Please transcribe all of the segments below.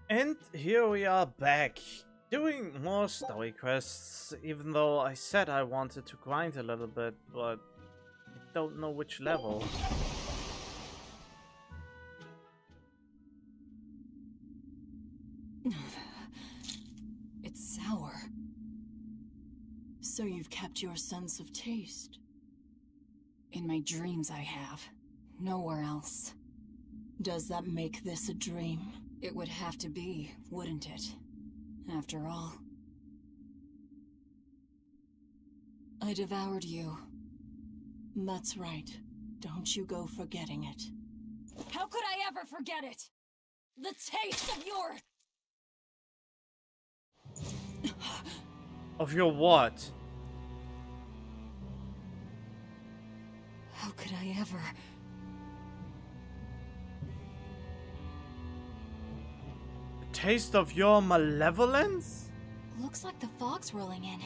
And here we are back, doing more story quests, even though I said I wanted to grind a little bit, but I don't know which level. It's sour. So you've kept your sense of taste? In my dreams I have. Nowhere else. Does that make this a dream? It would have to be, wouldn't it? After all. I devoured you. That's right. Don't you go forgetting it. How could I ever forget it? The taste of your... Of your what? How could I ever... Taste of your malevolence? Looks like the fog's rolling in.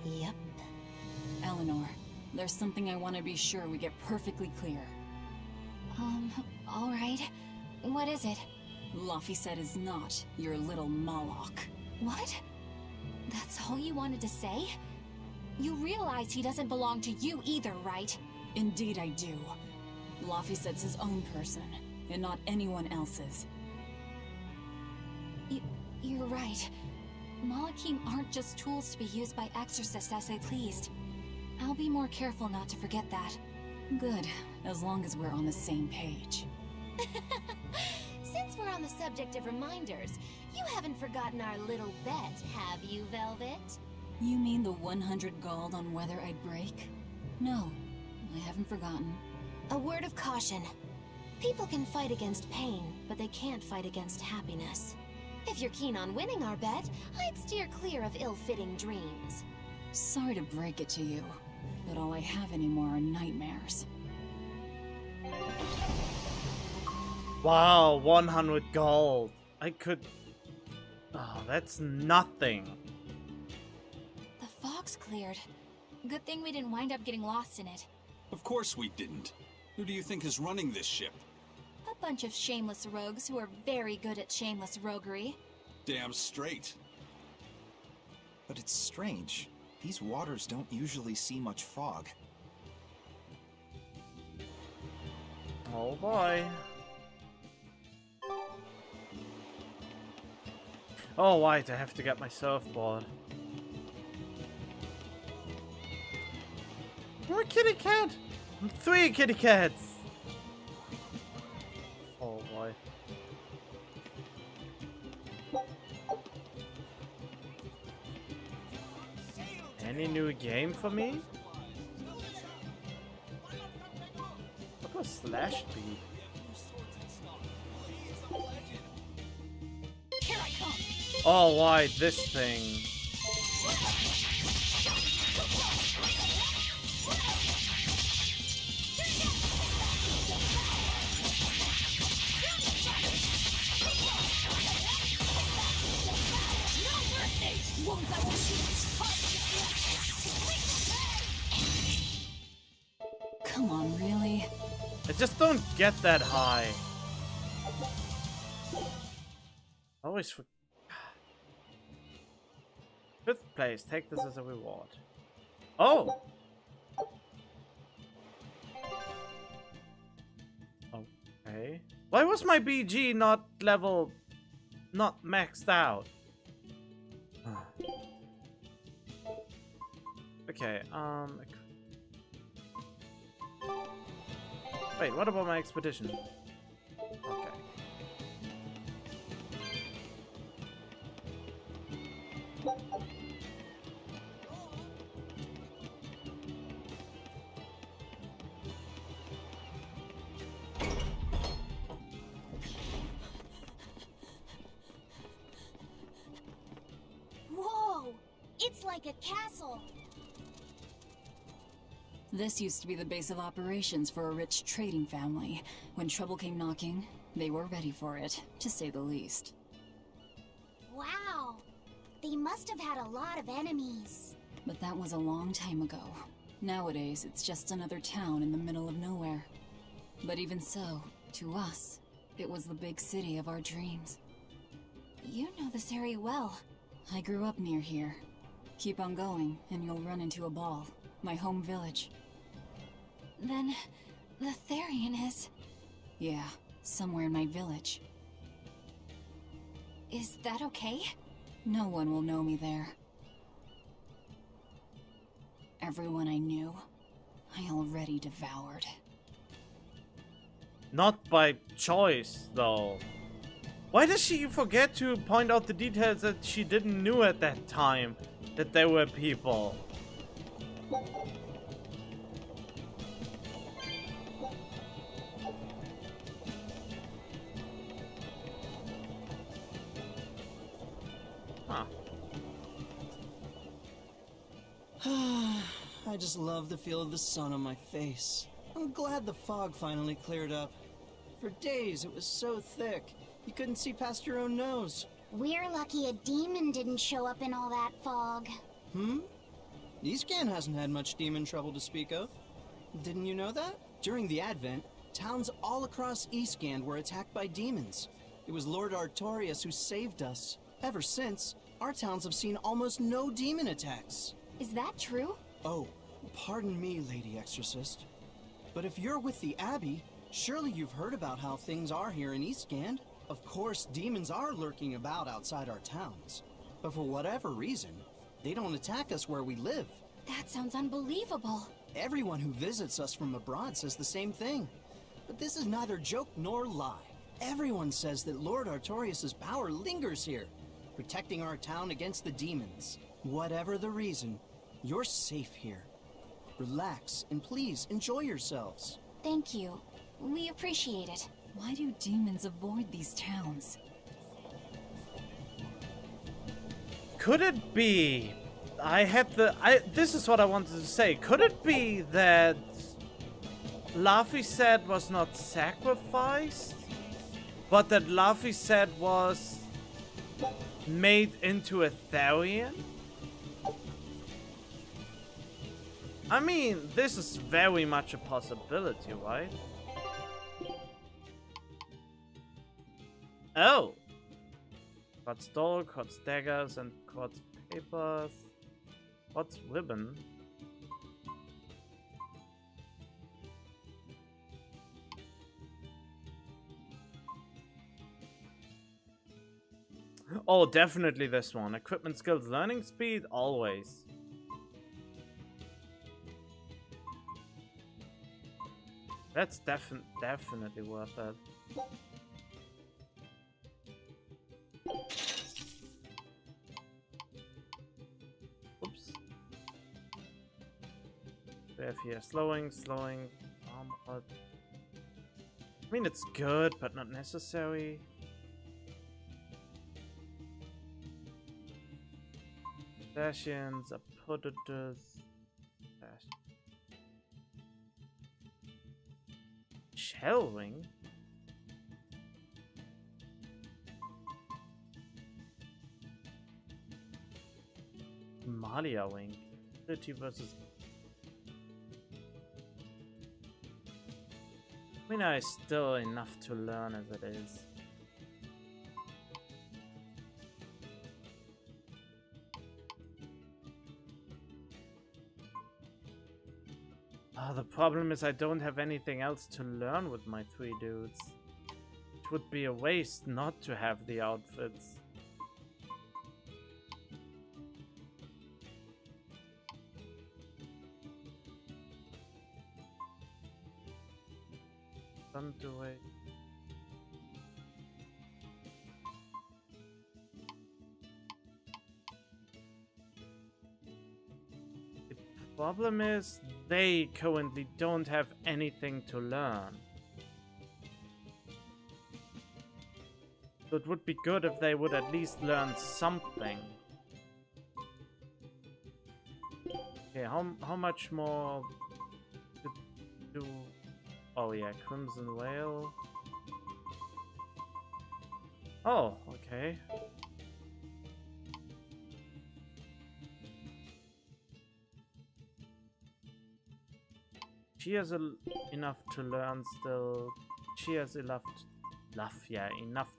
Yep. Eleanor, there's something I want to be sure we get perfectly clear. Alright. What is it? Laphicet is not your little Moloch. What? That's all you wanted to say? You realize he doesn't belong to you either, right? Indeed I do. Laphicet's his own person, and not anyone else's. You're right. Malachim aren't just tools to be used by exorcists as they pleased. I'll be more careful not to forget that. Good, as long as we're on the same page. Since we're on the subject of reminders, you haven't forgotten our little bet, have you, Velvet? You mean the 100 gold on whether I'd break? No, I haven't forgotten. A word of caution. People can fight against pain, but they can't fight against happiness. If you're keen on winning our bet, I'd steer clear of ill-fitting dreams. Sorry to break it to you, but all I have anymore are nightmares. Wow, 100 gold. I could... Oh, that's nothing. The fog's cleared. Good thing we didn't wind up getting lost in it. Of course we didn't. Who do you think is running this ship? A bunch of shameless rogues who are very good at shameless roguery. Damn straight. But it's strange. These waters don't usually see much fog. Oh boy. Oh, right, I have to get my surfboard. We're a kitty cat! 3 kitty cats! Oh boy. Any new game for me? What was slash speed? Here I come! Oh, right, this thing. Come on, really? I just don't get that high. Always for 5th place. Take this as a reward. Oh! Okay. Why was my BG not maxed out? Okay, wait, what about my expedition? Okay. Whoa! It's like a castle! This used to be the base of operations for a rich trading family. When trouble came knocking, they were ready for it, to say the least. Wow! They must have had a lot of enemies. But that was a long time ago. Nowadays, it's just another town in the middle of nowhere. But even so, to us, it was the big city of our dreams. You know this area well. I grew up near here. Keep on going, and you'll run into a ball. My home village. Then, the Therian is... Yeah, somewhere in my village. Is that okay? No one will know me there. Everyone I knew, I already devoured. Not by choice, though. Why does she forget to point out the details that she didn't knew at that time? That there were people. Huh. I just love the feel of the sun on my face. I'm glad the fog finally cleared up. For days it was so thick, you couldn't see past your own nose. We're lucky a demon didn't show up in all that fog. Eastgan hasn't had much demon trouble to speak of. Didn't you know that? During the Advent, towns all across Eastgan were attacked by demons. It was Lord Artorias who saved us. Ever since, our towns have seen almost no demon attacks. Is that true? Oh, pardon me, Lady Exorcist. But if you're with the Abbey, surely you've heard about how things are here in Eastgand. Of course, demons are lurking about outside our towns. But for whatever reason, they don't attack us where we live. That sounds unbelievable. Everyone who visits us from abroad says the same thing. But this is neither joke nor lie. Everyone says that Lord Artorias' power lingers here, protecting our town against the demons. Whatever the reason, you're safe here. Relax and please enjoy yourselves. Thank you. We appreciate it. Why do demons avoid these towns? Could it be... this is what I wanted to say. Could it be that Laphicet was not sacrificed, but that Laphicet was made into a Therian? I mean, this is very much a possibility, right? Oh! Quartz door, quartz daggers, and quartz papers. Quartz ribbon. Oh, definitely this one. Equipment, skills, learning speed, always. That's definitely worth it. Oops. We have here slowing, armor. I mean, it's good, but not necessary. Sessions, apoditus. Shellwing? Malia wing. 30 versus... I mean, it's still enough to learn as it is. The problem is I don't have anything else to learn with my 3 dudes. It would be a waste not to have the outfits. Away. The problem is they currently don't have anything to learn. So it would be good if they would at least learn something. Okay, how much more to do? Oh yeah, Crimson Whale. Oh, okay. She has enough to learn still. She has enough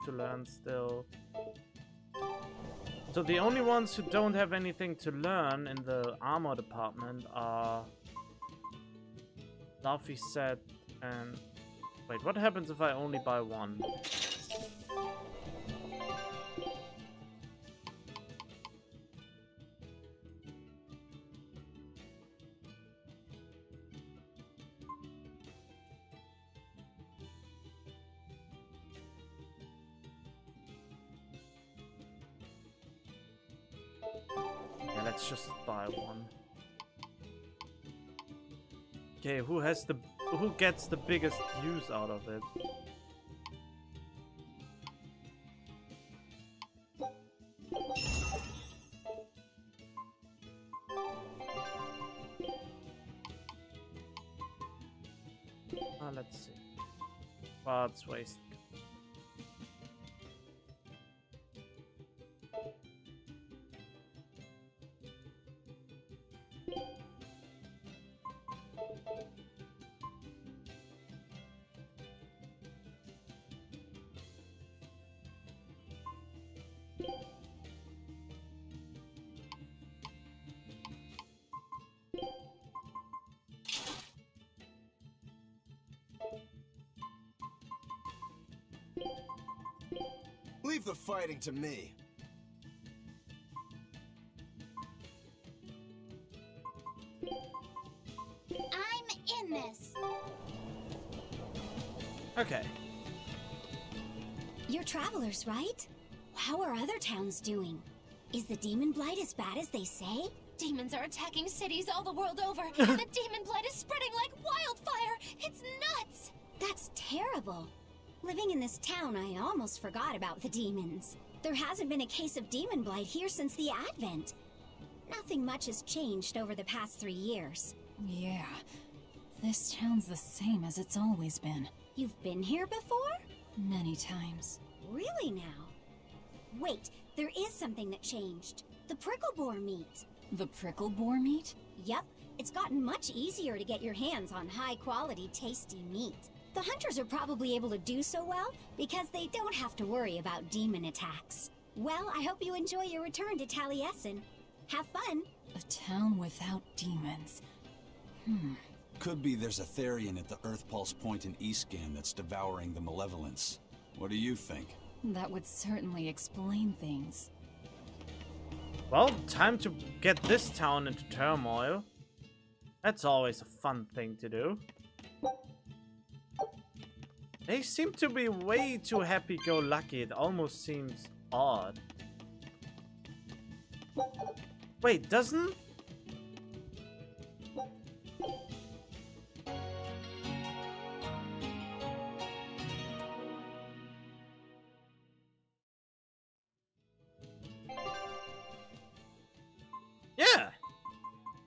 to learn still. So the only ones who don't have anything to learn in the armor department are Laphicet and... Wait, what happens if I only buy one? Yeah, let's just buy one. Okay, who gets the biggest use out of it? Let's see. Parts waste. Leave the fighting to me. I'm in this. Okay. You're travelers, right? How are other towns doing? Is the demon blight as bad as they say? Demons are attacking cities all the world over, and the demon blight is spreading like wildfire. It's nuts! That's terrible. Living in this town, I almost forgot about the demons. There hasn't been a case of demon blight here since the Advent. Nothing much has changed over the past 3 years. Yeah, this town's the same as it's always been. You've been here before? Many times. Really now? Wait, there is something that changed. The prickle boar meat. The prickle boar meat? Yep, it's gotten much easier to get your hands on high-quality, tasty meat. The hunters are probably able to do so well because they don't have to worry about demon attacks. Well, I hope you enjoy your return to Taliesin. Have fun! A town without demons. Could be there's a Therian at the Earth Pulse Point in Eastgan that's devouring the malevolence. What do you think? That would certainly explain things. Well, time to get this town into turmoil. That's always a fun thing to do. They seem to be way too happy-go-lucky. It almost seems odd. Wait, doesn't... Yeah!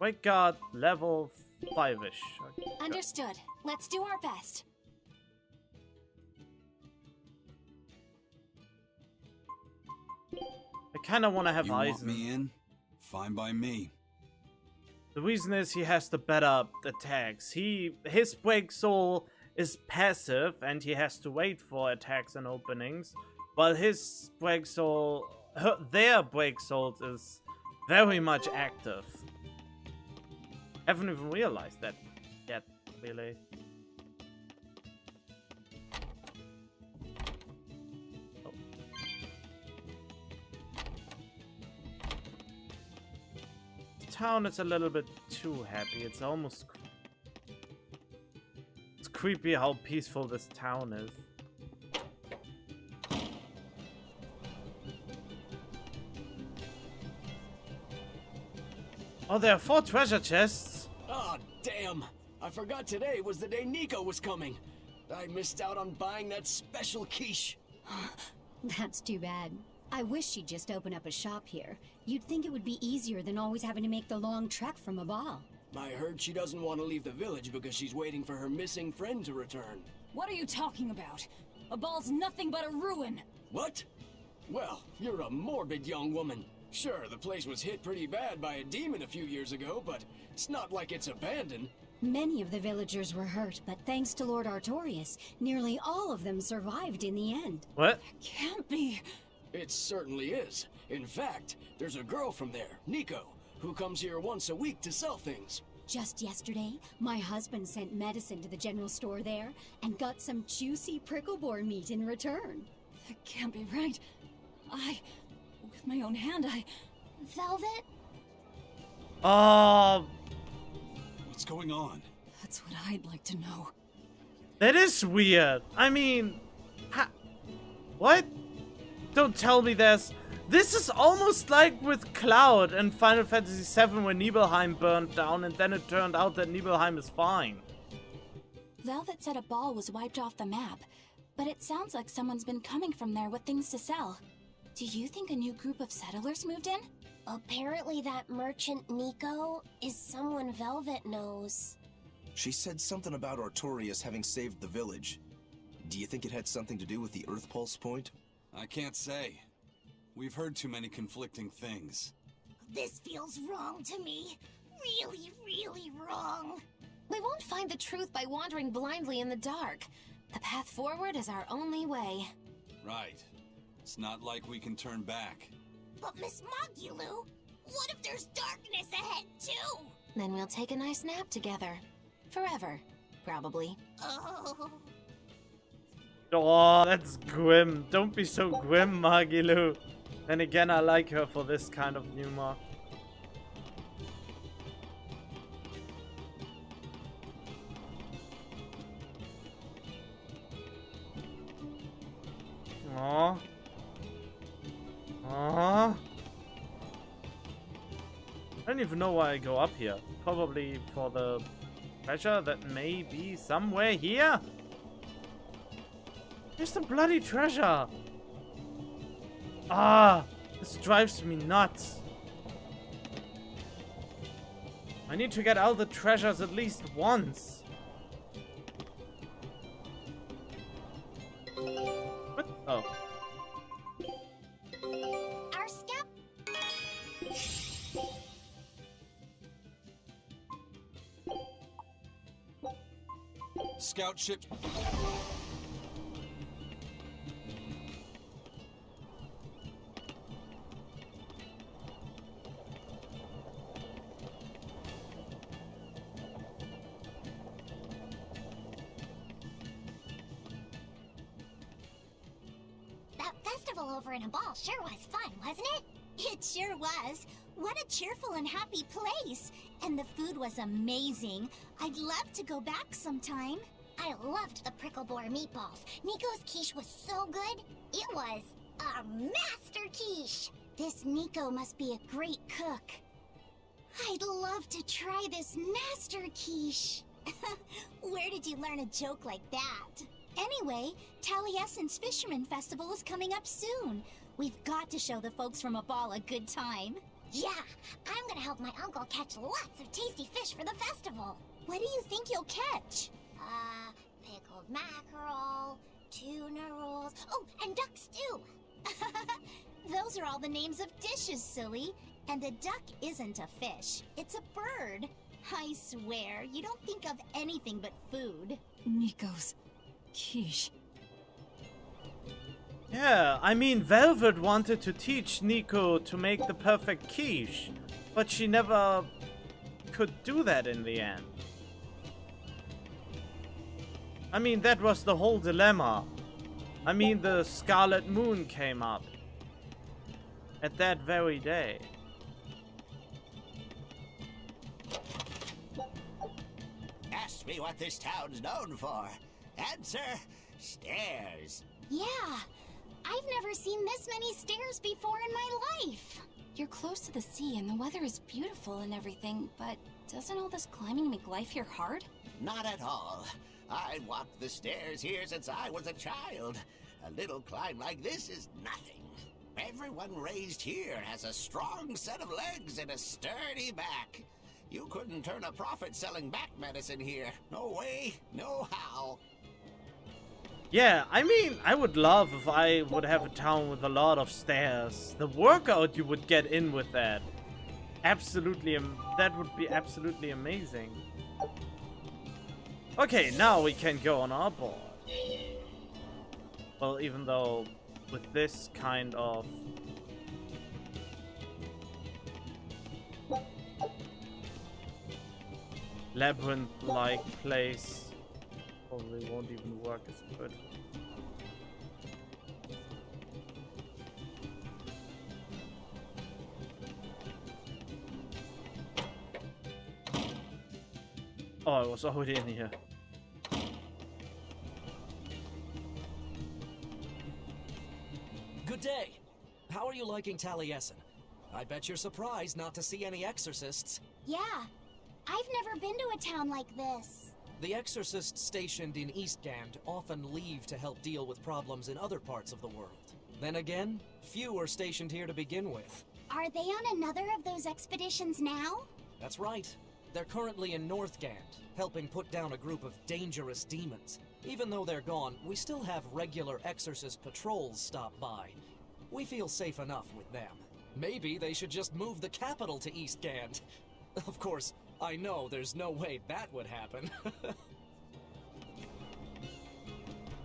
Wait, God, level 5-ish. Understood. Let's do our best. I kind of want to have You Eisen. want me in? Fine by me. The reason is he has the better attacks. His break soul is passive and he has to wait for attacks and openings, while his break soul, their break souls is very much active. Haven't even realized that yet, really. Town is a little bit too happy. It's almost... It's creepy how peaceful this town is. Oh, there are 4 treasure chests. Oh, damn. I forgot today was the day Nico was coming. I missed out on buying that special quiche. That's too bad. I wish she'd just open up a shop here. You'd think it would be easier than always having to make the long trek from a ball. I heard she doesn't want to leave the village because she's waiting for her missing friend to return. What are you talking about? A ball's nothing but a ruin. What? Well, you're a morbid young woman. Sure, the place was hit pretty bad by a demon a few years ago, but it's not like it's abandoned. Many of the villagers were hurt, but thanks to Lord Artorius, nearly all of them survived in the end. What? Can't be. It certainly is. In fact, there's a girl from there, Nico, who comes here once a week to sell things. Just yesterday, my husband sent medicine to the general store there and got some juicy prickle boar meat in return. That can't be right. With my own hand, Velvet? What's going on? That's what I'd like to know. That is weird. I mean, what? Don't tell me this. This is almost like with Cloud and Final Fantasy VII when Nibelheim burned down and then it turned out that Nibelheim is fine. Velvet said a ball was wiped off the map, but it sounds like someone's been coming from there with things to sell. Do you think a new group of settlers moved in? Apparently that merchant Nico is someone Velvet knows. She said something about Artorias having saved the village. Do you think it had something to do with the Earth Pulse point? I can't say. We've heard too many conflicting things. This feels wrong to me. Really, really wrong. We won't find the truth by wandering blindly in the dark. The path forward is our only way. Right. It's not like we can turn back. But Miss Mogulu, what if there's darkness ahead too? Then we'll take a nice nap together. Forever, probably. Oh. Oh, that's grim. Don't be so grim, Magilu. And again, I like her for this kind of humor. Aww. Aww. I don't even know why I go up here. Probably for the treasure that may be somewhere here. There's the bloody treasure. Ah, this drives me nuts. I need to get all the treasures at least once. What? Oh. Our scout. Scout ship. Over in a ball sure was fun, wasn't it? It sure was. What a cheerful and happy place. And the food was amazing. I'd love to go back sometime. I loved the prickle boar meatballs. Nico's quiche was so good. It was a master quiche. This Nico must be a great cook. I'd love to try this master quiche. Where did you learn a joke like that? Anyway, Taliesin's Fisherman Festival is coming up soon. We've got to show the folks from Abal a good time. Yeah, I'm gonna help my uncle catch lots of tasty fish for the festival. What do you think you'll catch? Pickled mackerel, tuna rolls, oh, and duck stew. Those are all the names of dishes, silly. And a duck isn't a fish, it's a bird. I swear, you don't think of anything but food. Nico's quiche. Yeah, I mean, Velvet wanted to teach Nico to make the perfect quiche, but she never could do that in the end. I mean, that was the whole dilemma. I mean, the Scarlet Moon came up at that very day. Ask me what this town's known for. Answer, stairs. Yeah, I've never seen this many stairs before in my life. You're close to the sea and the weather is beautiful and everything, but doesn't all this climbing make life here hard? Not at all. I walked the stairs here since I was a child. A little climb like this is nothing. Everyone raised here has a strong set of legs and a sturdy back. You couldn't turn a profit selling back medicine here. No way, no how. Yeah, I mean, I would love if I would have a town with a lot of stairs. The workout you would get in with that. Absolutely, that would be absolutely amazing. Okay, now we can go on our board. Well, even though with this kind of labyrinth-like place, probably won't even work as good. Oh, I was already in here. Good day. How are you liking Taliesin? I bet you're surprised not to see any exorcists. Yeah, I've never been to a town like this. The exorcists stationed in Eastgand often leave to help deal with problems in other parts of the world. Then again, few are stationed here to begin with. Are they on another of those expeditions now? That's right. They're currently in Northgand, helping put down a group of dangerous demons. Even though they're gone, we still have regular exorcist patrols stop by. We feel safe enough with them. Maybe they should just move the capital to Eastgand. Of course, I know there's no way that would happen.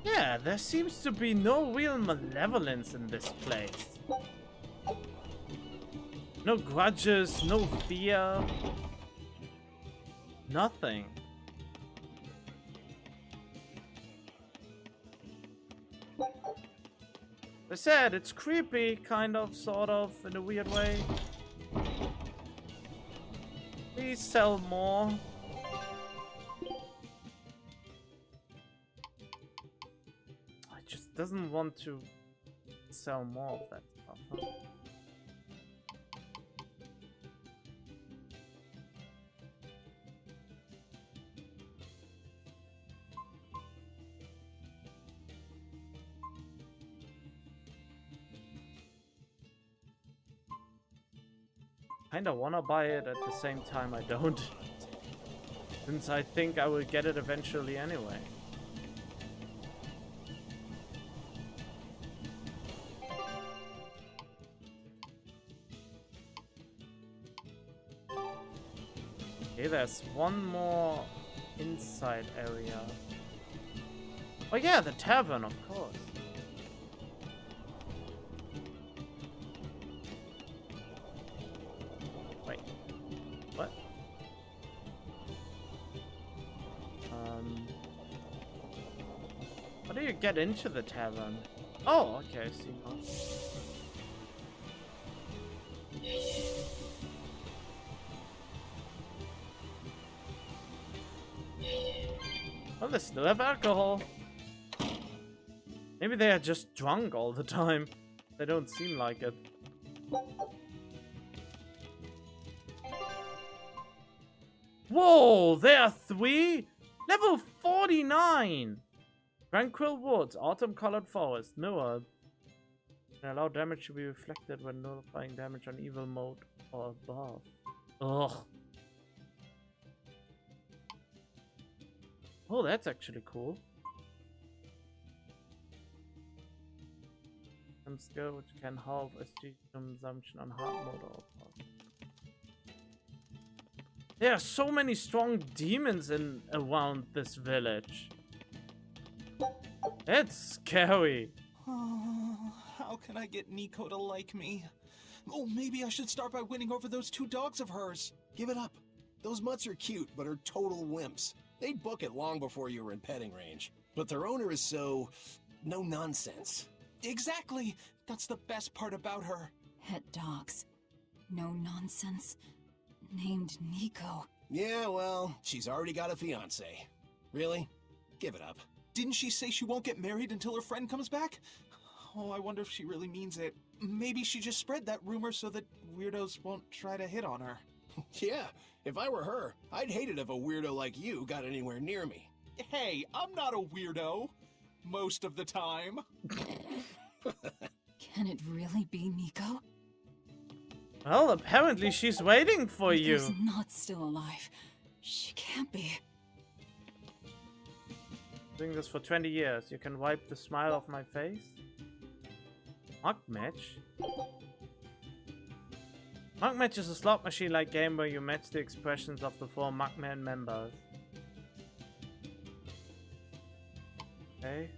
Yeah, there seems to be no real malevolence in this place. No grudges, no fear. Nothing. I said, it's creepy, kind of, sort of, in a weird way. Please sell more. I just doesn't want to sell more of that stuff, huh? Kinda wanna buy it, at the same time I don't. Since I think I will get it eventually anyway. Okay, there's one more inside area. Oh yeah, the tavern, of course. Wait, what? How do you get into the tavern? Oh, okay, I see now. Oh, they still have alcohol. Maybe they are just drunk all the time. They don't seem like it. Whoa, there are 3? Level 49! Tranquil Woods, Autumn Colored Forest, Mirror. Can allow damage to be reflected when notifying damage on evil mode or above. Ugh. Oh, that's actually cool. Some skill which can halve SG consumption on hard mode or above. There are so many strong demons in around this village. That's scary. Oh, how can I get Nico to like me? Oh, maybe I should start by winning over those 2 dogs of hers. Give it up. Those mutts are cute, but are total wimps. They'd book it long before you were in petting range. But their owner is so... no nonsense. Exactly! That's the best part about her. Pet dogs. No nonsense. Named Nico. Yeah, well, she's already got a fiancé. Really? Give it up. Didn't she say she won't get married until her friend comes back? Oh, I wonder if she really means it. Maybe she just spread that rumor so that weirdos won't try to hit on her. Yeah, if I were her, I'd hate it if a weirdo like you got anywhere near me. Hey, I'm not a weirdo. Most of the time. Can it really be Nico? Well, apparently she's waiting for you. Nico's not still alive. She can't be. Doing this for 20 years. You can wipe the smile off my face. Mug match? Mug match is a slot machine-like game where you match the expressions of the 4 Mugman members. Okay.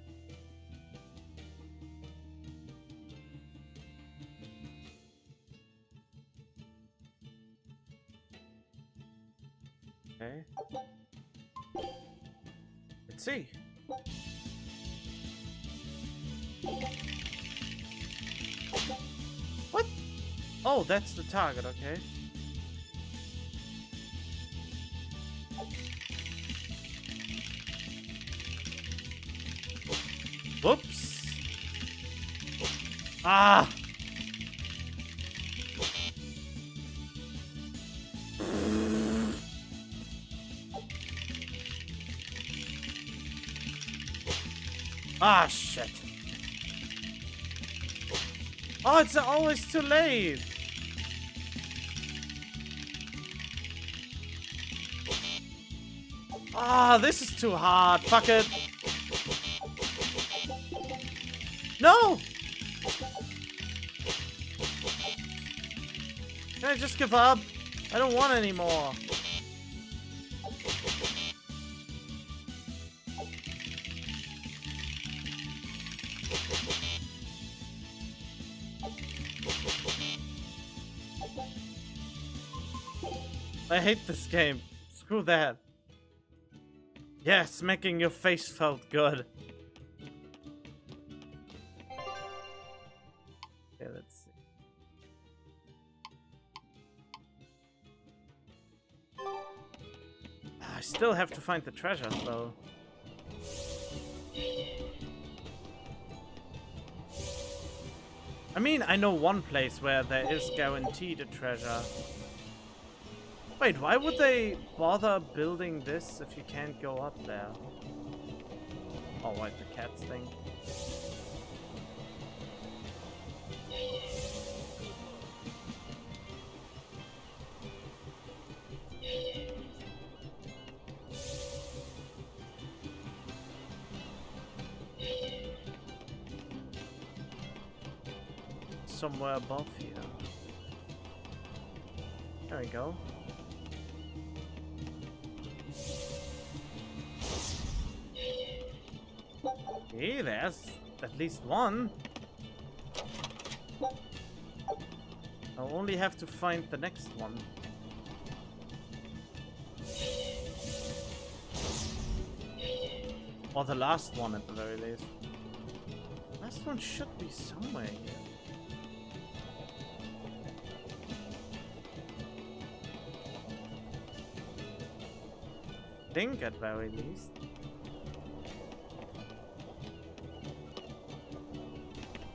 Okay. Let's see. What? Oh, that's the target, okay. Whoops. Ah! Ah, shit. Oh, it's always too late. Ah, this is too hard. Fuck it. No! Can I just give up? I don't want any more. I hate this game. Screw that. Yes, making your face felt good. Okay, let's see. I still have to find the treasure, though. I mean, I know one place where there is guaranteed a treasure. Wait, why would they bother building this if you can't go up there? Oh, wait, the cats thing. Somewhere above here. There we go. Okay, there's at least one. I'll only have to find the next one. Or the last one at the very least. Last one should be somewhere here. Think at very least.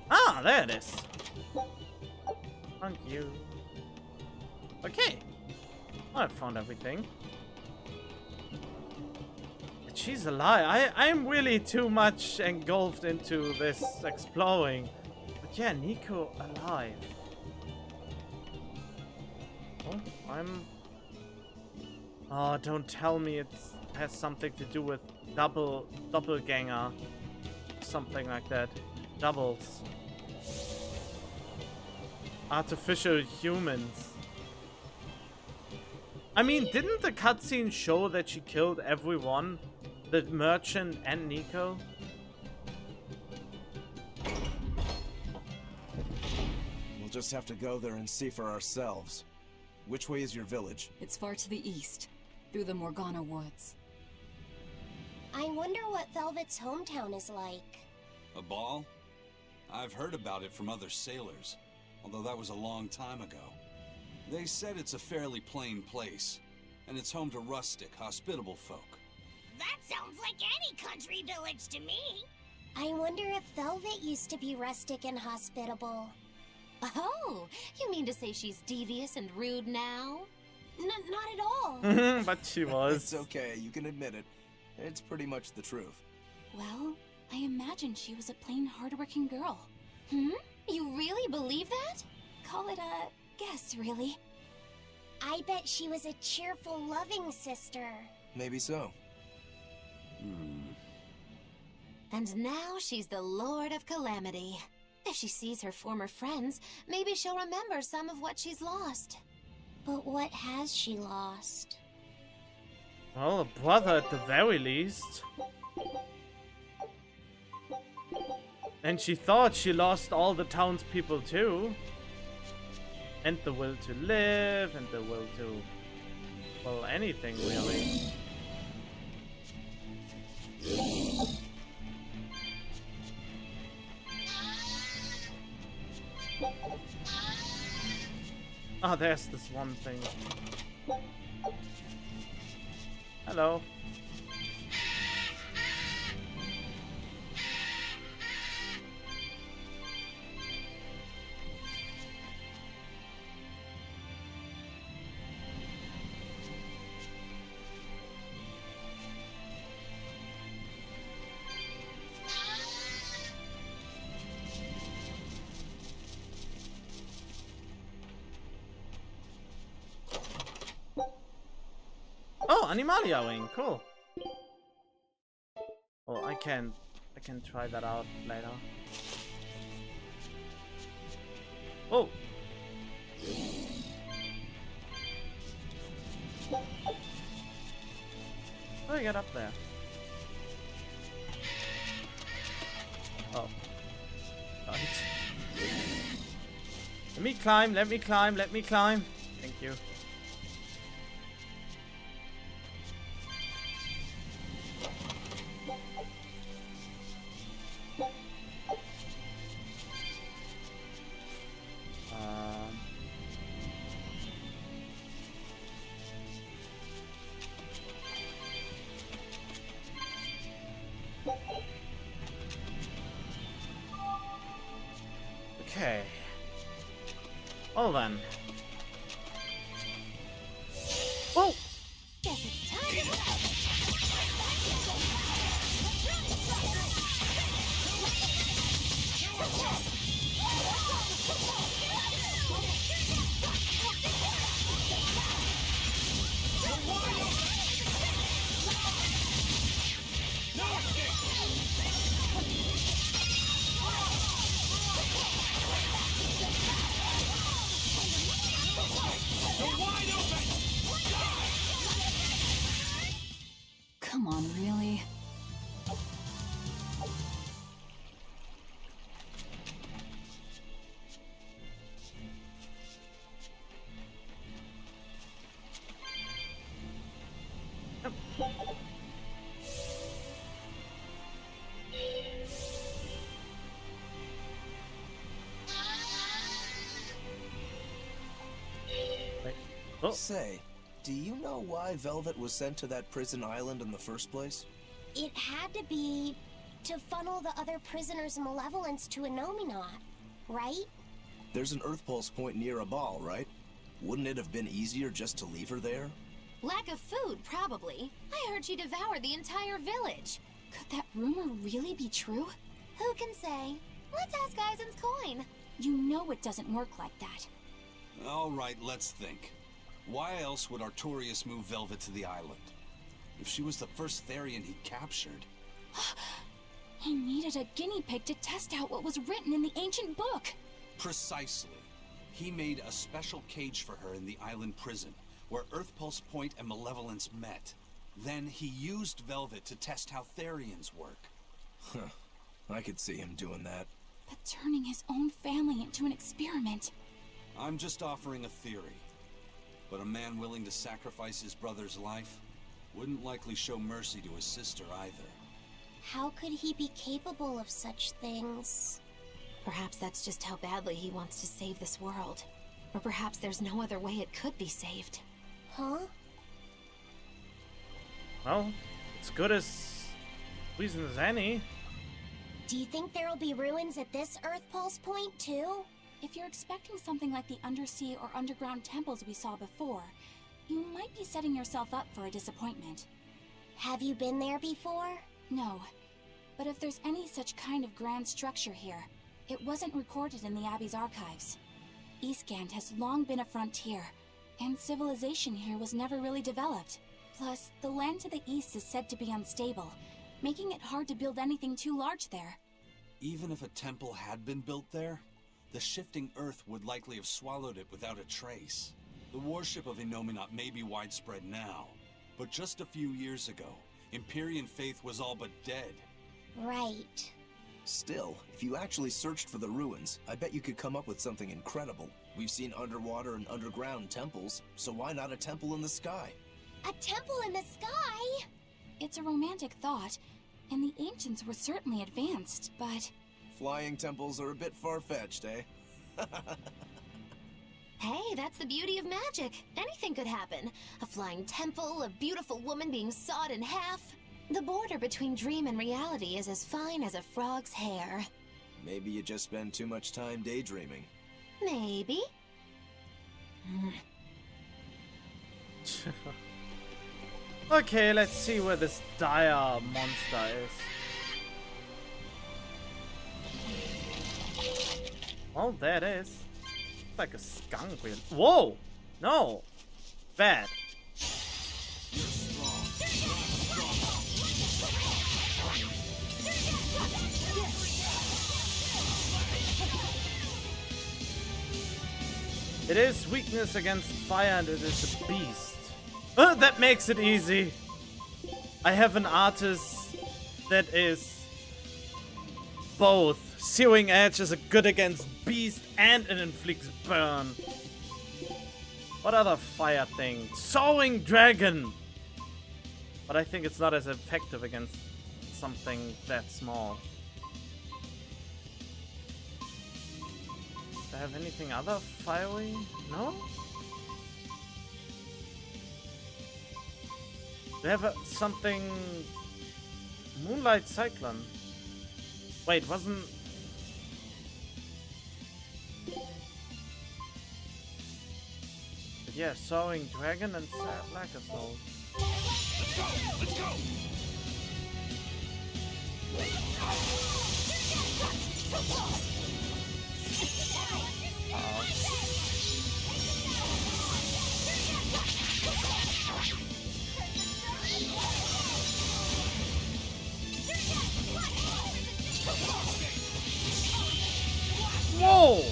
Ah, there it is. Thank you. Okay. I found everything. She's alive. I'm really too much engulfed into this exploring. But yeah, Nico alive. Oh, Oh, don't tell me it has something to do with doppelganger. Something like that. Doubles. Artificial humans. I mean, didn't the cutscene show that she killed everyone? The merchant and Nico? We'll just have to go there and see for ourselves. Which way is your village? It's far to the east, through the Morgana woods. I wonder what Velvet's hometown is like. A ball? I've heard about it from other sailors, although that was a long time ago. They said it's a fairly plain place, and it's home to rustic, hospitable folk. That sounds like any country village to me. I wonder if Velvet used to be rustic and hospitable. Oh, you mean to say she's devious and rude now? Not at all. But she was. It's okay, you can admit it. It's pretty much the truth. Well, I imagine she was a plain, hardworking girl. You really believe that? Call it a guess, really. I bet she was a cheerful, loving sister. Maybe so. And now she's the Lord of Calamity. If she sees her former friends, maybe she'll remember some of what she's lost. But what has she lost? Well, a brother at the very least. And she thought she lost all the townspeople too. And the will to live, and the will to Well, anything really. Oh, there's this one thing. Hello. Oh, Animalia wing, cool. Oh, I can try that out later. Oh. How do I get up there? Oh. Right. Let me climb, let me climb, let me climb. Thank you. Okay. Well then. Whoa! Guess it's time. Come on, really? Oh. Say, do you know why Velvet was sent to that prison island in the first place? It had to be to funnel the other prisoners' malevolence to Innominat, right? There's an Earth Pulse point near Abal, right? Wouldn't it have been easier just to leave her there? Lack of food, probably. I heard she devoured the entire village. Could that rumor really be true? Who can say? Let's ask Eisen's coin. You know it doesn't work like that. All right, let's think. Why else would Artorias move Velvet to the island? If she was the first Therian he captured... He needed a guinea pig to test out what was written in the ancient book. Precisely. He made a special cage for her in the island prison, where Earth Pulse Point and Malevolence met. Then he used Velvet to test how Therians work. Huh. I could see him doing that. But turning his own family into an experiment. I'm just offering a theory. But a man willing to sacrifice his brother's life wouldn't likely show mercy to his sister either. How could he be capable of such things? Perhaps that's just how badly he wants to save this world. Or perhaps there's no other way it could be saved. Huh? Well, it's good as reason as any. Do you think there'll be ruins at this Earth Pulse point, too? If you're expecting something like the undersea or underground temples we saw before, you might be setting yourself up for a disappointment. Have you been there before? No, but if there's any such kind of grand structure here, it wasn't recorded in the Abbey's archives. Eastgand has long been a frontier, and civilization here was never really developed. Plus, the land to the east is said to be unstable, making it hard to build anything too large there. Even if a temple had been built there, the shifting earth would likely have swallowed it without a trace. The worship of Innominat may be widespread now, but just a few years ago, Empyrean faith was all but dead. Right. Still, if you actually searched for the ruins, I bet you could come up with something incredible. We've seen underwater and underground temples, so why not a temple in the sky? A temple in the sky? It's a romantic thought, and the ancients were certainly advanced, but... Flying temples are a bit far-fetched, eh? Hey, that's the beauty of magic. Anything could happen. A flying temple, a beautiful woman being sawed in half. The border between dream and reality is as fine as a frog's hair. Maybe you just spend too much time daydreaming. Maybe. Okay, let's see where this dire monster is. Oh, there it is. It's like a skunk. Whoa! No! Bad. It is weakness against fire and it is a beast. That makes it easy. I have an artist that is both. Searing Edge is a good against beast and it inflicts burn. What other fire thing? Sawing Dragon! But I think it's not as effective against something that small. Do I have anything other fiery? No? Do I have something... Moonlight Cyclone? Wait, wasn't... Yeah, Sawing Dragon and Black Assault. Let's go! Let's go! Whoa!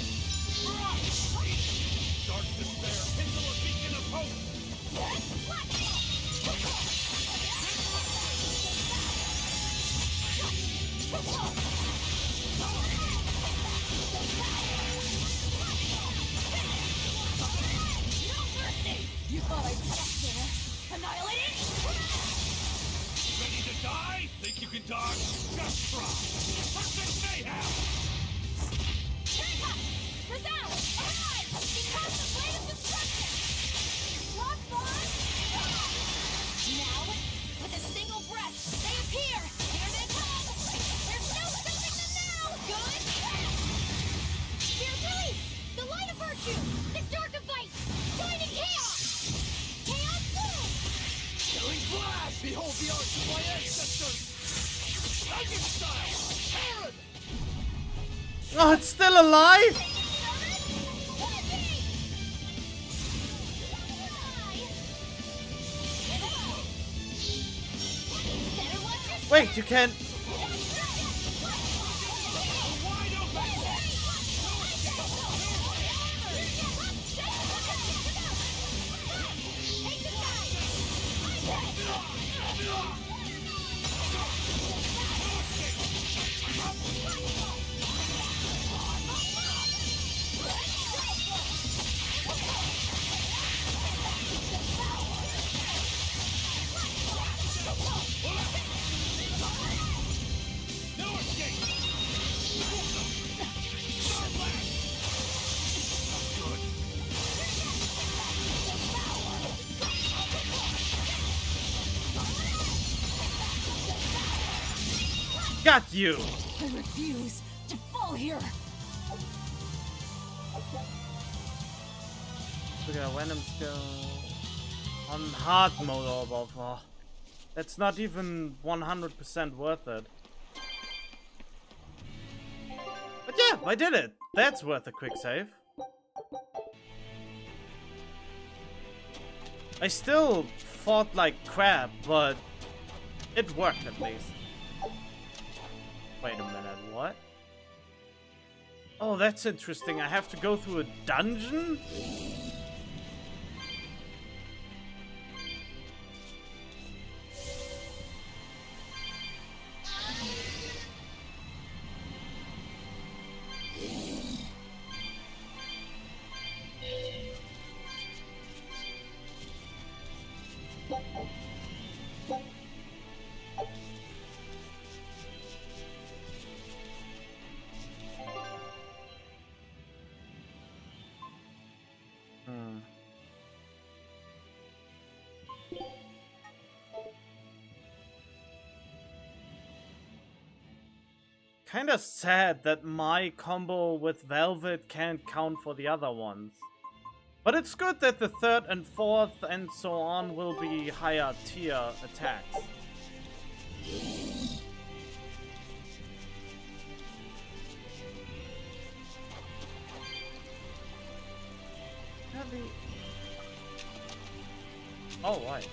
You thought I'd stop there? Annihilate it! Ready to die? Think you can dodge? Just try. Perfect mayhem! Resound! Arise! Become the blade of destruction! Lock on! Now, with a single breath, they appear! Here they come! There's no stopping them now! Good! Spirit release! The light of virtue! The dark of vice! Guiding chaos! Chaos boom! Killing flash! Behold the arts of my ancestors! Dragon style! Aaron! Oh, it's still alive? Wait, you can't... Got you! I refuse to fall here! Look at Venom still on hard mode above. Oh, that's not even 100% worth it. But yeah, I did it. That's worth a quick save. I still fought like crap, but it worked at least. Wait a minute, what? Oh, that's interesting. I have to go through a dungeon? Kinda sad that my combo with Velvet can't count for the other ones. But it's good that the third and fourth and so on will be higher tier attacks. Heavy. Oh, right.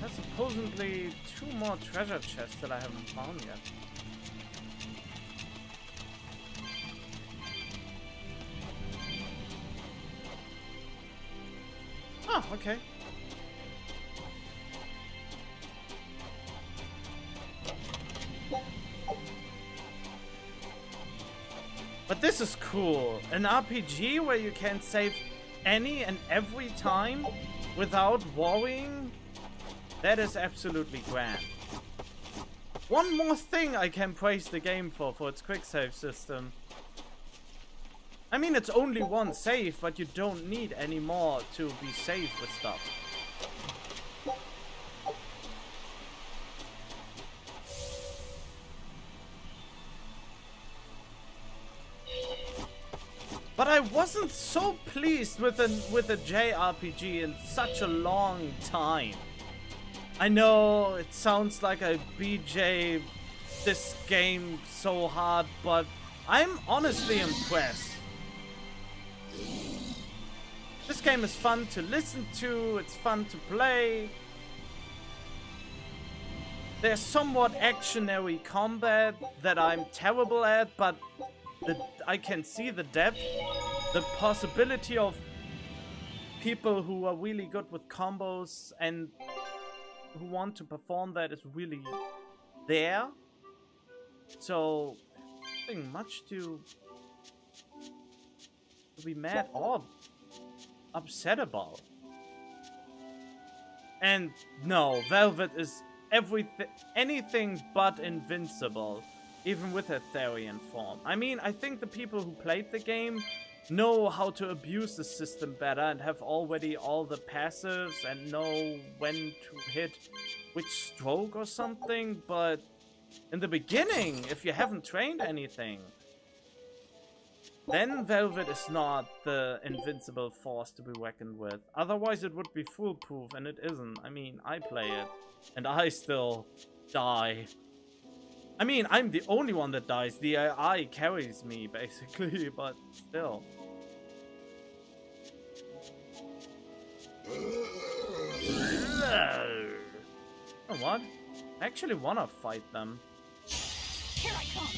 There's supposedly 2 more treasure chests that I haven't found yet. Oh, okay. But this is cool. An RPG where you can save any and every time without worrying. That is absolutely grand. One more thing I can praise the game for its quick save system. I mean, it's only one save, but you don't need any more to be safe with stuff. But I wasn't so pleased with a JRPG in such a long time. I know it sounds like I BJ this game so hard, but I'm honestly impressed. This game is fun to listen to, it's fun to play. There's somewhat actionary combat that I'm terrible at, but I can see the depth, the possibility of people who are really good with combos and who want to perform that is really there. So, nothing much to be mad or upset about. And no, Velvet is anything but invincible, even with her Therian form. I mean, I think the people who played the game know how to abuse the system better and have already all the passives and know when to hit which stroke or something, but in the beginning, if you haven't trained anything, then Velvet is not the invincible force to be reckoned with. Otherwise it would be foolproof, and it isn't. I mean, I play it, and I still die. I mean, I'm the only one that dies. The AI carries me, basically, but still. You know what? I actually want to fight them. Here I come.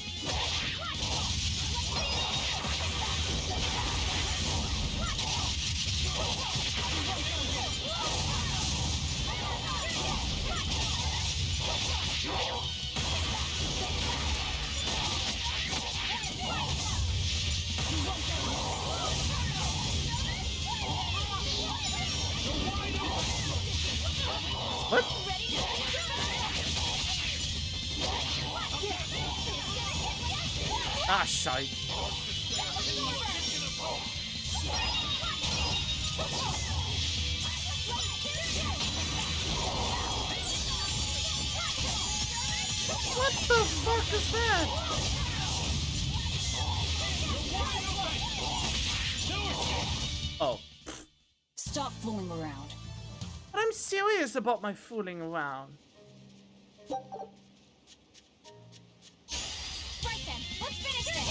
What? Ah, shite. What the fuck is that? Oh. Stop fooling around. But I'm serious about my fooling around. Right then, let's finish this.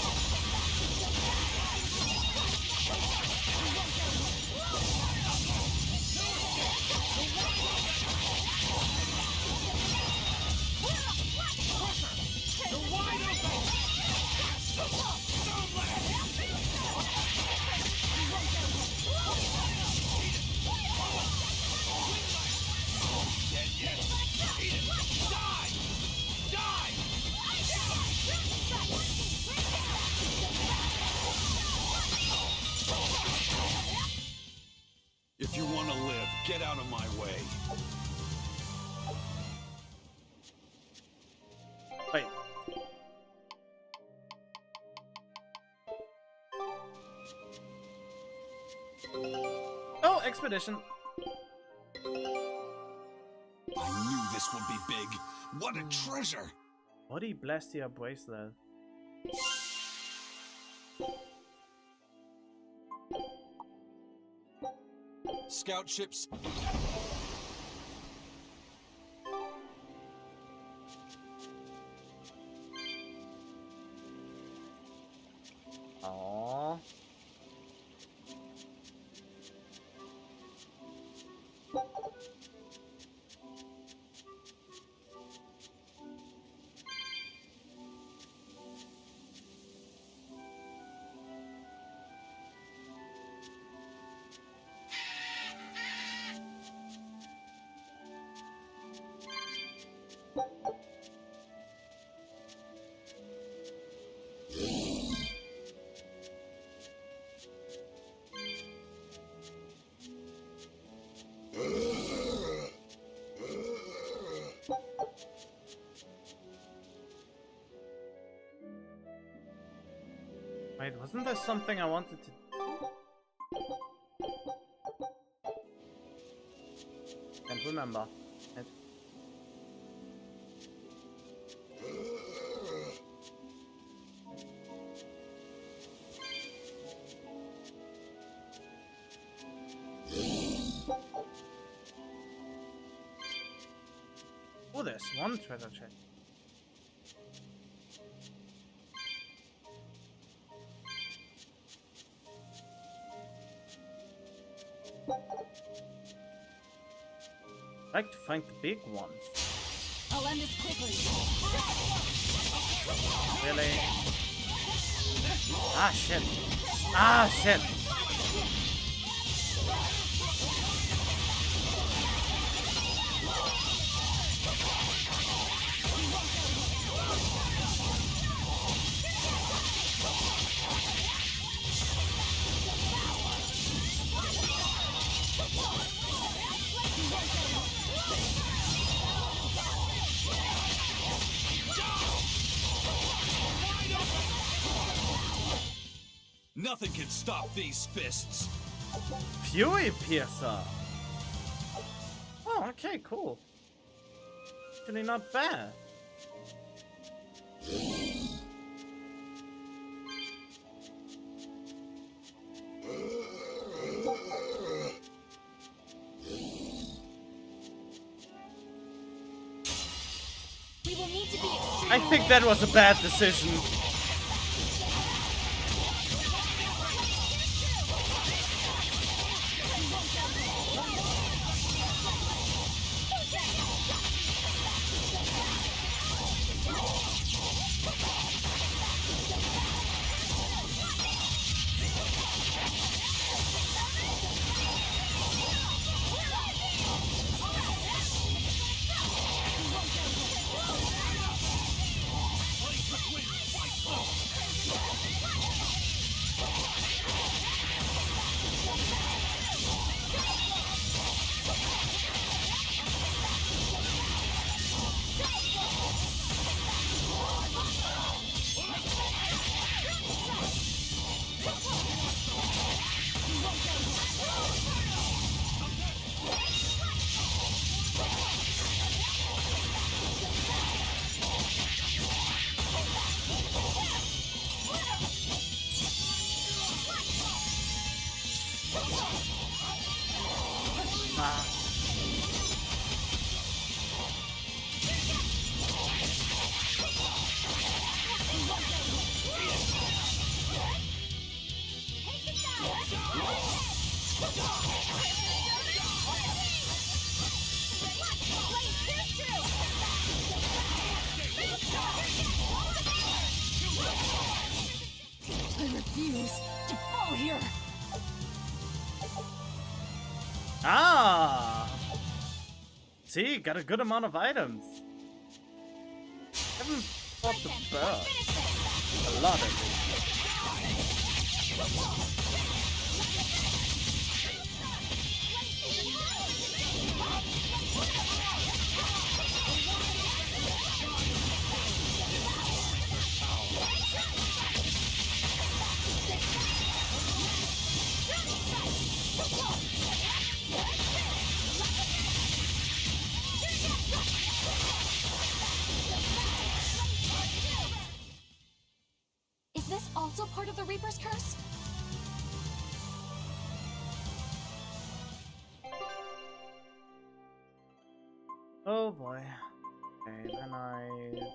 expedition. I knew this would be big. What a treasure! Body Blastia bracelet. Scout ships. Aww. Wait, wasn't there something I wanted to... Can't remember. Oh, there's one treasure chest. I'd like to find the big ones. I'll end this quickly. Really? Ah, shit. Ah, shit. Nothing can stop these fists. Fury Piercer. Oh, okay, cool. Actually not bad. We will need to be I think that was a bad decision. I refuse to fall here. Ah! See, got a good amount of items. Haven't fought the bird. A lot of it. Reaper's curse? Oh boy. Okay, then I...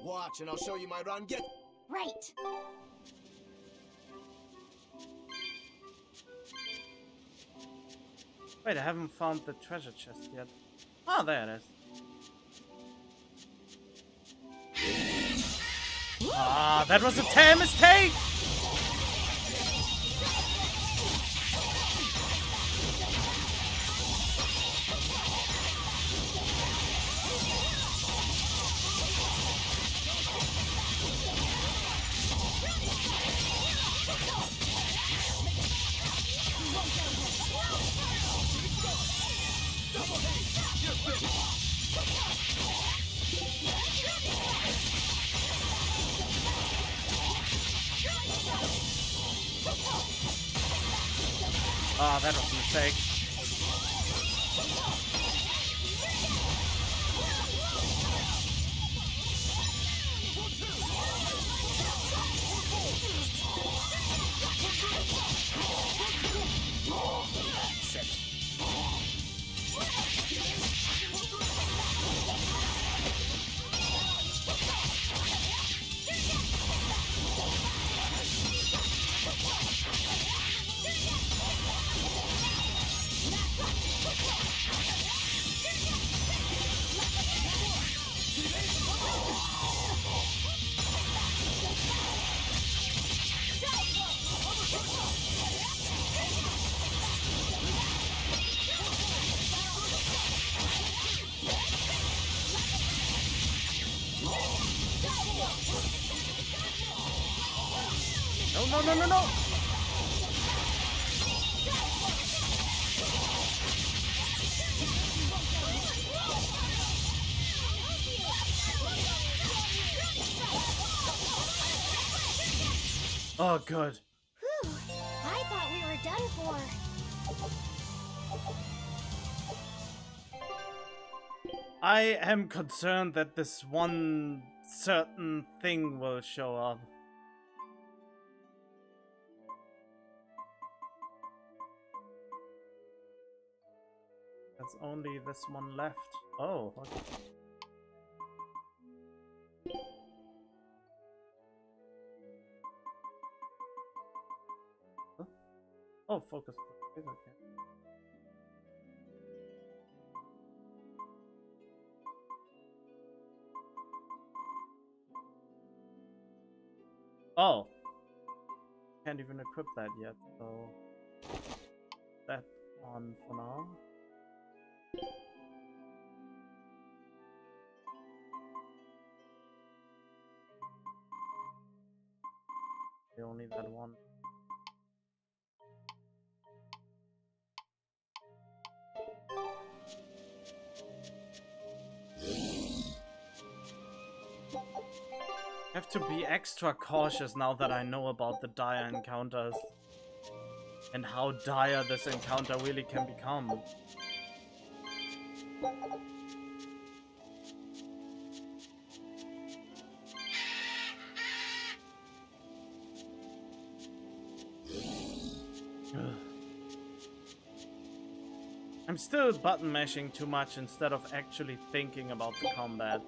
Watch, and I'll show you my run. Get... Right. Wait, I haven't found the treasure chest yet. Oh, there it is. Ah, that was a tear mistake! Ah, that was a mistake. No. Oh, good. Whew. I thought we were done for. I am concerned that this one certain thing will show up. There's only this one left. Oh, okay. Huh? Oh, focus. Okay. Oh, can't even equip that yet, so that on for now. Only that one. I have to be extra cautious now that I know about the dire encounters and how dire this encounter really can become. I'm still button mashing too much instead of actually thinking about the combat.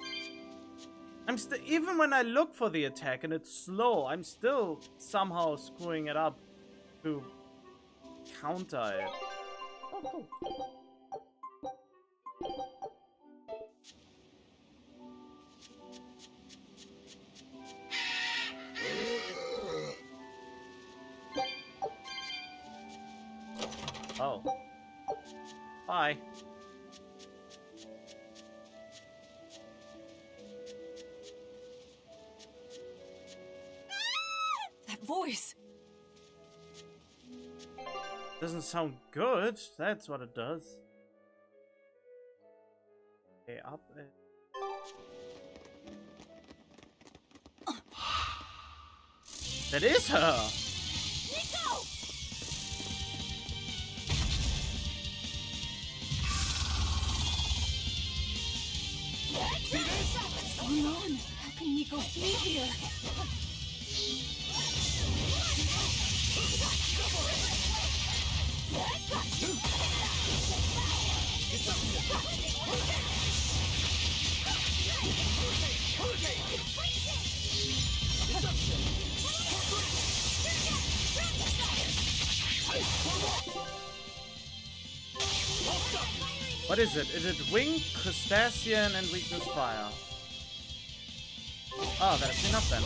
Even when I look for the attack and it's slow, I'm still somehow screwing it up to counter it. Oh, cool. Oh. Bye. That voice! Doesn't sound good. That's what it does. Okay, up and... That is her! Nico! What's going on? How can Nico be here? What is it? Is it wing, crustacean, and weakness fire? Oh, that's enough then.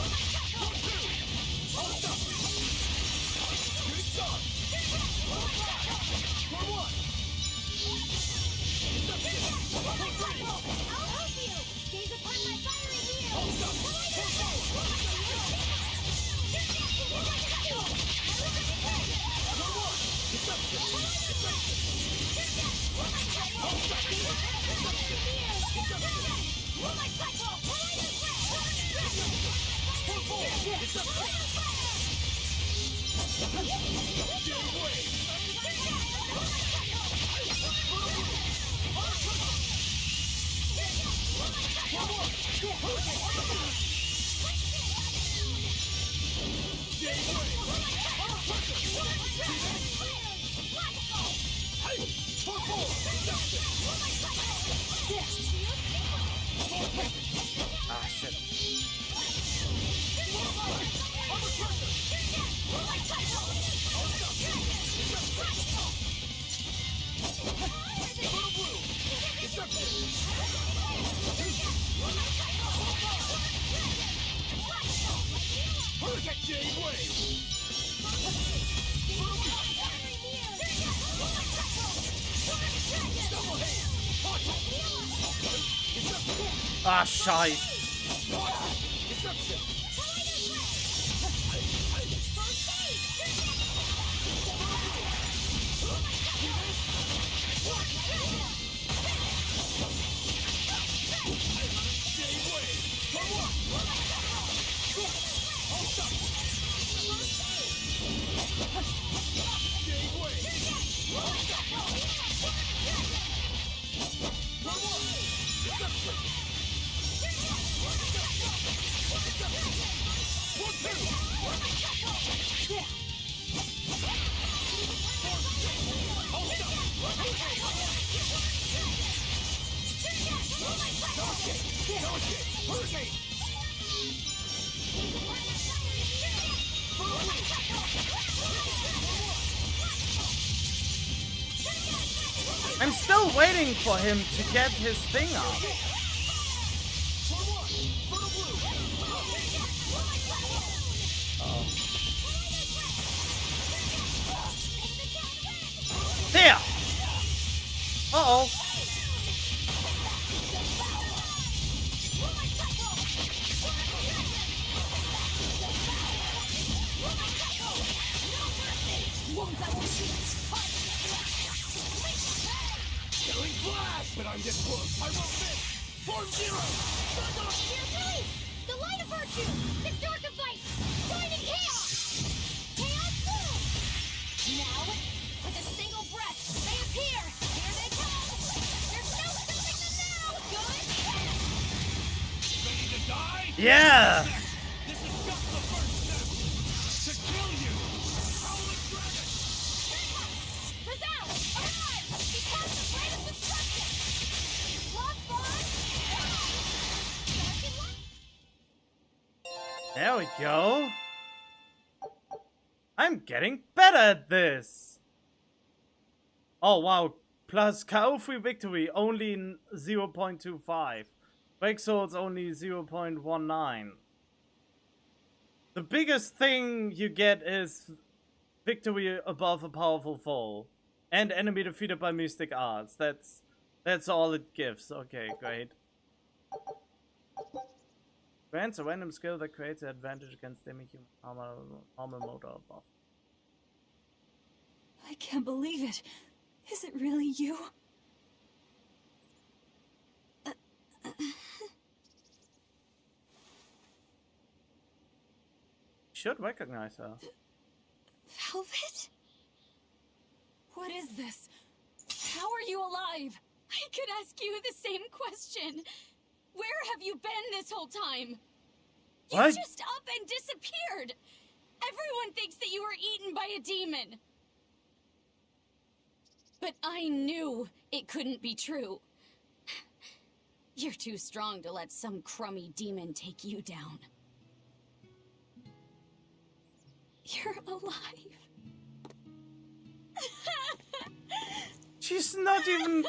Ah, shit. Ah, shite. I'm still waiting for him to get his thing up. There! Uh-oh. Killing flash! But I'm this close. I won't miss! Form zero! The light of virtue! The dark of vice! Joining chaos! Chaos boom! Now, with a single breath, they appear! Here they come! There's no stopping them now! Good! Ready to die? Yeah! This is just the first step! To kill you! Howling dragon! Resound! Arrive! Become the blade of destruction! Lost bond! Dark and light! There we go. I'm getting better at this. Oh wow. Plus KO3 victory only 0.25. Break swords only 0.19. The biggest thing you get is victory above a powerful foe. And enemy defeated by mystic arts. That's all it gives. Okay, great. Grants a random skill that creates an advantage against demi-human armor motor above. I can't believe it. Is it really you? Should recognize her. Velvet? What is this? How are you alive? I could ask you the same question. Where have you been this whole time? What? You just up and disappeared. Everyone thinks that you were eaten by a demon. But I knew it couldn't be true. You're too strong to let some crummy demon take you down. You're alive. She's not even...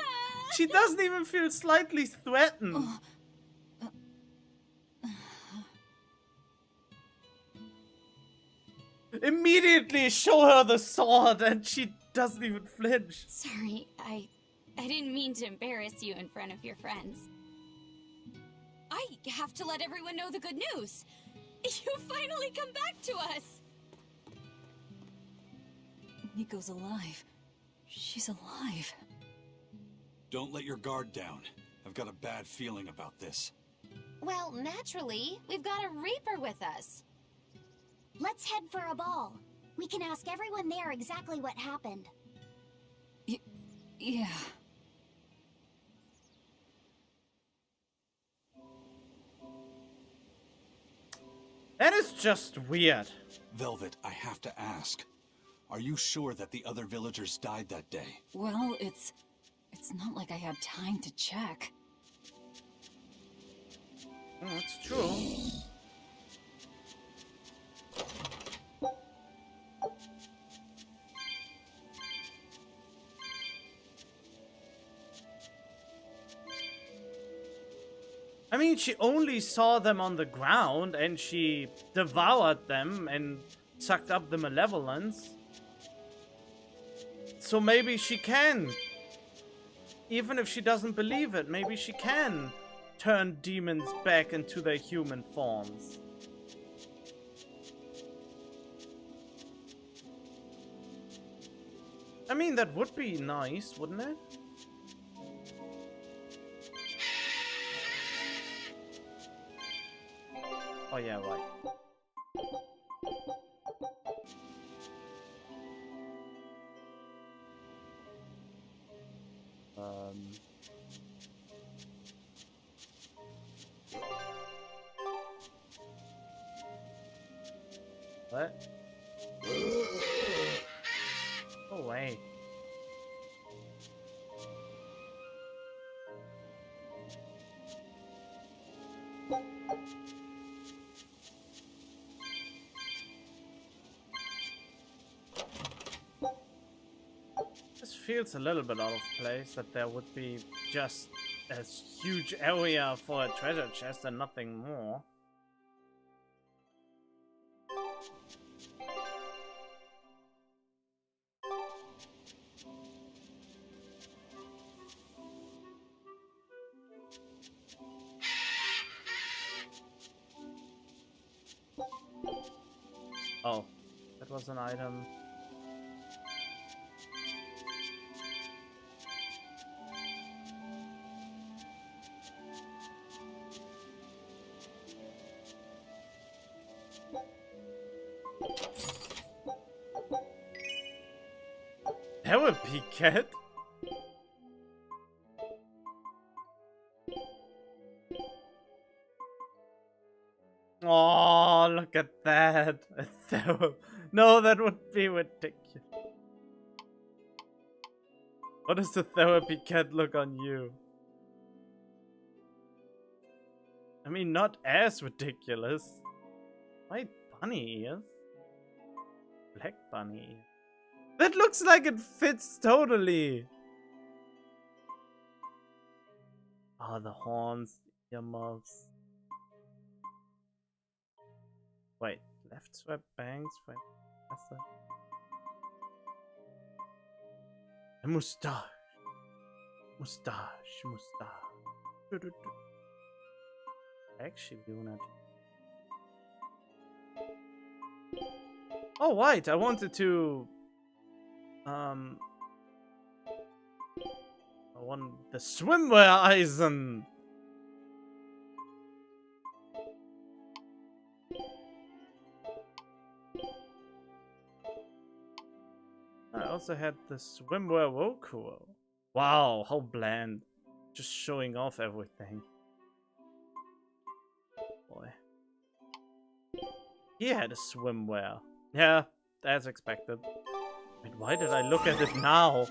She doesn't even feel slightly threatened. Immediately show her the sword and she doesn't even flinch. Sorry, I didn't mean to embarrass you in front of your friends. I have to let everyone know the good news. You finally come back to us. Nico's alive. She's alive. Don't let your guard down. I've got a bad feeling about this. Well, naturally, we've got a Reaper with us. Let's head for a ball. We can ask everyone there exactly what happened. Yeah. That is just weird. Velvet, I have to ask. Are you sure that the other villagers died that day? Well, it's not like I had time to check. That's true. I mean, she only saw them on the ground and she devoured them and sucked up the malevolence. So maybe she can. Even if she doesn't believe it, maybe she can turn demons back into their human forms. I mean, that would be nice, wouldn't it? Oh yeah, right. What? Go away. This feels a little bit out of place, that there would be just a huge area for a treasure chest and nothing more. Oh, that was an item. That would be good. Oh, look at that. No, that would be ridiculous. What does the therapy cat look on you? I mean, not as ridiculous. White bunny ears? Black bunny ears. That looks like it fits totally. Oh, the horns, earmuffs. Wait, left swipe bangs, right? That's the... A mustache. Mustache, mustache. Actually, Unit. Oh, right, I wanted to... I want the swimwear Eisen. I also had the swimwear Roku. Wow, how bland. Just showing off everything. Boy. He had a swimwear. Yeah, as expected. Wait, why did I look at it now?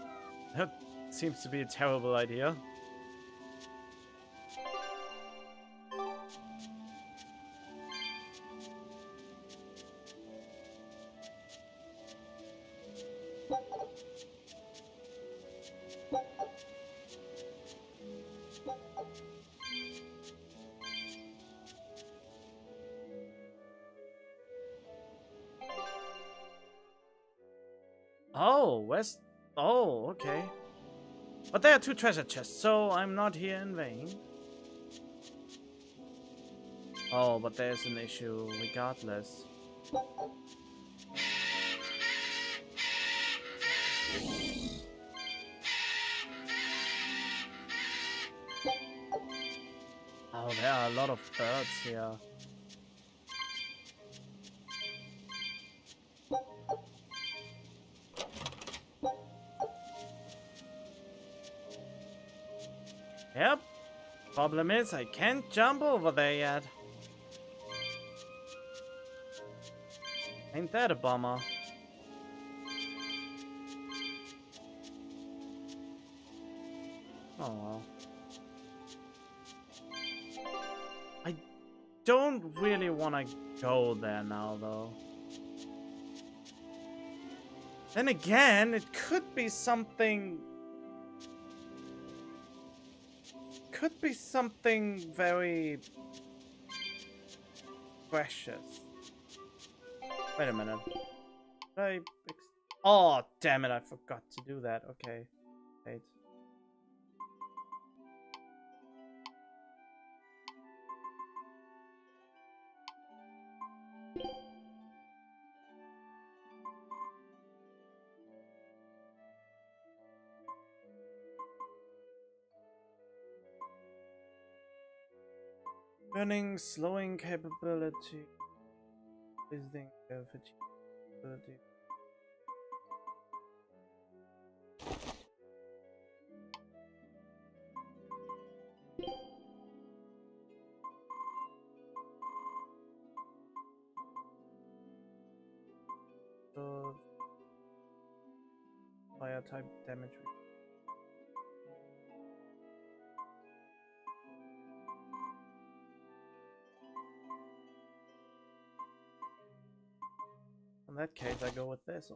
That seems to be a terrible idea. Oh, where's... Oh, okay. But there are 2 treasure chests, so I'm not here in vain. Oh, but there's an issue regardless. Oh, there are a lot of birds here. Yep. Problem is, I can't jump over there yet. Ain't that a bummer? Oh well. I don't really want to go there now, though. Then again, it could be something... Could be something very... precious. Wait a minute. Oh, damn it, I forgot to do that. Okay. Wait. Burning, slowing capability. Visiting capability. Fire type damage. In that case, I go with this.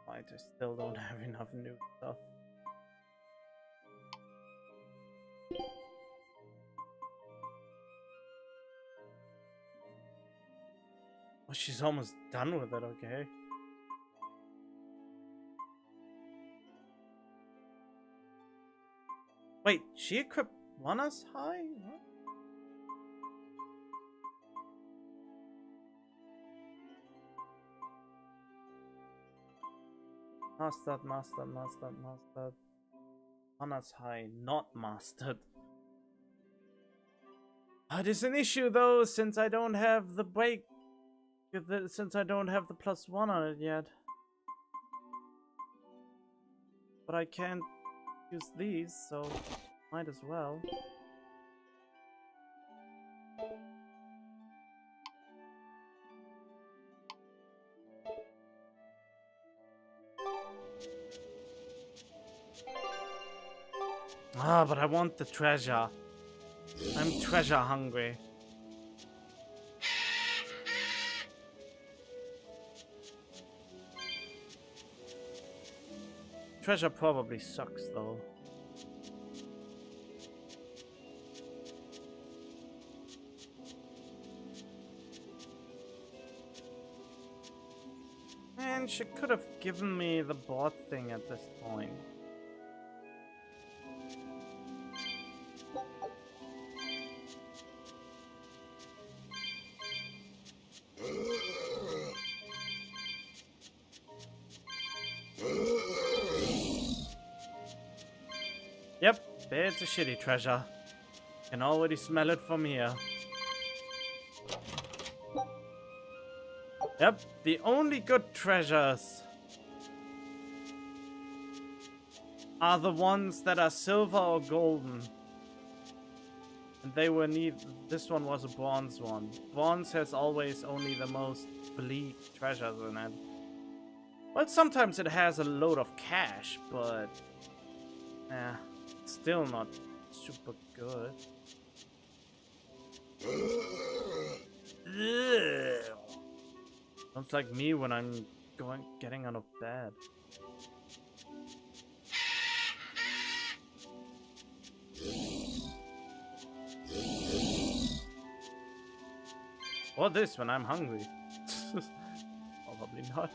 I just still don't have enough new stuff. Oh, she's almost done with it, okay. Wait, she equipped one as high? What? Mastered. One as high, not mastered. It is an issue though, since I don't have the break. Since I don't have the +1 on it yet. But I can't use these, so might as well. Ah, but I want the treasure. I'm treasure hungry. Treasure probably sucks though. Man, she could have given me the board thing at this point. Yep, it's a shitty treasure. Can already smell it from here. Yep, the only good treasures are the ones that are silver or golden. And they were this one was a bronze one. Bronze has always only the most bleak treasures in it. Well, sometimes it has a load of cash, but it's still not super good. Sounds like me when I'm getting out of bed. Or this when I'm hungry. Probably not.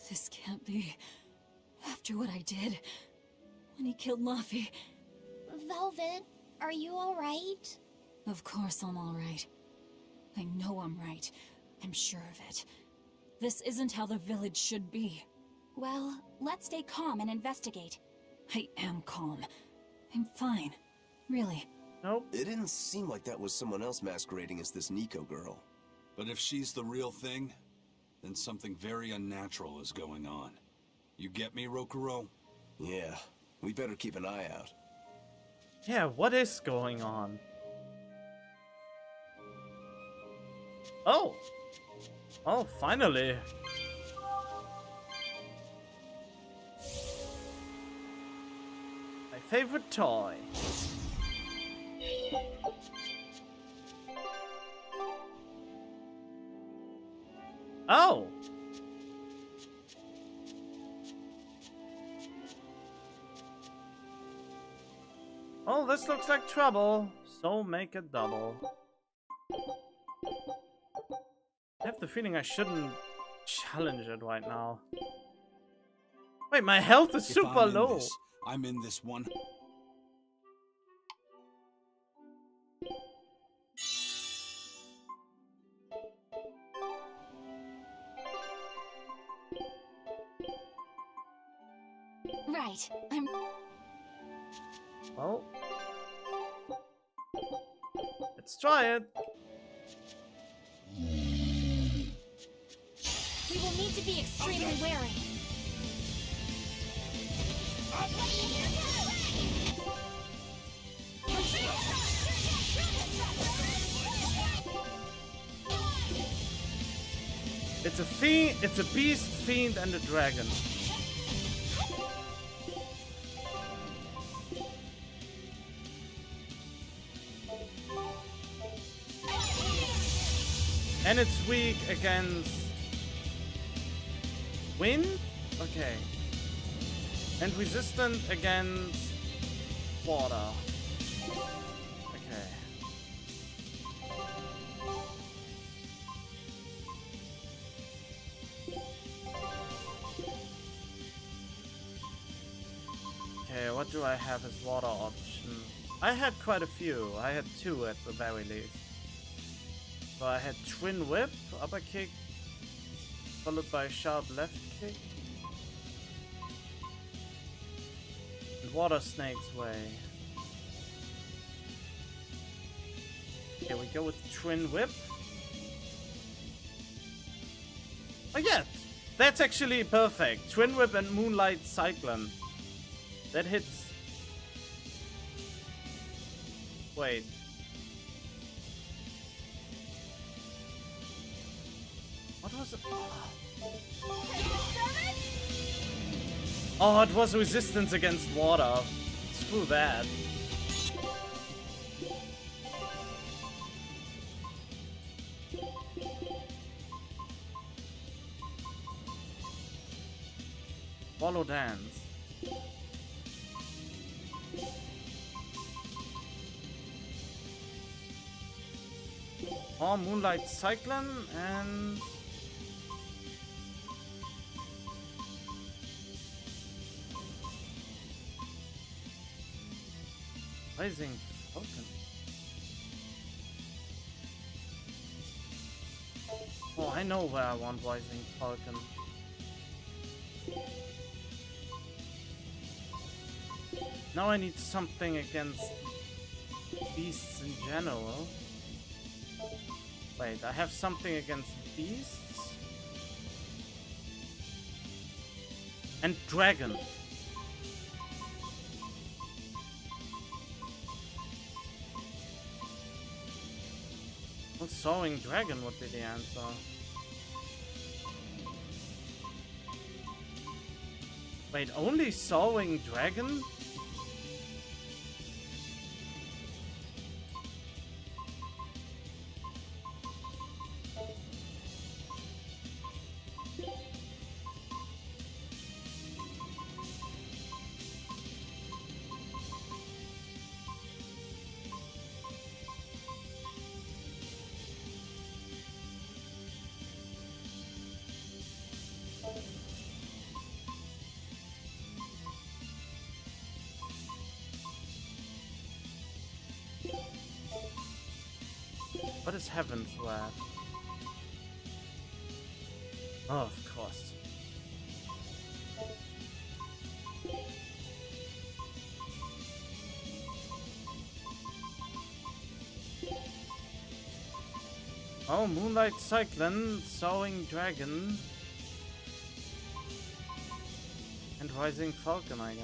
This can't be. After what I did, when he killed Laphicet. Velvet, are you alright? Of course I'm alright. I know I'm right. I'm sure of it. This isn't how the village should be. Well, let's stay calm and investigate. I am calm. I'm fine. Really. Nope. It didn't seem like that was someone else masquerading as this Nico girl. But if she's the real thing, then something very unnatural is going on. You get me, Rokuro? Yeah, we better keep an eye out. Yeah, what is going on? Oh! Oh, finally! My favorite toy. Oh! Oh, this looks like trouble, so make a double. I have the feeling I shouldn't challenge it right now. Wait, my health is super low. I'm in this one. Right, I'm... Well, let's try it. We will need to be extremely wary. It's a fiend, it's a beast, fiend, and a dragon. And it's weak against wind? Okay. And resistant against water. Okay. Okay, what do I have as water option? I had quite a few. I had 2 at the very least. So I had Twin Whip, upper kick, followed by sharp left kick. And Water Snake's Way. Okay, we go with Twin Whip. Oh yeah, that's actually perfect. Twin Whip and Moonlight Cyclone. That hits. Wait. What was it? Oh, it was resistance against water. Screw that. Follow dance. Oh, Moonlight Cyclone and Rising Falcon. Oh, I know where I want Rising Falcon. Now I need something against beasts in general. Wait, I have something against beasts? And dragon. Well, sowing dragon would be the answer. Wait, only sowing dragon? What is Heaven's Wrath? Oh, of course. Oh, Moonlight Cyclone, Sowing Dragon, and Rising Falcon, I guess.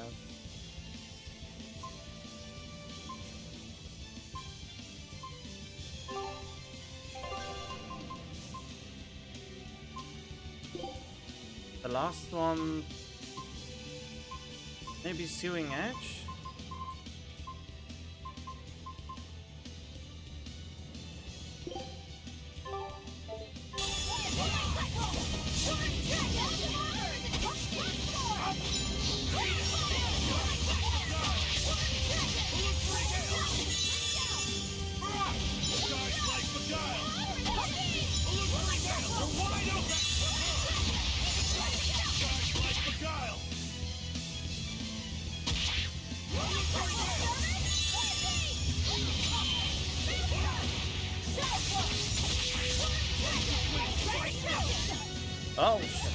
The last one, maybe Searing Edge? Oh shit.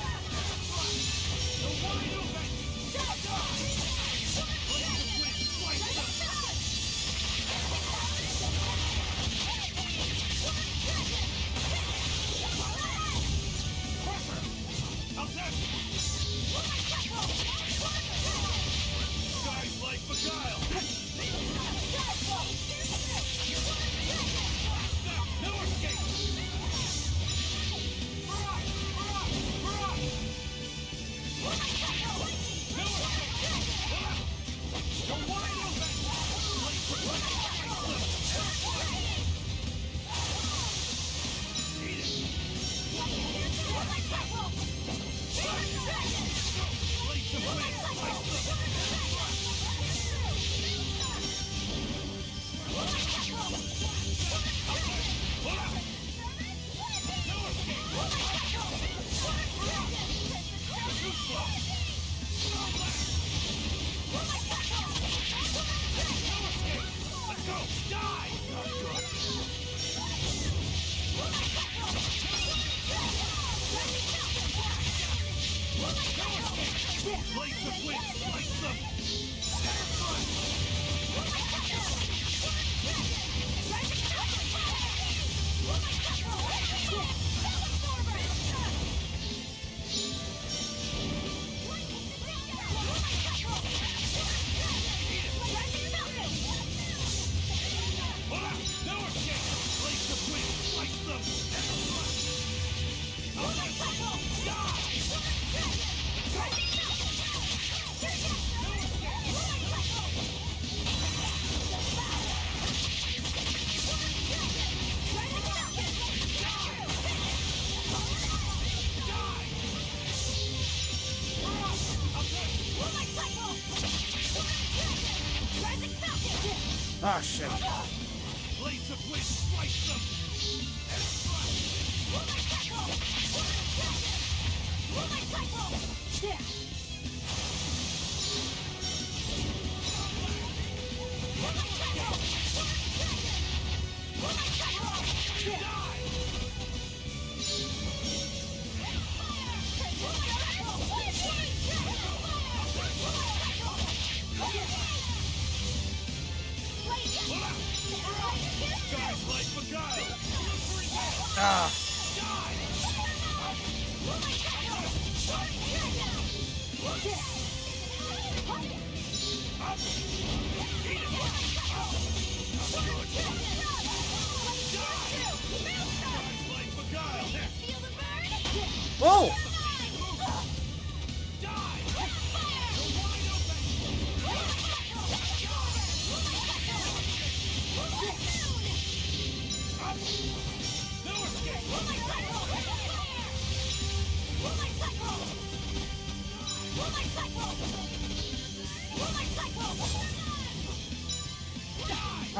Ah, shit. Blades of wind, slice them! Guys like beguile. Ah. Whoa!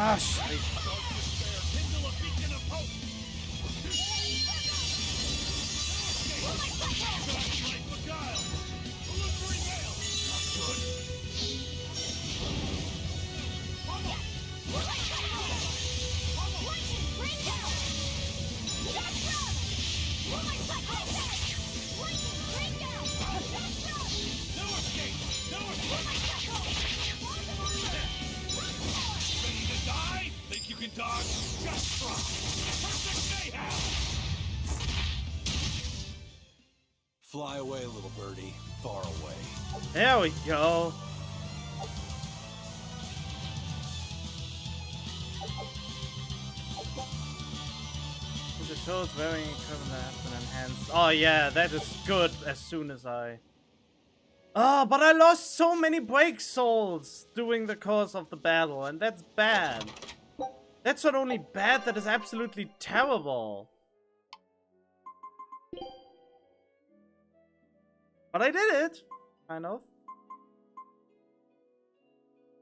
Ah, shit. Think you can dodge? Just try. Perfect mayhem. Fly away, little birdie. Far away. There we go. The show's wearing equipment has been enhanced. Oh yeah, that is good as soon as I... Oh, but I lost so many break souls during the course of the battle, and that's bad. That's not only bad, that is absolutely terrible. But I did it, kind of.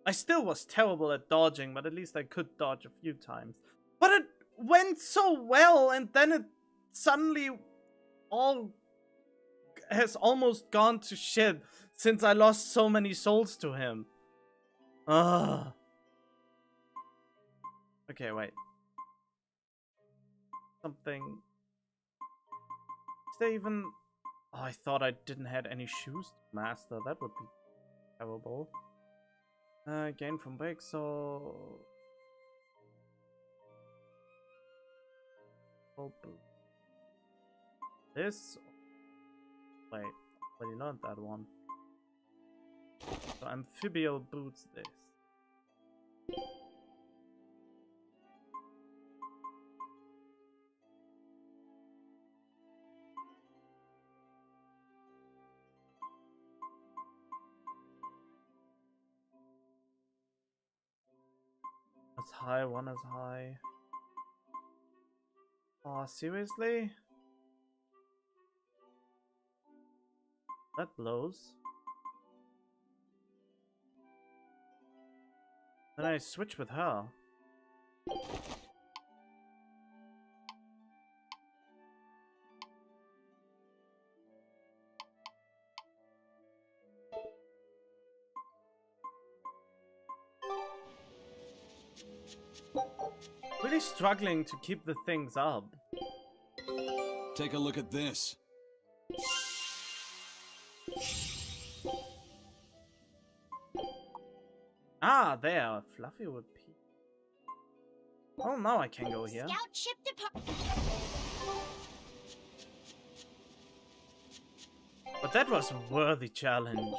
I still was terrible at dodging, but at least I could dodge a few times. But it went so well, and then it suddenly all has almost gone to shit since I lost so many souls to him. Ugh. Okay, wait. Something... Is there even... Oh, I thought I didn't have any shoes to master. That would be terrible. Gain from break, so... This? Wait, already learned that one. So amphibial boots this. That's high, one is high. Oh, seriously? That blows. Then I switch with her. Really struggling to keep the things up. Take a look at this. Ah, there. Fluffy would pee. Oh, now I can go here. Scout ship depart. But that was a worthy challenge.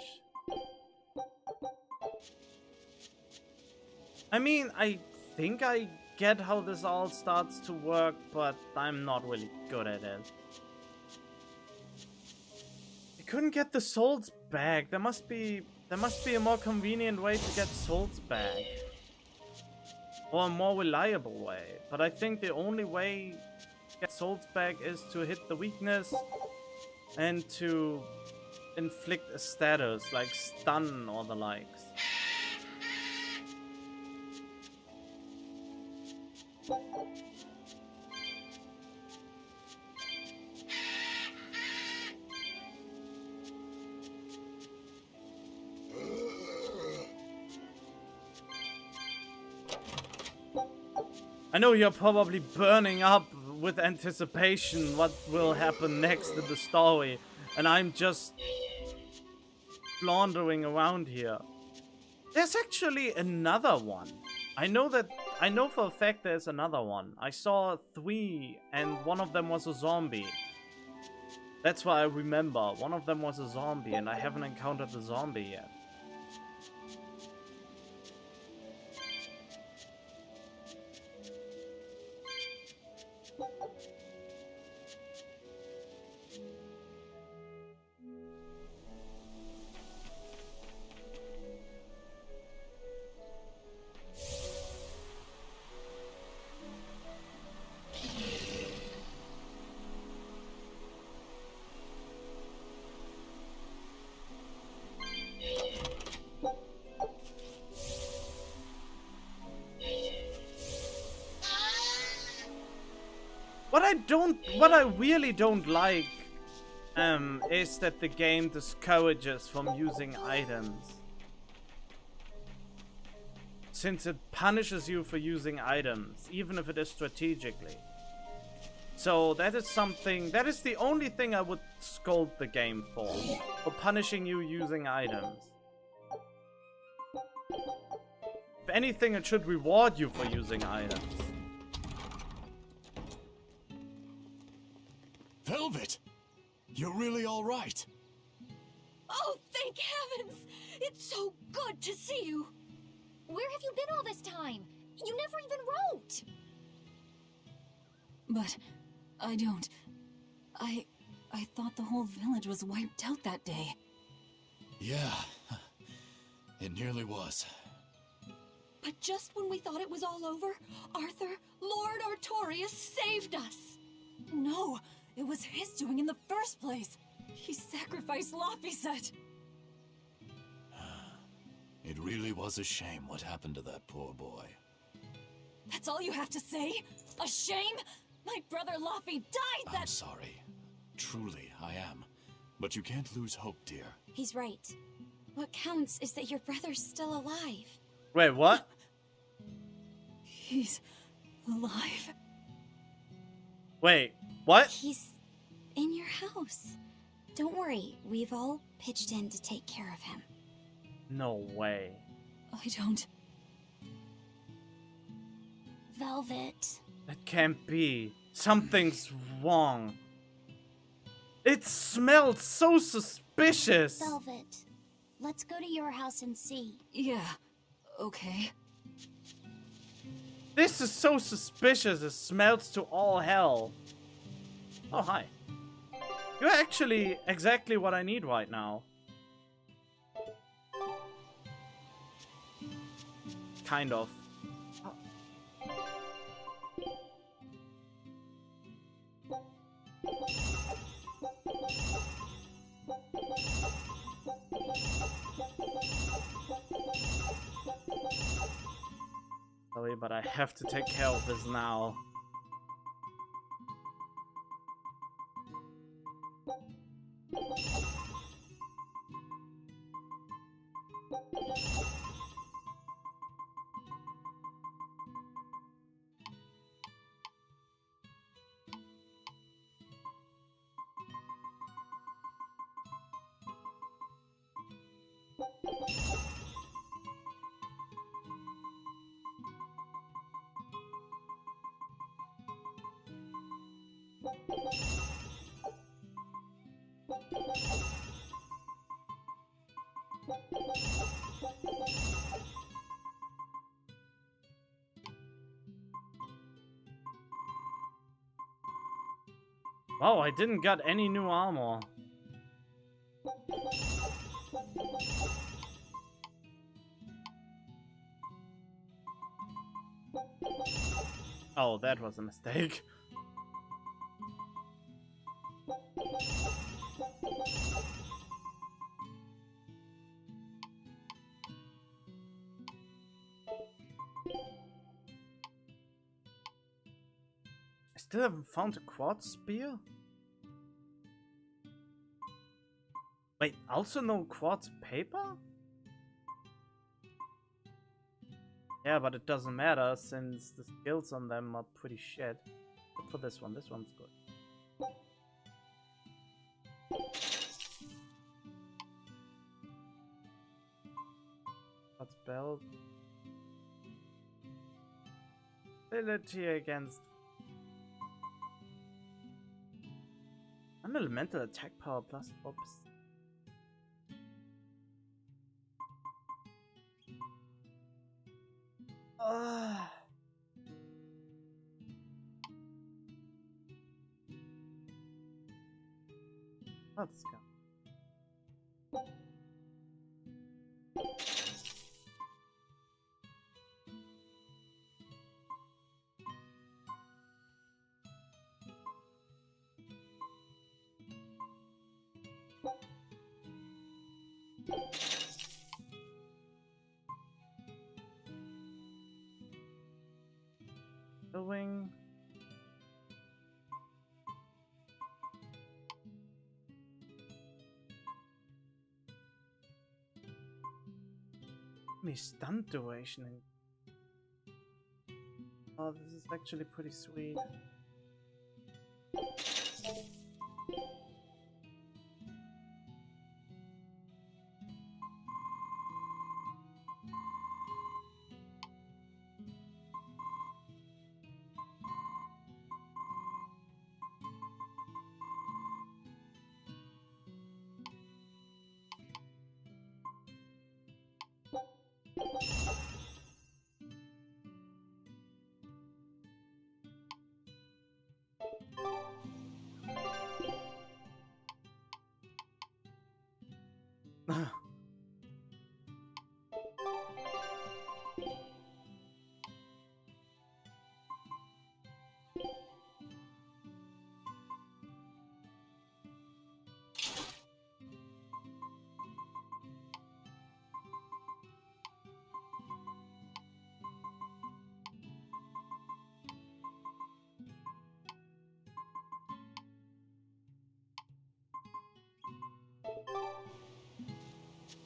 I mean, I think I get how this all starts to work, but I'm not really good at it. I couldn't get the souls back. There must be a more convenient way to get souls back. Or a more reliable way. But I think the only way to get souls back is to hit the weakness and to inflict a status like stun or the likes. I know you're probably burning up with anticipation what will happen next in the story, and I'm just floundering around here. There's actually another one. I know that I know for a fact there's another one. I saw 3 and one of them was a zombie. That's what I remember. One of them was a zombie and I haven't encountered the zombie yet. What I really don't like is that the game discourages from using items. Since it punishes you for using items, even if it is strategically. So that is something, that is the only thing I would scold the game for punishing you using items. If anything, it should reward you for using items. Velvet! You're really alright. Oh, thank heavens! It's so good to see you! Where have you been all this time? You never even wrote! But I don't. I thought the whole village was wiped out that day. Yeah, it nearly was. But just when we thought it was all over, Arthur, Lord Artorias saved us! No, it was his doing in the first place. He sacrificed Laphicet. It really was a shame what happened to that poor boy. That's all you have to say? A shame? My brother Laphi died that— I'm sorry. Truly, I am. But you can't lose hope, dear. He's right. What counts is that your brother's still alive. Wait, what? He's alive. Wait, what? He's in your house. Don't worry, we've all pitched in to take care of him. No way. I don't... Velvet. That can't be. Something's wrong. It smells so suspicious. Velvet, let's go to your house and see. Yeah, okay. This is so suspicious. It smells to all hell. Oh, hi. You're actually exactly what I need right now. Kind of. Sorry, but I have to take care of this now. Oh, I didn't get any new armor. Oh, that was a mistake. I still haven't found a quartz spear? Wait, also no quartz paper? Yeah, but it doesn't matter since the skills on them are pretty shit. But for this one's good. Quartz belt. ability against an elemental attack power plus 4%. Let's go. Going. Me stun duration. Oh, this is actually pretty sweet.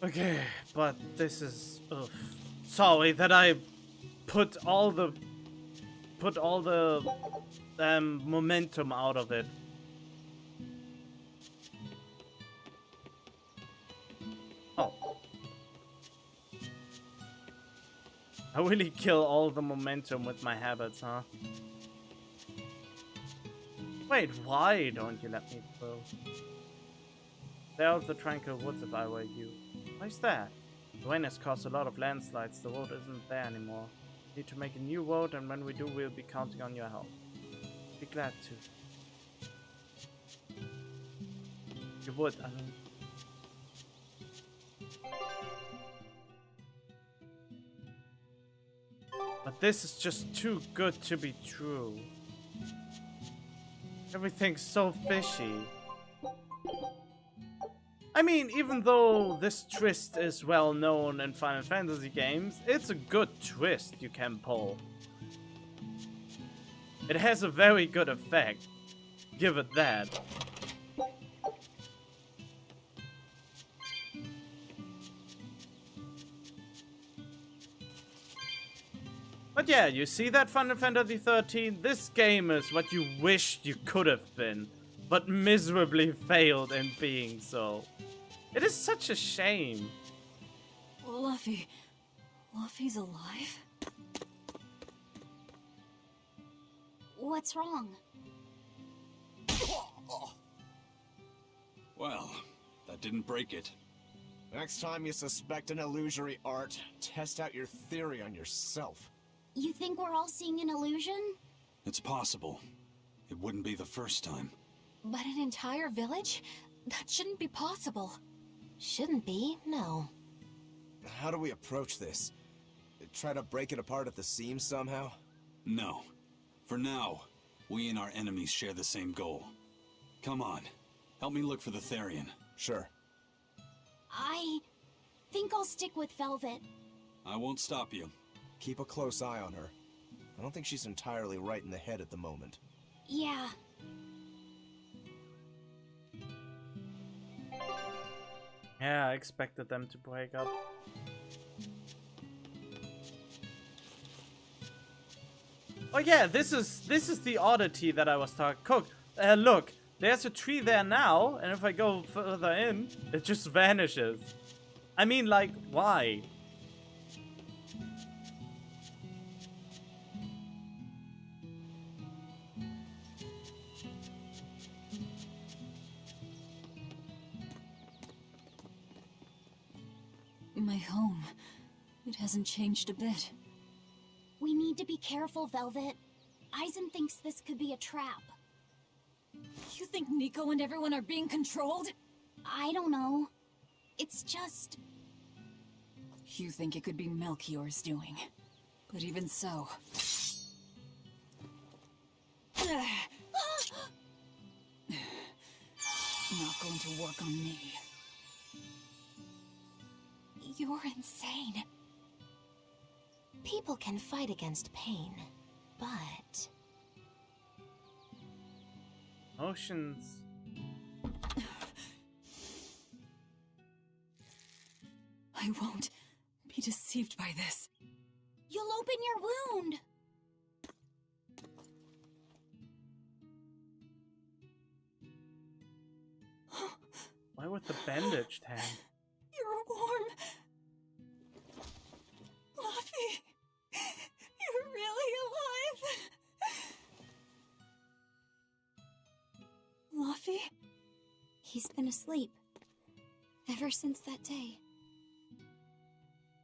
Okay, but this is sorry that I put all the momentum out of it. Oh. I really kill all the momentum with my habits, huh? Wait, why don't you let me through? Stay out of the tranquil woods if I were you. Why's that? The rain has caused a lot of landslides. The road isn't there anymore. Need to make a new road, and when we do, we'll be counting on your help. Be glad to. You would, I mean. But this is just too good to be true. Everything's so fishy. I mean, even though this twist is well known in Final Fantasy games, it's a good twist you can pull. It has a very good effect. Give it that. But yeah, you see that Final Fantasy 13? This game is what you wished you could have been, but miserably failed in being so. It is such a shame. Luffy's alive? What's wrong? Well, that didn't break it. Next time you suspect an illusory art, test out your theory on yourself. You think we're all seeing an illusion? It's possible. It wouldn't be the first time. But an entire village? That shouldn't be possible. Shouldn't be, no. How do we approach this? Try to break it apart at the seams somehow? No. For now, we and our enemies share the same goal. Come on. Help me look for the Therian. Sure. I think I'll stick with Velvet. I won't stop you. Keep a close eye on her. I don't think she's entirely right in the head at the moment. Yeah. Yeah, I expected them to break up. Oh yeah, this is the oddity that I was talking. Look, there's a tree there now, and if I go further in, it just vanishes. I mean, like, why? home. It hasn't changed a bit. We need to be careful, Velvet. Eisen thinks this could be a trap. You think Nico and everyone are being controlled? I don't know. It's just... You think it could be Melchior's doing. But even so... It's not going to work on me. You're insane. People can fight against pain, but... Oceans. I won't be deceived by this. You'll open your wound! Why with the bandage tag? You're warm. Luffy, you're really alive. Luffy? He's been asleep. Ever since that day.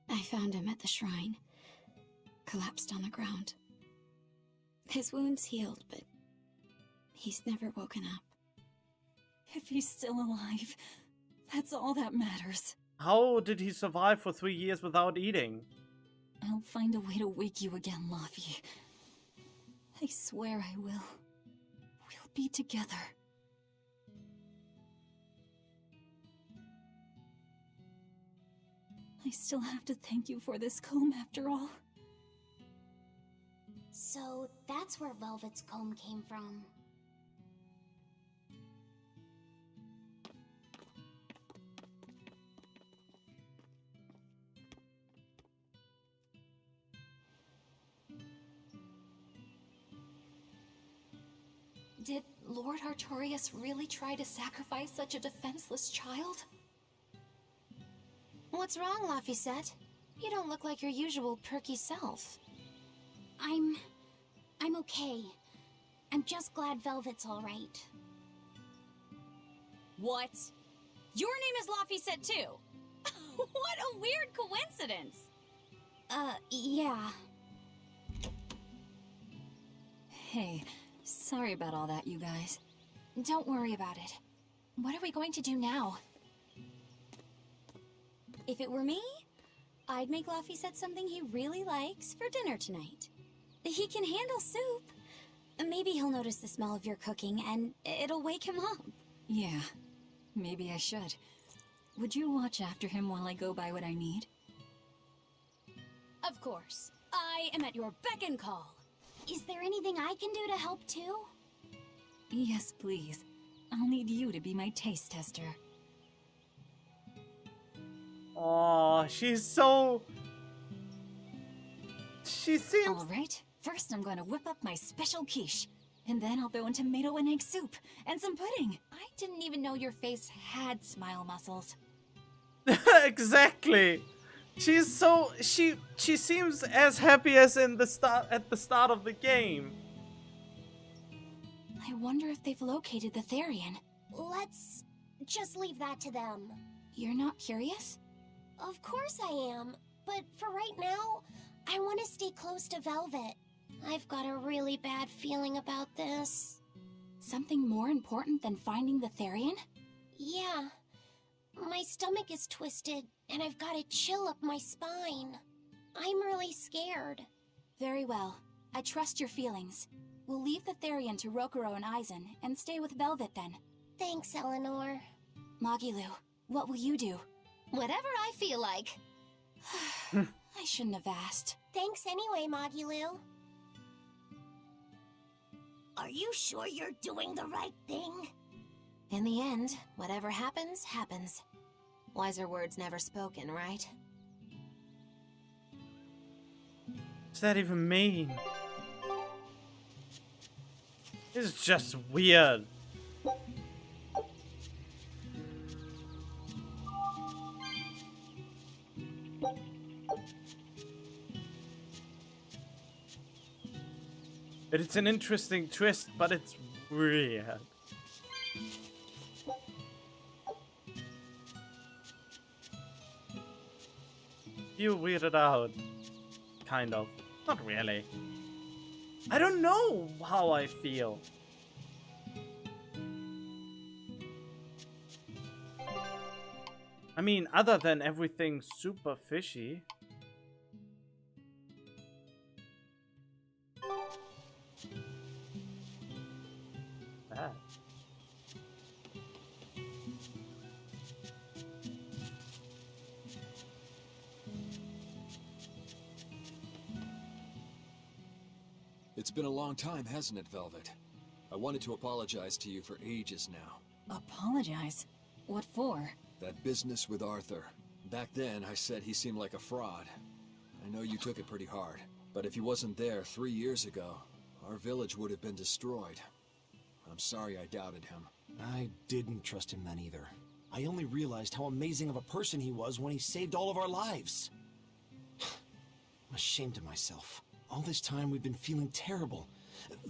I found him at the shrine. Collapsed on the ground. His wounds healed, but he's never woken up. If he's still alive, that's all that matters. How did he survive for 3 years without eating? I'll find a way to wake you again, Luffy. I swear I will. We'll be together. I still have to thank you for this comb after all. So that's where Velvet's comb came from. Did Lord Artorias really try to sacrifice such a defenseless child? What's wrong, Laphicet? You don't look like your usual perky self. I'm okay. I'm just glad Velvet's alright. What? Your name is Laphicet too? What a weird coincidence! Yeah. Hey, sorry about all that, you guys. Don't worry about it. What are we going to do now? If it were me, I'd make Laphicet something he really likes for dinner tonight. He can handle soup. Maybe he'll notice the smell of your cooking and it'll wake him up. Yeah, maybe I should. Would you watch after him while I go buy what I need? Of course. I am at your beck and call. Is there anything I can do to help too? Yes, please. I'll need you to be my taste tester. Oh, she's so... She seems... Alright, first I'm going to whip up my special quiche. And then I'll throw in tomato and egg soup. And some pudding. I didn't even know your face had smile muscles. Exactly. She's so... She seems as happy as in the start at the start of the game. I wonder if they've located the Therian. Let's just leave that to them. You're not curious? Of course I am, but for right now, I want to stay close to Velvet. I've got a really bad feeling about this. Something more important than finding the Therian? Yeah. My stomach is twisted, and I've got a chill up my spine. I'm really scared. Very well. I trust your feelings. We'll leave the Therian to Rokuro and Eisen, and stay with Velvet then. Thanks, Eleanor. Magilu, what will you do? Whatever I feel like. I shouldn't have asked. Thanks anyway, Magilu. Are you sure you're doing the right thing? In the end, whatever happens, happens. Wiser words never spoken, right? What's that even mean? This is just weird. It's an interesting twist, but it's weird. feel weirded out. Kind of. Not really. I don't know how I feel. I mean, other than everything super fishy. Bad. It's been a long time, hasn't it, Velvet? I wanted to apologize to you for ages now. Apologize? What for? That business with Arthur. Back then, I said he seemed like a fraud. I know you took it pretty hard, but if he wasn't there 3 years ago, our village would have been destroyed. I'm sorry I doubted him. I didn't trust him then either. I only realized how amazing of a person he was when he saved all of our lives. I'm ashamed of myself. All this time we've been feeling terrible,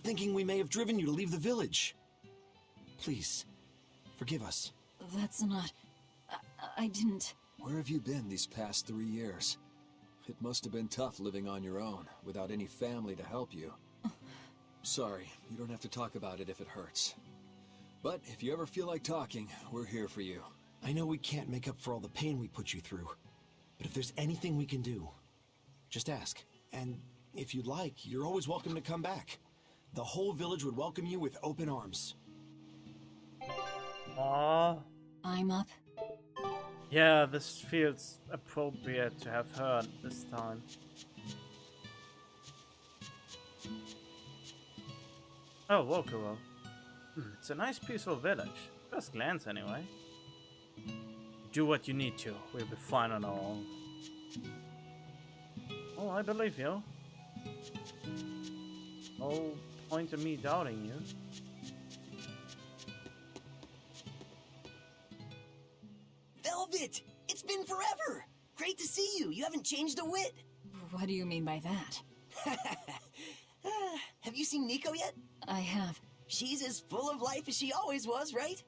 thinking we may have driven you to leave the village. Please, forgive us. That's not... I didn't... Where have you been these past 3 years? It must have been tough living on your own, without any family to help you. Sorry, you don't have to talk about it if it hurts. But if you ever feel like talking, we're here for you. I know we can't make up for all the pain we put you through, but if there's anything we can do, just ask. And if you'd like, you're always welcome to come back. The whole village would welcome you with open arms. Aww. I'm up. Yeah, this feels appropriate to have heard this time. Oh, Wokuro. It's a nice peaceful village. First glance anyway. Do what you need to. We'll be fine on our own. Oh, I believe you. No point of me doubting you. Velvet! It's been forever! Great to see you. You haven't changed a whit. What do you mean by that? Have you seen Nico yet? I have. She's as full of life as she always was, right?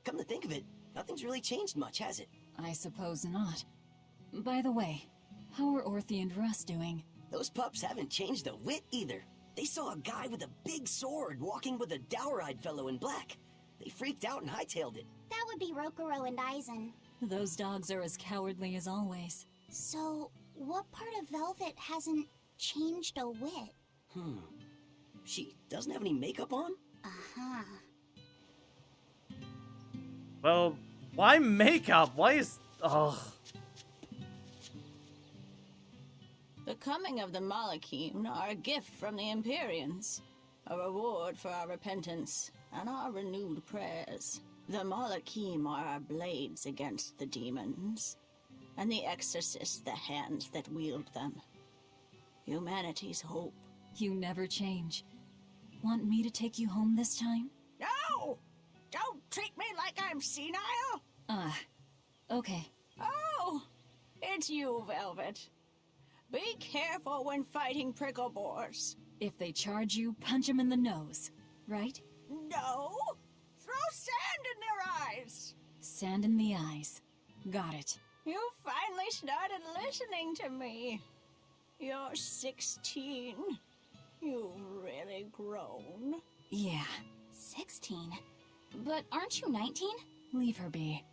Come to think of it, nothing's really changed much, has it? I suppose not. By the way, how are Orthy and Russ doing? Those pups haven't changed a whit either. They saw a guy with a big sword walking with a dour-eyed fellow in black. They freaked out and hightailed it. That would be Rokuro and Aizen. Those dogs are as cowardly as always. So, what part of Velvet hasn't changed a whit? She doesn't have any makeup on? Uh-huh. Well, why makeup? Why is... Ugh. The coming of the Malachim are a gift from the Empyreans, a reward for our repentance and our renewed prayers. The Malachim are our blades against the demons, and the exorcists the hands that wield them. Humanity's hope. You never change. Want me to take you home this time? No! Don't treat me like I'm senile! Okay. Oh! It's you, Velvet. Be careful when fighting prickle boars. If they charge you, punch them in the nose, right? No! Throw sand in their eyes! Sand in the eyes. Got it. You finally started listening to me. You're 16. You've really grown. Yeah. 16? But aren't you 19? Leave her be.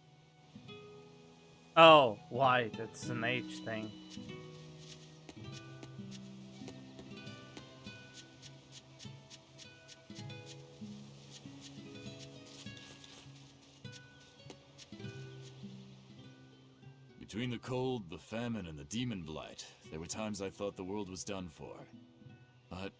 Oh, why? That's an age thing. Between the cold, the famine, and the demon blight, there were times I thought the world was done for. But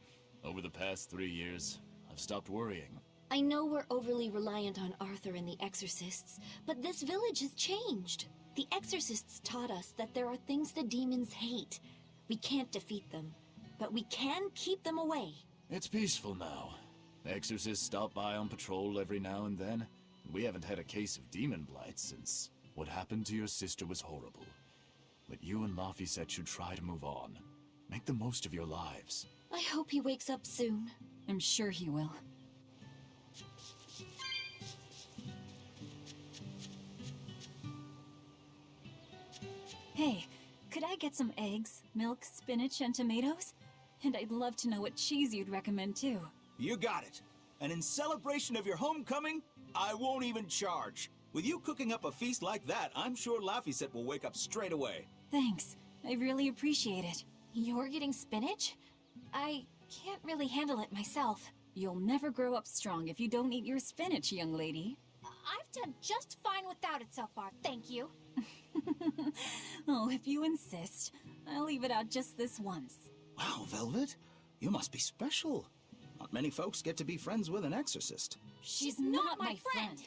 over the past 3 years, I've stopped worrying. I know we're overly reliant on Arthur and the exorcists, but this village has changed. The exorcists taught us that there are things the demons hate. We can't defeat them, but we can keep them away. It's peaceful now. The exorcists stop by on patrol every now and then. We haven't had a case of demon blight since what happened to your sister was horrible. But you and Laphicet should try to move on. Make the most of your lives. I hope he wakes up soon. I'm sure he will. Hey, could I I get some eggs, milk, spinach, and tomatoes? And I'd love to know what cheese you'd recommend too. You got it. And in celebration of your homecoming, I won't even charge. With you cooking up a feast like that, I'm sure Laphicet will wake up straight away. Thanks. I really appreciate it. You're getting spinach? I can't really handle it myself. You'll never grow up strong if you don't eat your spinach, young lady. I've done just fine without it so far, thank you. Oh, if you insist. I'll leave it out just this once. Wow, Velvet. You must be special. Not many folks get to be friends with an exorcist. She's not my friend.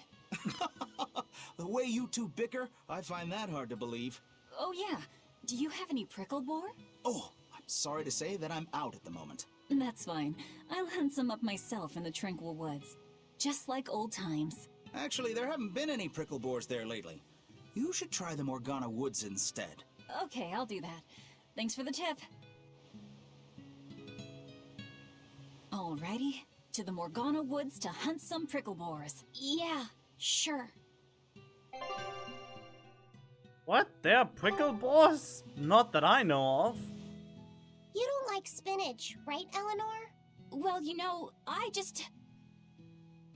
The way you two bicker, I find that hard to believe. Oh yeah. Do you have any prickle boar? Oh, I'm sorry to say that I'm out at the moment. That's fine. I'll hunt some up myself in the tranquil woods. Just like old times. Actually, there haven't been any prickle boars there lately. You should try the Morgana Woods instead. Okay, I'll do that. Thanks for the tip. Alrighty, to the Morgana Woods to hunt some prickle boars. Yeah, sure. What? There are prickle boars? Not that I know of. You don't like spinach, right, Eleanor? Well, you know, I just...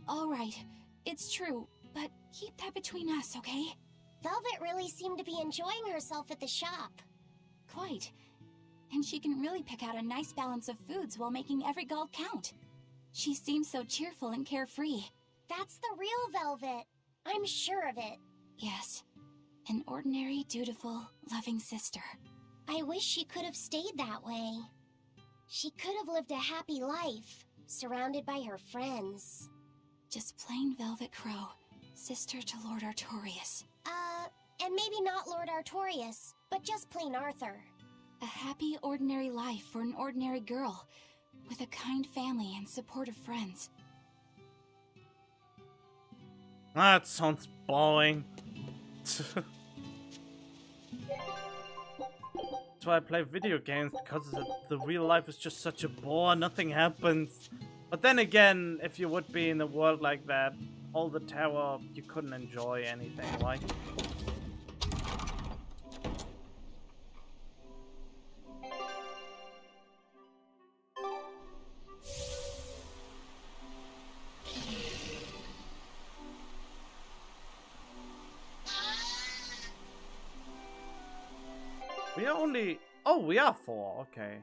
Alright, it's true, but keep that between us, okay? Velvet really seemed to be enjoying herself at the shop. Quite. And she can really pick out a nice balance of foods while making every gulp count. She seems so cheerful and carefree. That's the real Velvet. I'm sure of it. Yes. An ordinary, dutiful, loving sister. I wish she could have stayed that way. She could have lived a happy life, surrounded by her friends. Just plain Velvet Crow, sister to Lord Artorias. And maybe not Lord Artorias, but just plain Arthur. A happy, ordinary life for an ordinary girl, with a kind family and supportive friends. That sounds boring. That's why I play video games, because the real life is just such a bore, nothing happens. But then again, if you would be in a world like that, all the terror, you couldn't enjoy anything, right? We are only... Oh, we are 4, okay.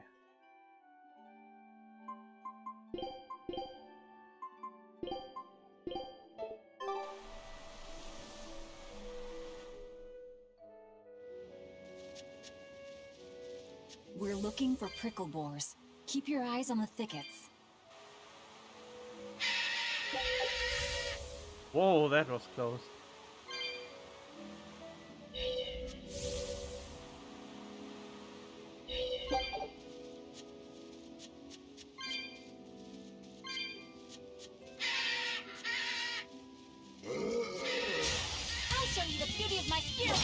We're looking for prickle boars. Keep your eyes on the thickets. Whoa, that was close. I'll show you the beauty of my spirit.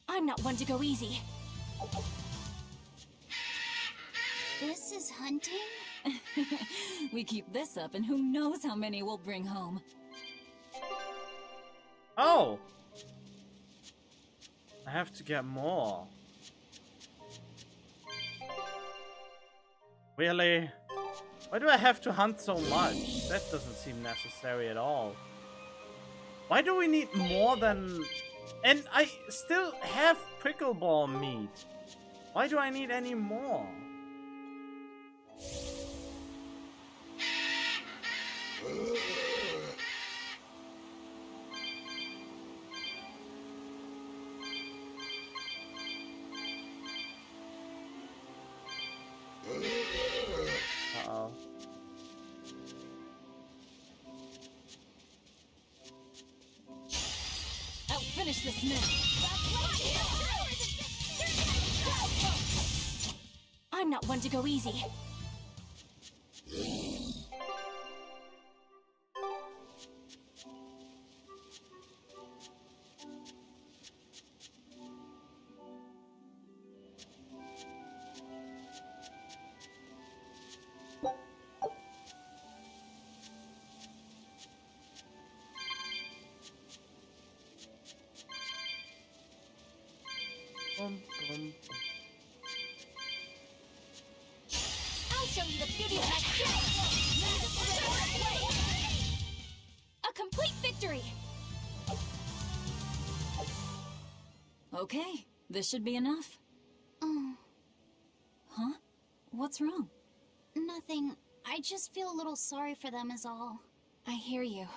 I'm not one to go easy. This is hunting? We keep this up and who knows how many we'll bring home. Oh! I have to get more. Really? Why do I have to hunt so much? That doesn't seem necessary at all. Why do we need more than... And I still have prickle ball meat. Why do I need any more? Uh-oh. I'll finish this now. I'm not one to go easy. Bum, bum. I'll show you the beauty of my strength! A complete victory! Okay, this should be enough. Huh? What's wrong? Nothing. I just feel a little sorry for them is all. I hear you.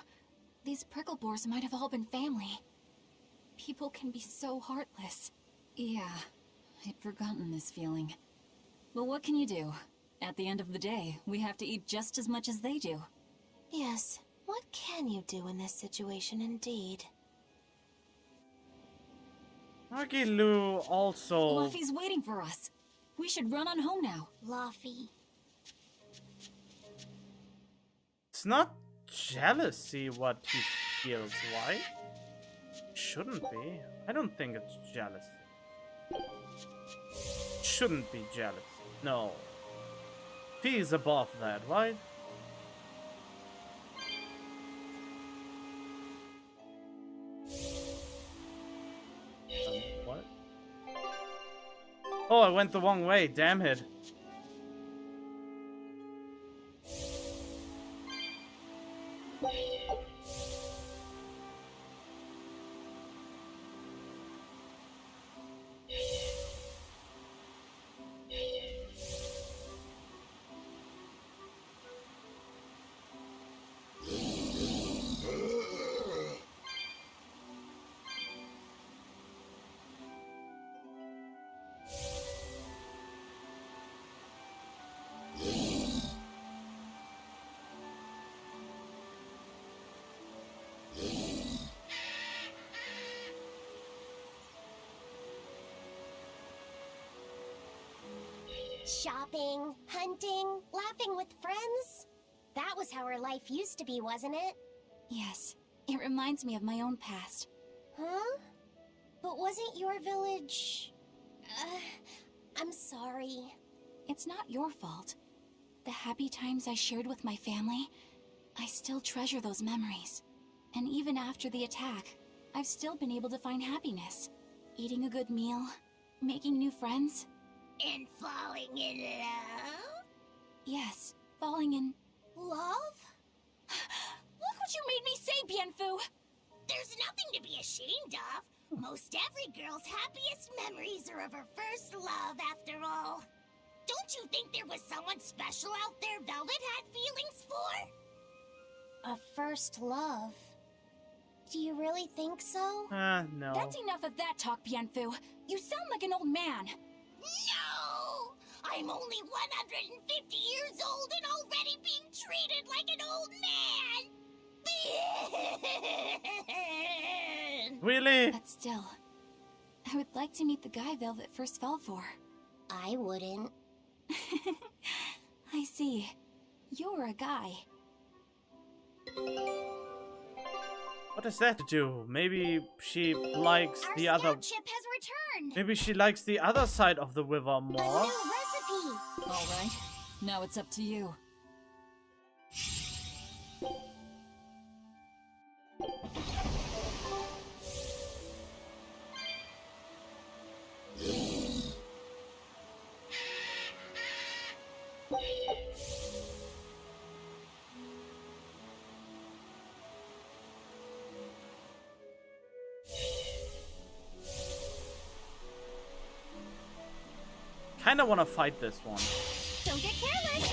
These prickle boars might have all been family. People can be so heartless. Yeah, I'd forgotten this feeling. But what can you do? At the end of the day, we have to eat just as much as they do. Yes, what can you do in this situation indeed? Agilu also... Luffy's waiting for us. We should run on home now. Luffy. It's not jealousy what he feels, right? Shouldn't be. I don't think it's jealousy. Shouldn't be jealousy. No. He's above that, right? What? Oh, I went the wrong way, damn it. Shopping, hunting, laughing with friends. That was how our life used to be, wasn't it? Yes, it reminds me of my own past. Huh? But wasn't your village... I'm sorry. It's not your fault. The happy times I shared with my family, I still treasure those memories. And even after the attack, I've still been able to find happiness. Eating a good meal, making new friends. And falling in love? Yes, falling in... Love? Look what you made me say, Bienfu! There's nothing to be ashamed of. Most every girl's happiest memories are of her first love, after all. Don't you think there was someone special out there Velvet had feelings for? A first love? Do you really think so? No. That's enough of that talk, Bienfu. You sound like an old man. No! I'm only 150 years old and already being treated like an old man! Really? But still, I would like to meet the guy Velvet first fell for. I wouldn't. I see. You're a guy. What does that do? Maybe she likes the other... Our ship has returned! Maybe she likes the other side of the river more. A new recipe! Alright, now it's up to you. Kinda wanna fight this one. Don't get careless!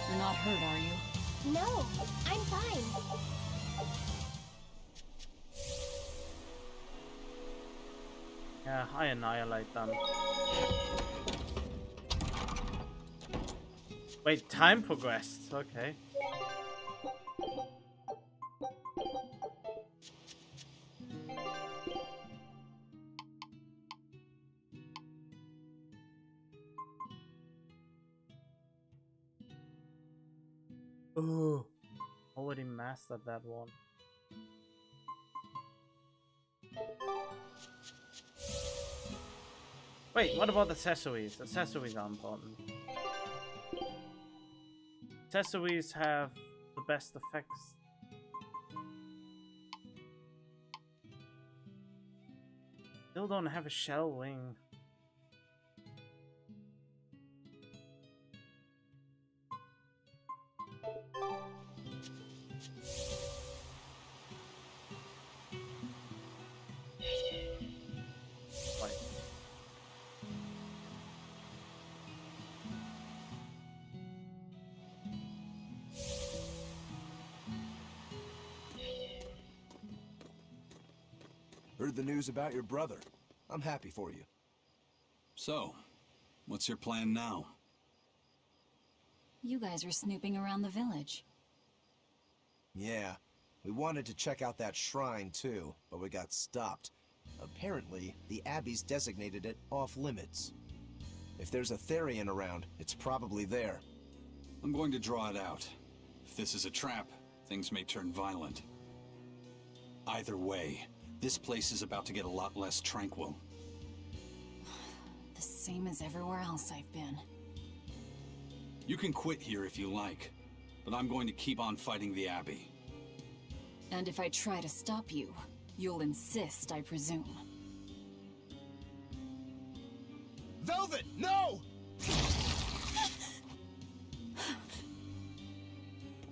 You're not hurt, are you? No, I'm fine. Yeah, I annihilate them. Wait, time progressed. Okay. Ooh, already mastered that one. Wait, what about accessories? Accessories are important. Accessories have the best effects. Still don't have a shell wing. Heard the news about your brother. I'm happy for you. So, what's your plan now? You guys were snooping around the village. Yeah, we wanted to check out that shrine too, but we got stopped. Apparently, the Abbey's designated it off-limits. If there's a Therian around, it's probably there. I'm going to draw it out. If this is a trap, things may turn violent. Either way, this place is about to get a lot less tranquil. The same as everywhere else I've been. You can quit here if you like, but I'm going to keep on fighting the Abbey. And if I try to stop you, you'll insist, I presume. Velvet, no!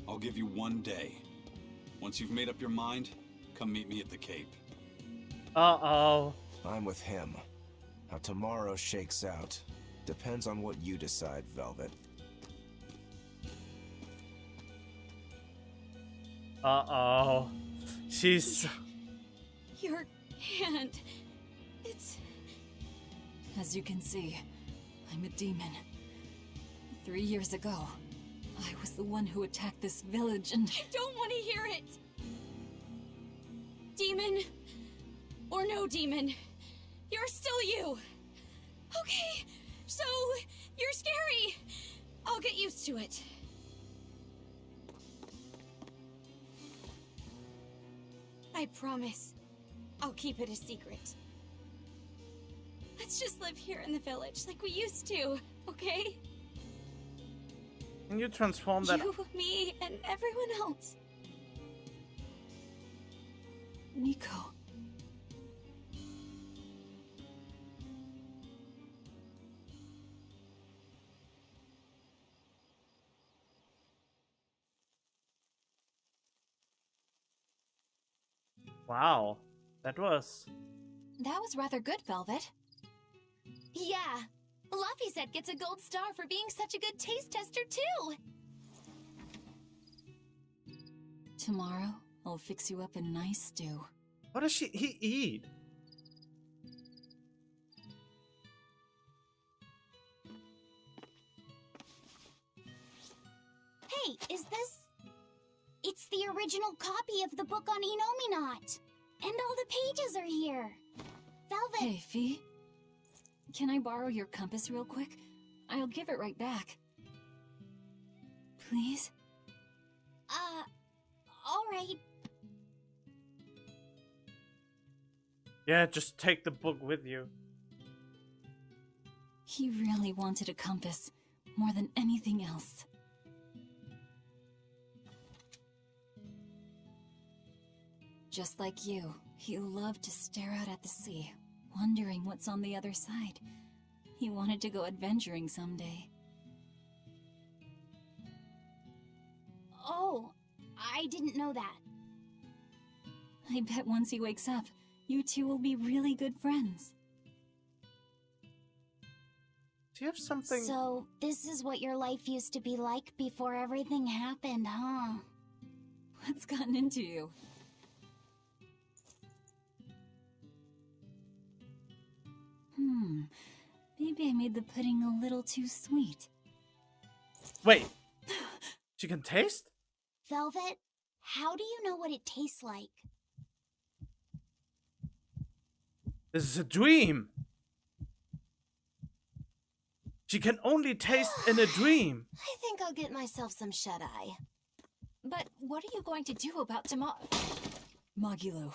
I'll give you 1 day. Once you've made up your mind, come meet me at the Cape. Uh-oh. I'm with him. How tomorrow shakes out depends on what you decide, Velvet. Uh-oh. She's... Your hand... It's... As you can see, I'm a demon. 3 years ago, I was the one who attacked this village and... I don't want to hear it! Demon... or no demon, you're still you! Okay, so... you're scary! I'll get used to it. I promise, I'll keep it a secret. Let's just live here in the village like we used to, okay? Can you transform that? You, me, and everyone else. Nico. Wow. That was rather good, Velvet. Yeah, Laphicet gets a gold star for being such a good taste tester, too! Tomorrow, I'll fix you up a nice stew. What does he eat? Hey, is this... It's the original copy of the book on Enominat. And all the pages are here. Velvet... Hey, Fee. Can I borrow your compass real quick? I'll give it right back. Please? Alright. Yeah, just take the book with you. He really wanted a compass, more than anything else. Just like you, he loved to stare out at the sea, wondering what's on the other side. He wanted to go adventuring someday. Oh, I didn't know that. I bet once he wakes up, you two will be really good friends. Do you have something? So, this is what your life used to be like before everything happened, huh? What's gotten into you? Maybe I made the pudding a little too sweet. Wait. She can taste? Velvet, how do you know what it tastes like? This is a dream. She can only taste in a dream. I think I'll get myself some shut-eye. But what are you going to do about tomorrow? Magilu,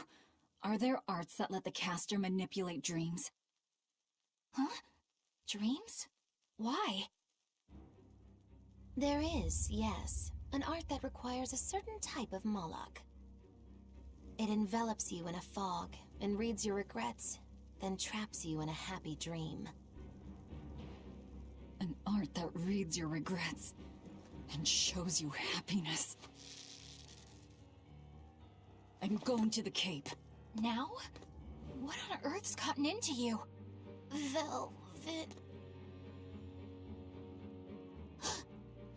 are there arts that let the caster manipulate dreams? Huh? Dreams? Why? There is, yes, an art that requires a certain type of Moloch. It envelops you in a fog and reads your regrets, then traps you in a happy dream. An art that reads your regrets and shows you happiness. I'm going to the Cape. Now? What on earth's gotten into you? Velvet.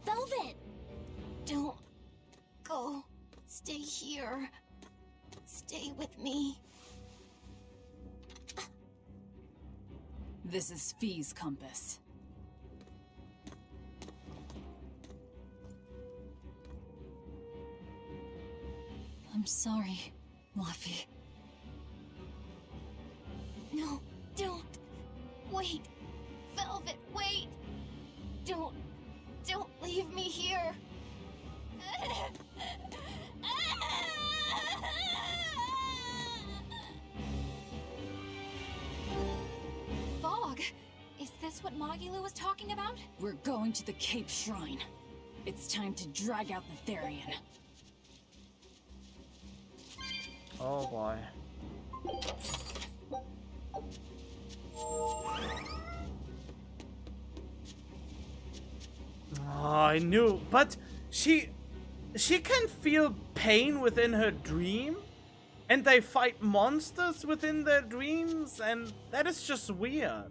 Velvet! Don't go. Stay here. Stay with me. This is Fee's compass. I'm sorry, Laphi. No, don't. Wait. Velvet, wait. Don't leave me here. Fog? Is this what Magilu was talking about? We're going to the Cape Shrine. It's time to drag out the Therian. Oh boy. Oh, I knew, but she can feel pain within her dream, and they fight monsters within their dreams, and that is just weird.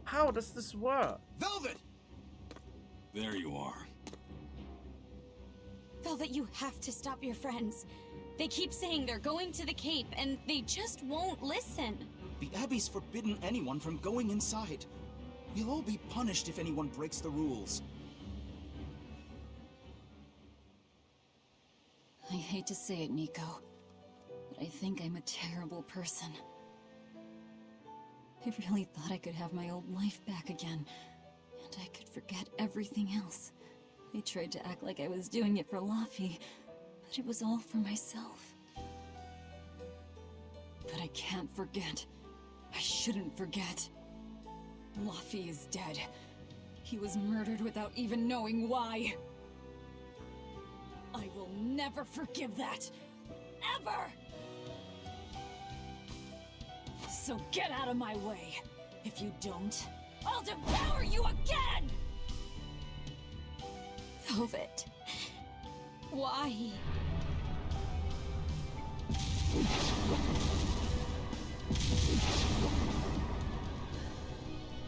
How does this work? Velvet! There you are. Velvet, you have to stop your friends. They keep saying they're going to the Cape, and they just won't listen. The Abbey's forbidden anyone from going inside. We'll all be punished if anyone breaks the rules. I hate to say it, Nico, but I think I'm a terrible person. I really thought I could have my old life back again, and I could forget everything else. I tried to act like I was doing it for Laphi, but it was all for myself. But I can't forget. I shouldn't forget. Laphi is dead. He was murdered without even knowing why. I will never forgive that. Ever! So get out of my way. If you don't, I'll devour you again! Velvet. Why?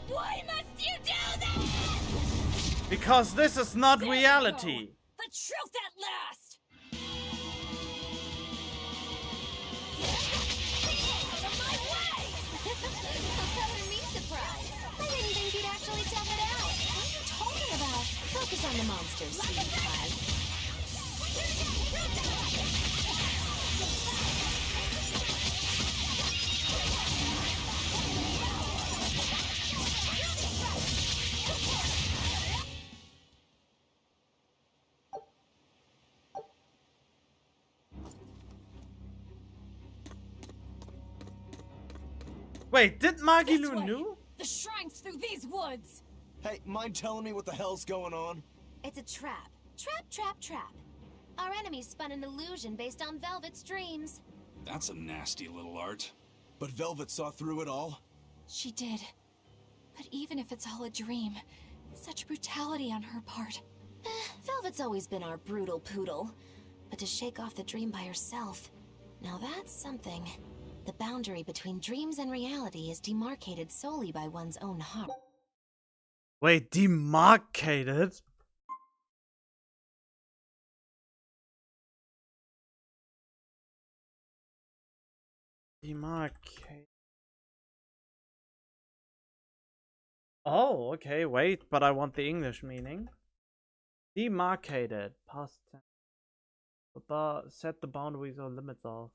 Why must you do this? Because this is not reality. The truth at last! Out of my way! Color me surprised. I didn't think you'd actually tough it out. What are you talking about? Focus on the monsters, sweetie pie. Wait, did This Magilu way. knew? The shrine's through these woods! Hey, mind telling me what the hell's going on? It's a trap. Trap. Our enemies spun an illusion based on Velvet's dreams. That's a nasty little art. But Velvet saw through it all? She did. But even if it's all a dream, such brutality on her part. Velvet's always been our brutal poodle. But to shake off the dream by herself, now that's something. The boundary between dreams and reality is demarcated solely by one's own heart. Wait, demarcated? Demarcate. Oh, okay, wait, but I want the English meaning. Demarcated, past tense. Set the boundaries or limits of.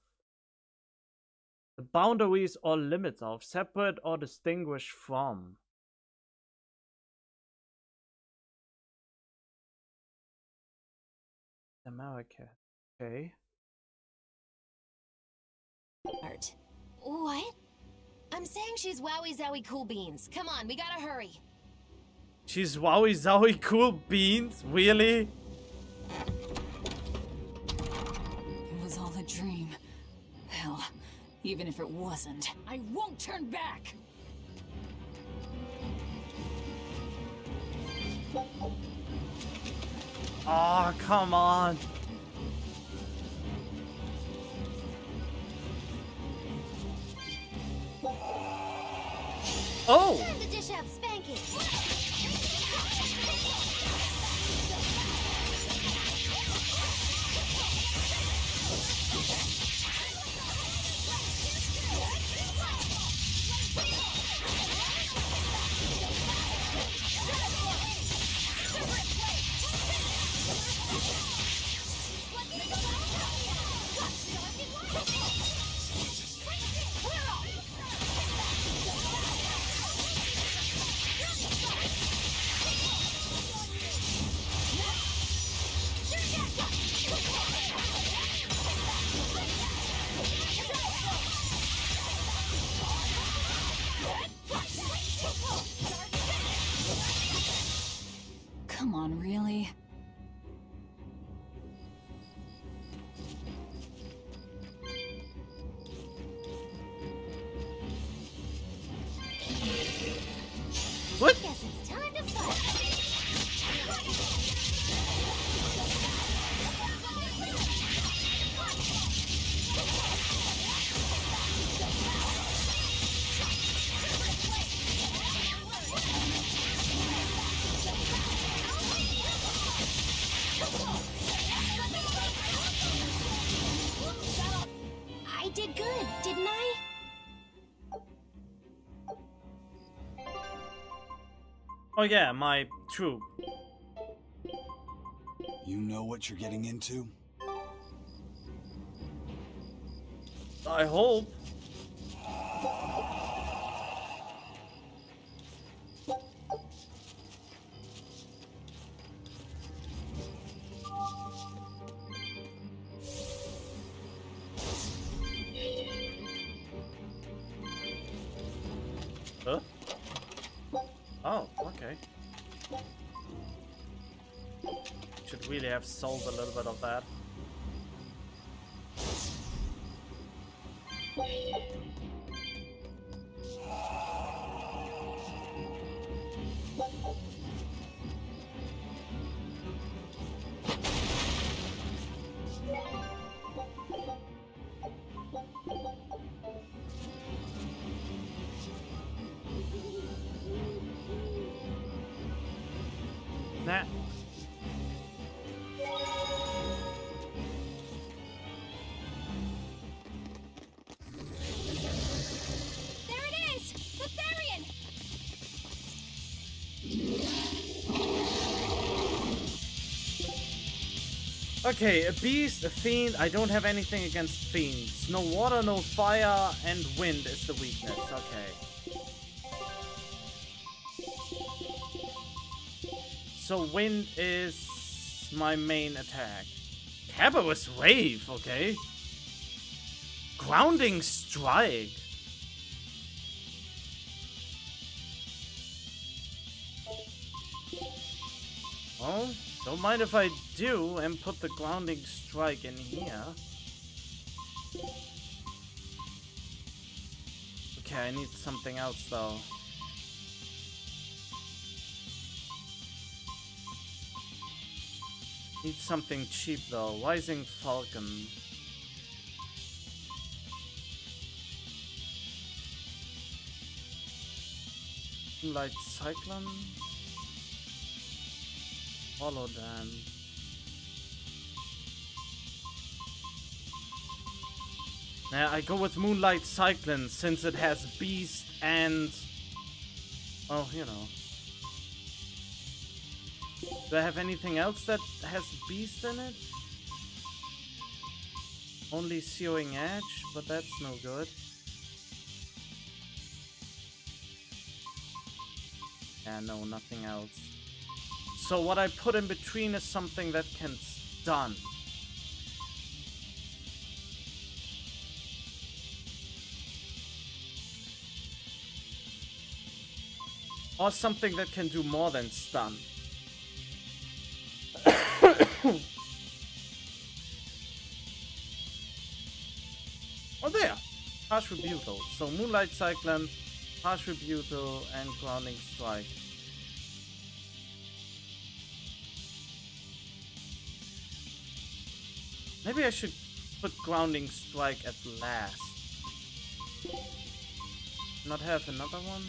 The boundaries or limits of, separate or distinguished from. America. Okay. Art. What? I'm saying she's wowie zowie cool beans. Come on, we gotta hurry. She's wowie zowie cool beans? Really? It was all a dream. Hell, even if it wasn't, I won't turn back! Oh, come on. Oh! Time to dish out spankings. Come on, really? What? Guess it's time to fight. I did good, didn't I? Oh yeah, my troop. You know what you're getting into? I hope. Huh? Oh, okay. Should really have sold a little bit of that. Nah. There it is! The Therian! Okay, a beast, a fiend. I don't have anything against fiends. No water, no fire, and wind is the weakness. Okay. So wind is my main attack. Cabarrus Wave, okay. Grounding Strike. Oh, don't mind if I do and put the Grounding Strike in here. Okay, I need something else though. Need something cheap though. Rising Falcon. Light Cyclone. Holodan. Now I go with Moonlight Cyclone since it has Beast and... oh, you know. Do I have anything else that has Beast in it? Only Searing Edge, but that's no good. Yeah, no, nothing else. So what I put in between is something that can stun. Or something that can do more than stun. Oh, there! Harsh Rebutal. So Moonlight Cyclone, Harsh Rebutal, and Grounding Strike. Maybe I should put Grounding Strike at last. Not have another one?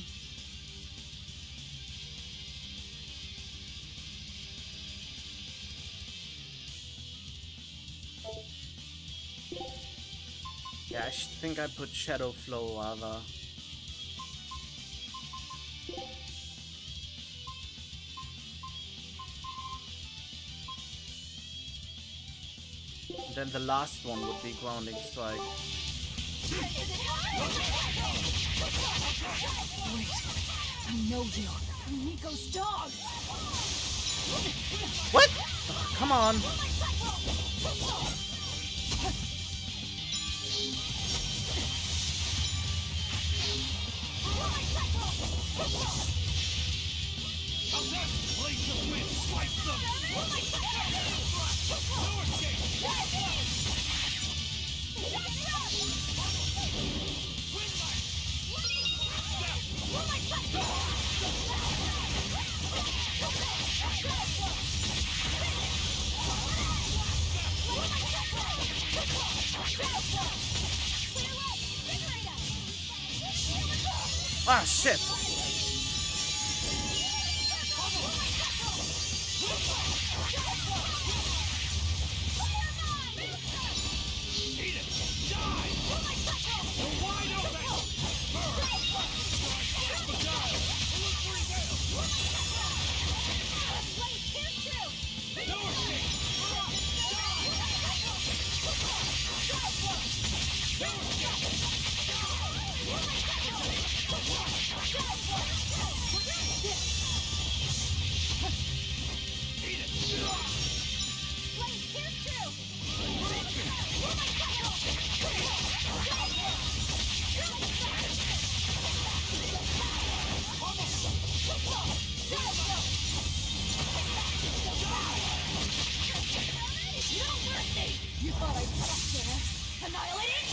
Yeah, I think I put Shadow Flow rather. And then the last one would be Grounding Strike. Wait, I know you. I'm Nico's dog. What? Oh, come on. Ah, shit! You thought I'd stop there? Annihilate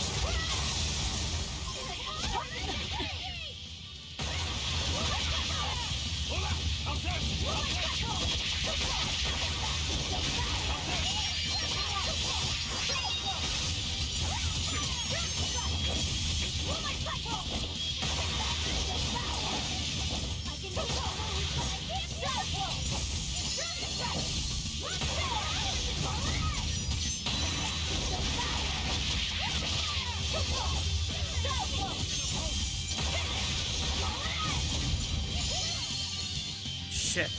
Shit.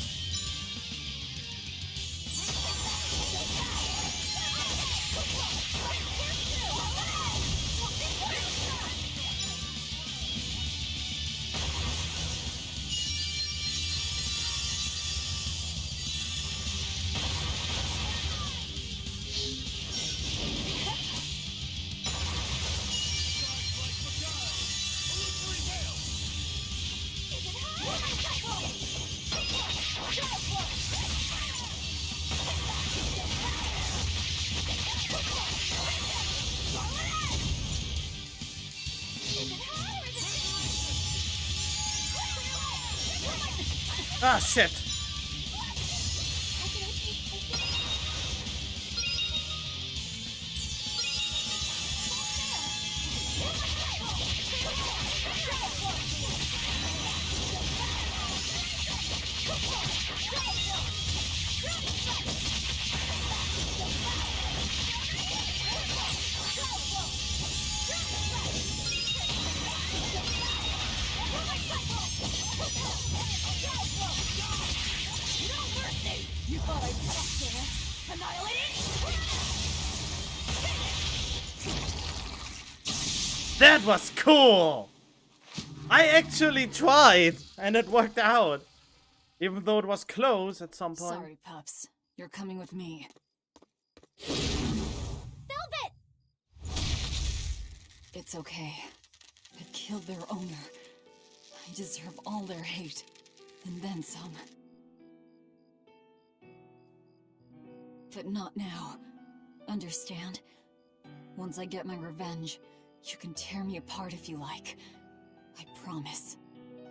Ah, shit. You thought I'd stop there? Annihilate it! That was cool! I actually tried, and it worked out. Even though it was close at some point. Sorry, pups. You're coming with me. Velvet! It's okay. I killed their owner. I deserve all their hate. And then some. But not now. Understand? Once I get my revenge, you can tear me apart if you like. I promise.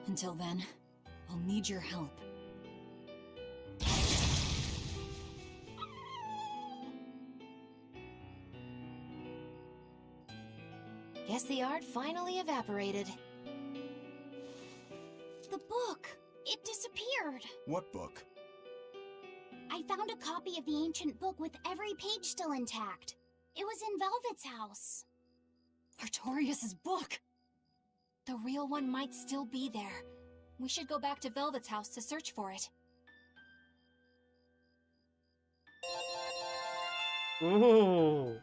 Until then, I'll need your help. Guess the art finally evaporated. The book! It disappeared! What book? I found a copy of the ancient book with every page still intact. It was in Velvet's house. Artorias' book! The real one might still be there. We should go back to Velvet's house to search for it. Ooh.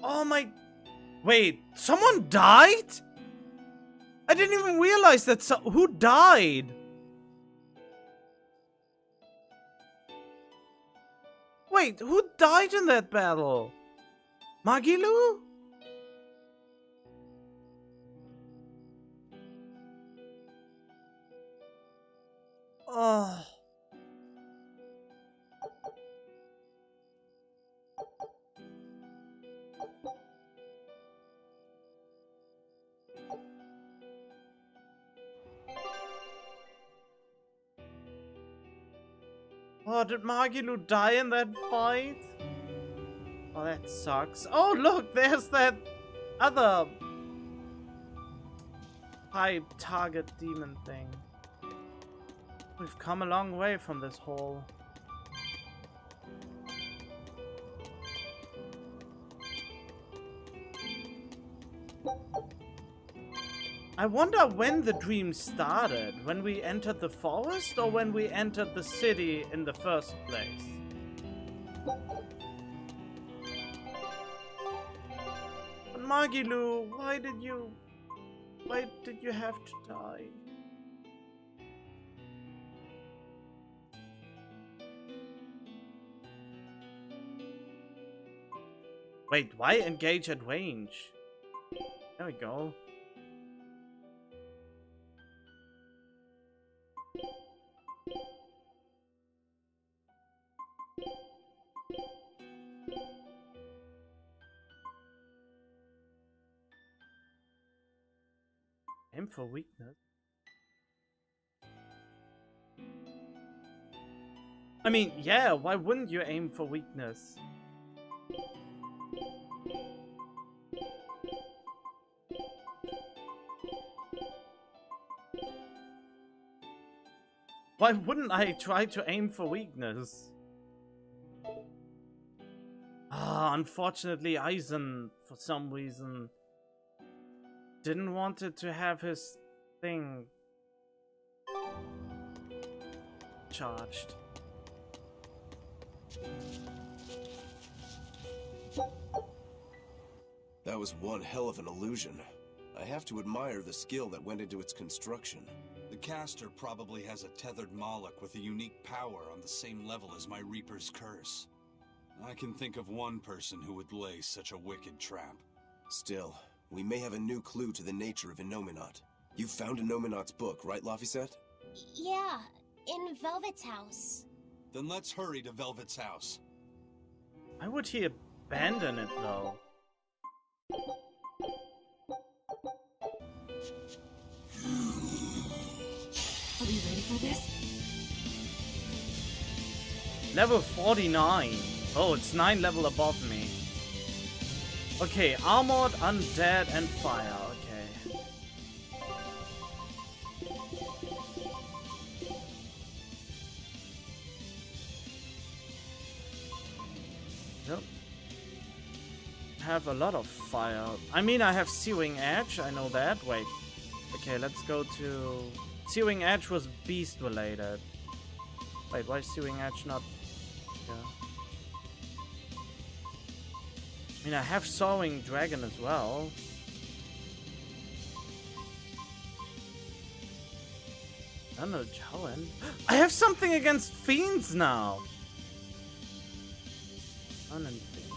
Oh my... Wait, someone died? I didn't even realize that who died? Wait, who died in that battle? Magilu? Oh. Oh, did Magilu die in that fight? Oh, that sucks. Oh, look, there's that other high target demon thing. We've come a long way from this hole. I wonder when the dream started. When we entered the forest or when we entered the city in the first place? But Magilu, why did you have to die? Wait, why engage at range? There we go. Aim for weakness. I mean, yeah, why wouldn't you aim for weakness? Why wouldn't I try to aim for weakness? Ah, unfortunately, Eisen, for some reason, didn't want it to have his thing charged. That was one hell of an illusion. I have to admire the skill that went into its construction. The caster probably has a tethered Moloch with a unique power on the same level as my Reaper's curse. I can think of one person who would lay such a wicked trap. Still, we may have a new clue to the nature of Innominat. You found Innominat's book, right, Laphicet? Yeah, in Velvet's house. Then let's hurry to Velvet's house. Why would he abandon it, though? Are we ready for this? Level 49. Oh, it's 9 level above me. Okay, armored, undead, and fire. Okay. Yep. Have a lot of fire. I mean, I have Searing Edge, I know that. Wait. Okay, let's go to... Searing Edge was beast related. Wait, why is Searing Edge not... Yeah. I mean, I have Soaring Dragon as well. Infernal Challenge? I have something against fiends now! Fun and fiends.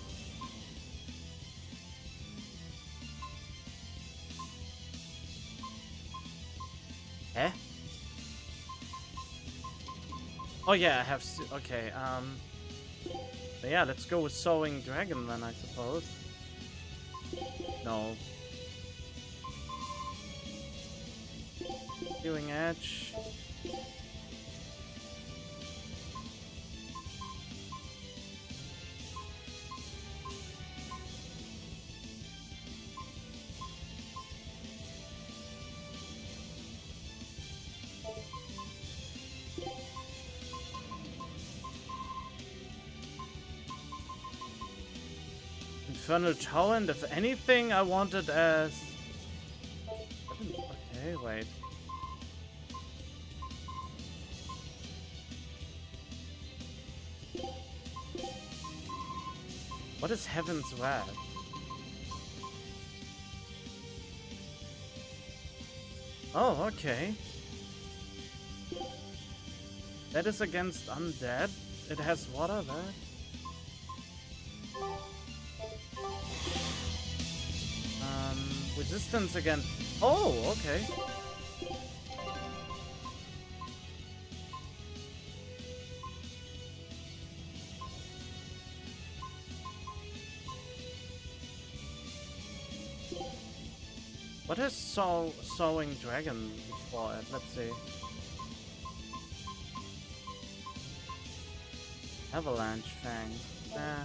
Eh? Oh yeah, I have... Okay, so yeah, let's go with Sowing Dragon then, I suppose. No. Healing Edge. Infernal Torrent, if anything, I wanted as... Okay, wait. What is Heaven's Wrath? Oh, okay. That is against undead. It has water there. Resistance against... Oh, okay. What is Sowing Dragon for it? Let's see. Avalanche Fang. Nah.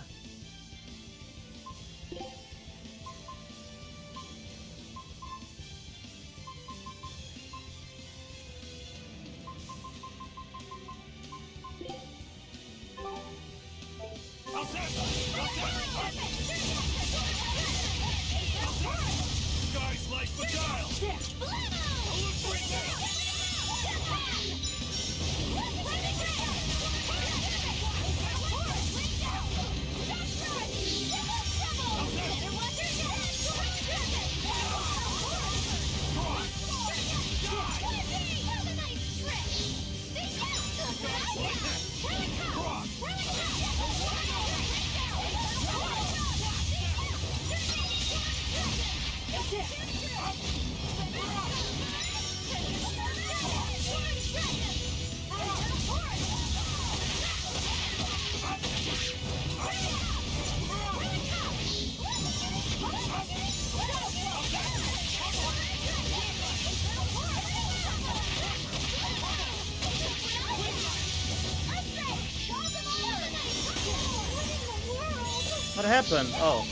What happened? Oh.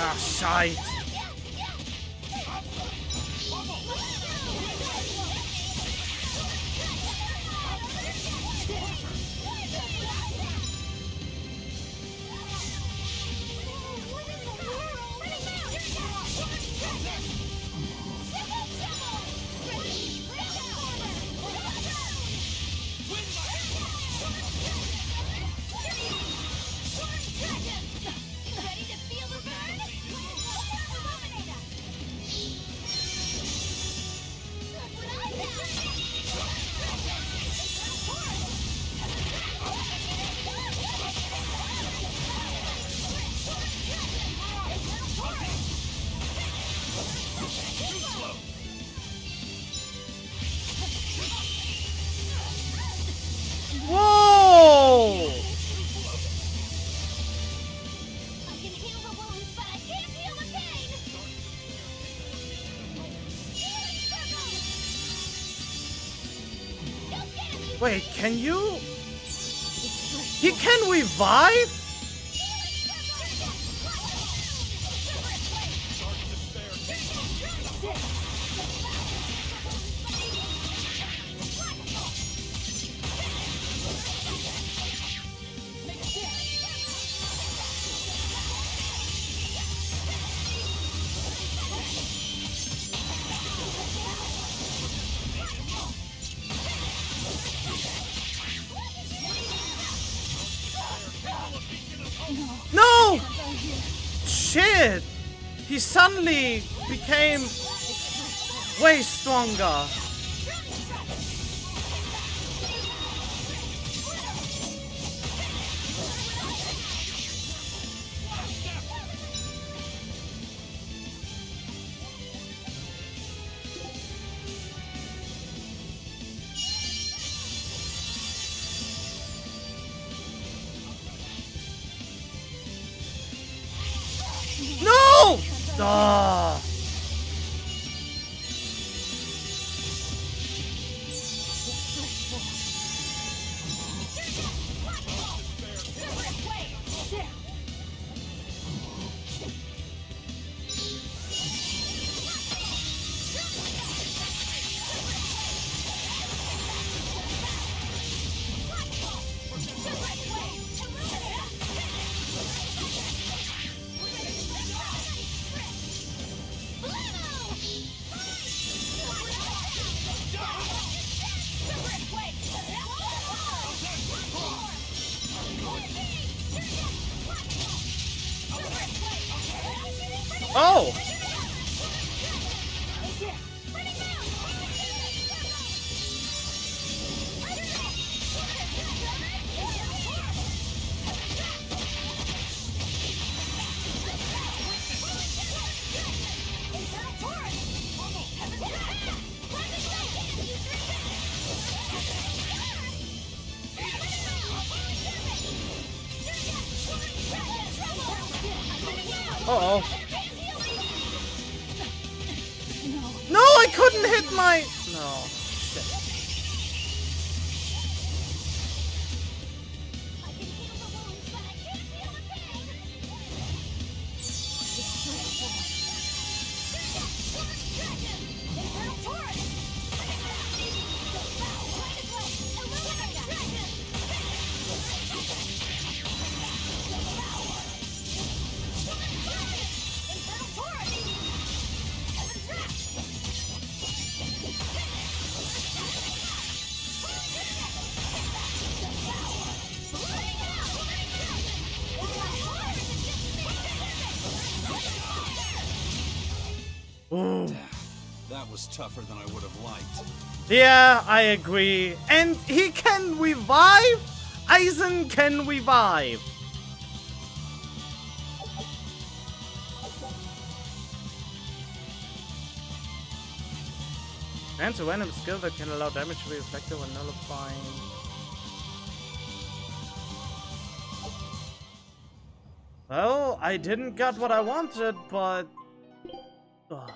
Ah, shite. Wait, can you? He can revive? shit! He suddenly became way stronger. No! Ah. Oh! Uh-oh. No, I couldn't hit my... No. Shit. That was tougher than I would have liked. Yeah, I agree. And he can revive? Eisen can revive. Grants a random skill that can allow damage to be reflected when nullifying. Well, I didn't get what I wanted, but... Ugh.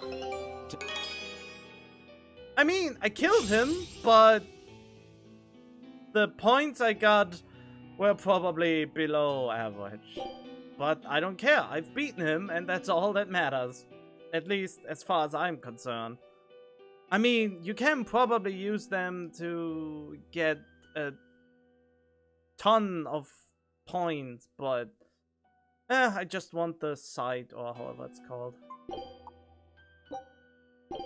I mean, I killed him, but... the points I got were probably below average. But I don't care, I've beaten him, and that's all that matters. At least, as far as I'm concerned. I mean, you can probably use them to get a ton of points, but... I just want the site, or however it's called.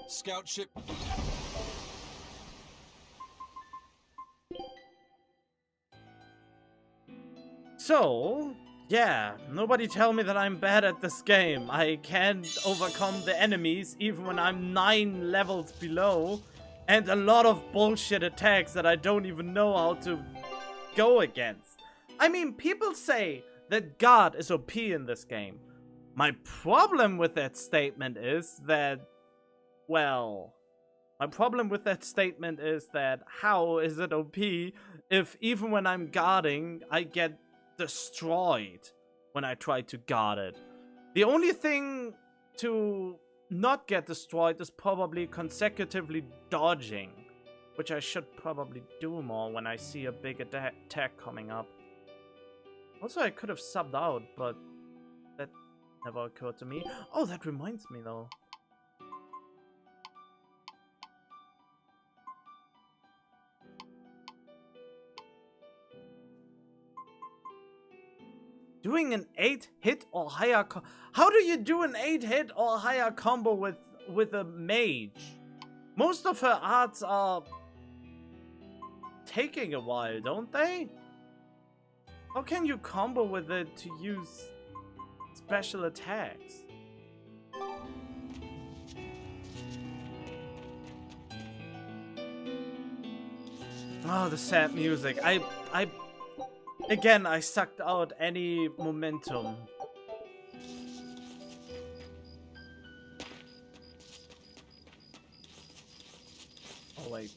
Scout ship. So, yeah, nobody tell me that I'm bad at this game. I can't overcome the enemies even when I'm 9 levels below, and a lot of bullshit attacks that I don't even know how to go against. I mean, people say that God is OP in this game. My problem with that statement is that, well, how is it OP if even when I'm guarding, I get destroyed when I try to guard it? The only thing to not get destroyed is probably consecutively dodging, which I should probably do more when I see a big attack coming up. Also, I could have subbed out, but that never occurred to me. Oh, that reminds me though. Doing an 8-hit or higher how do you do an 8-hit or higher combo with a mage? Most of her arts are taking a while, don't they? How can you combo with it to use special attacks. Oh, the sad music. Again, I sucked out any momentum. Oh, wait.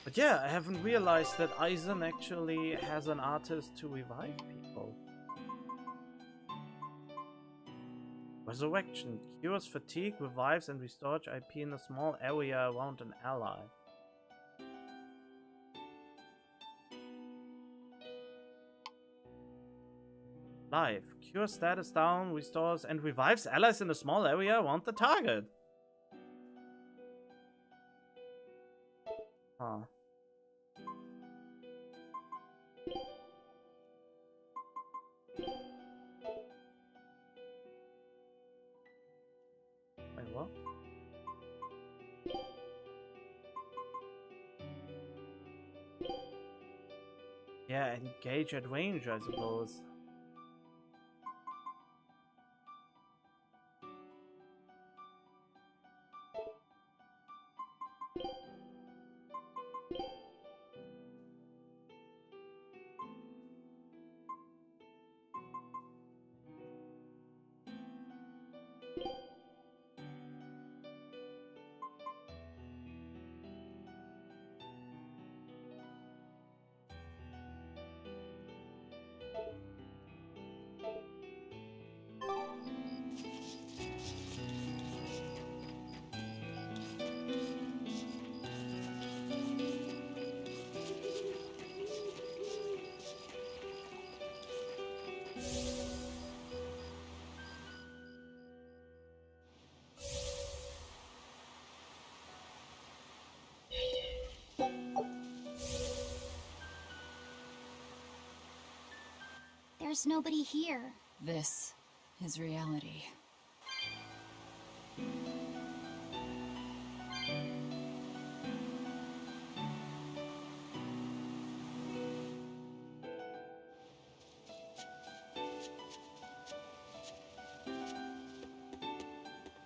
But yeah, I haven't realized that Eisen actually has an artist to revive people. Resurrection cures fatigue, revives and restores IP in a small area around an ally. Life cures status down, restores and revives allies in a small area around the target. Huh. Wait, what? Yeah, engage at range, I suppose. There's nobody here. This is reality.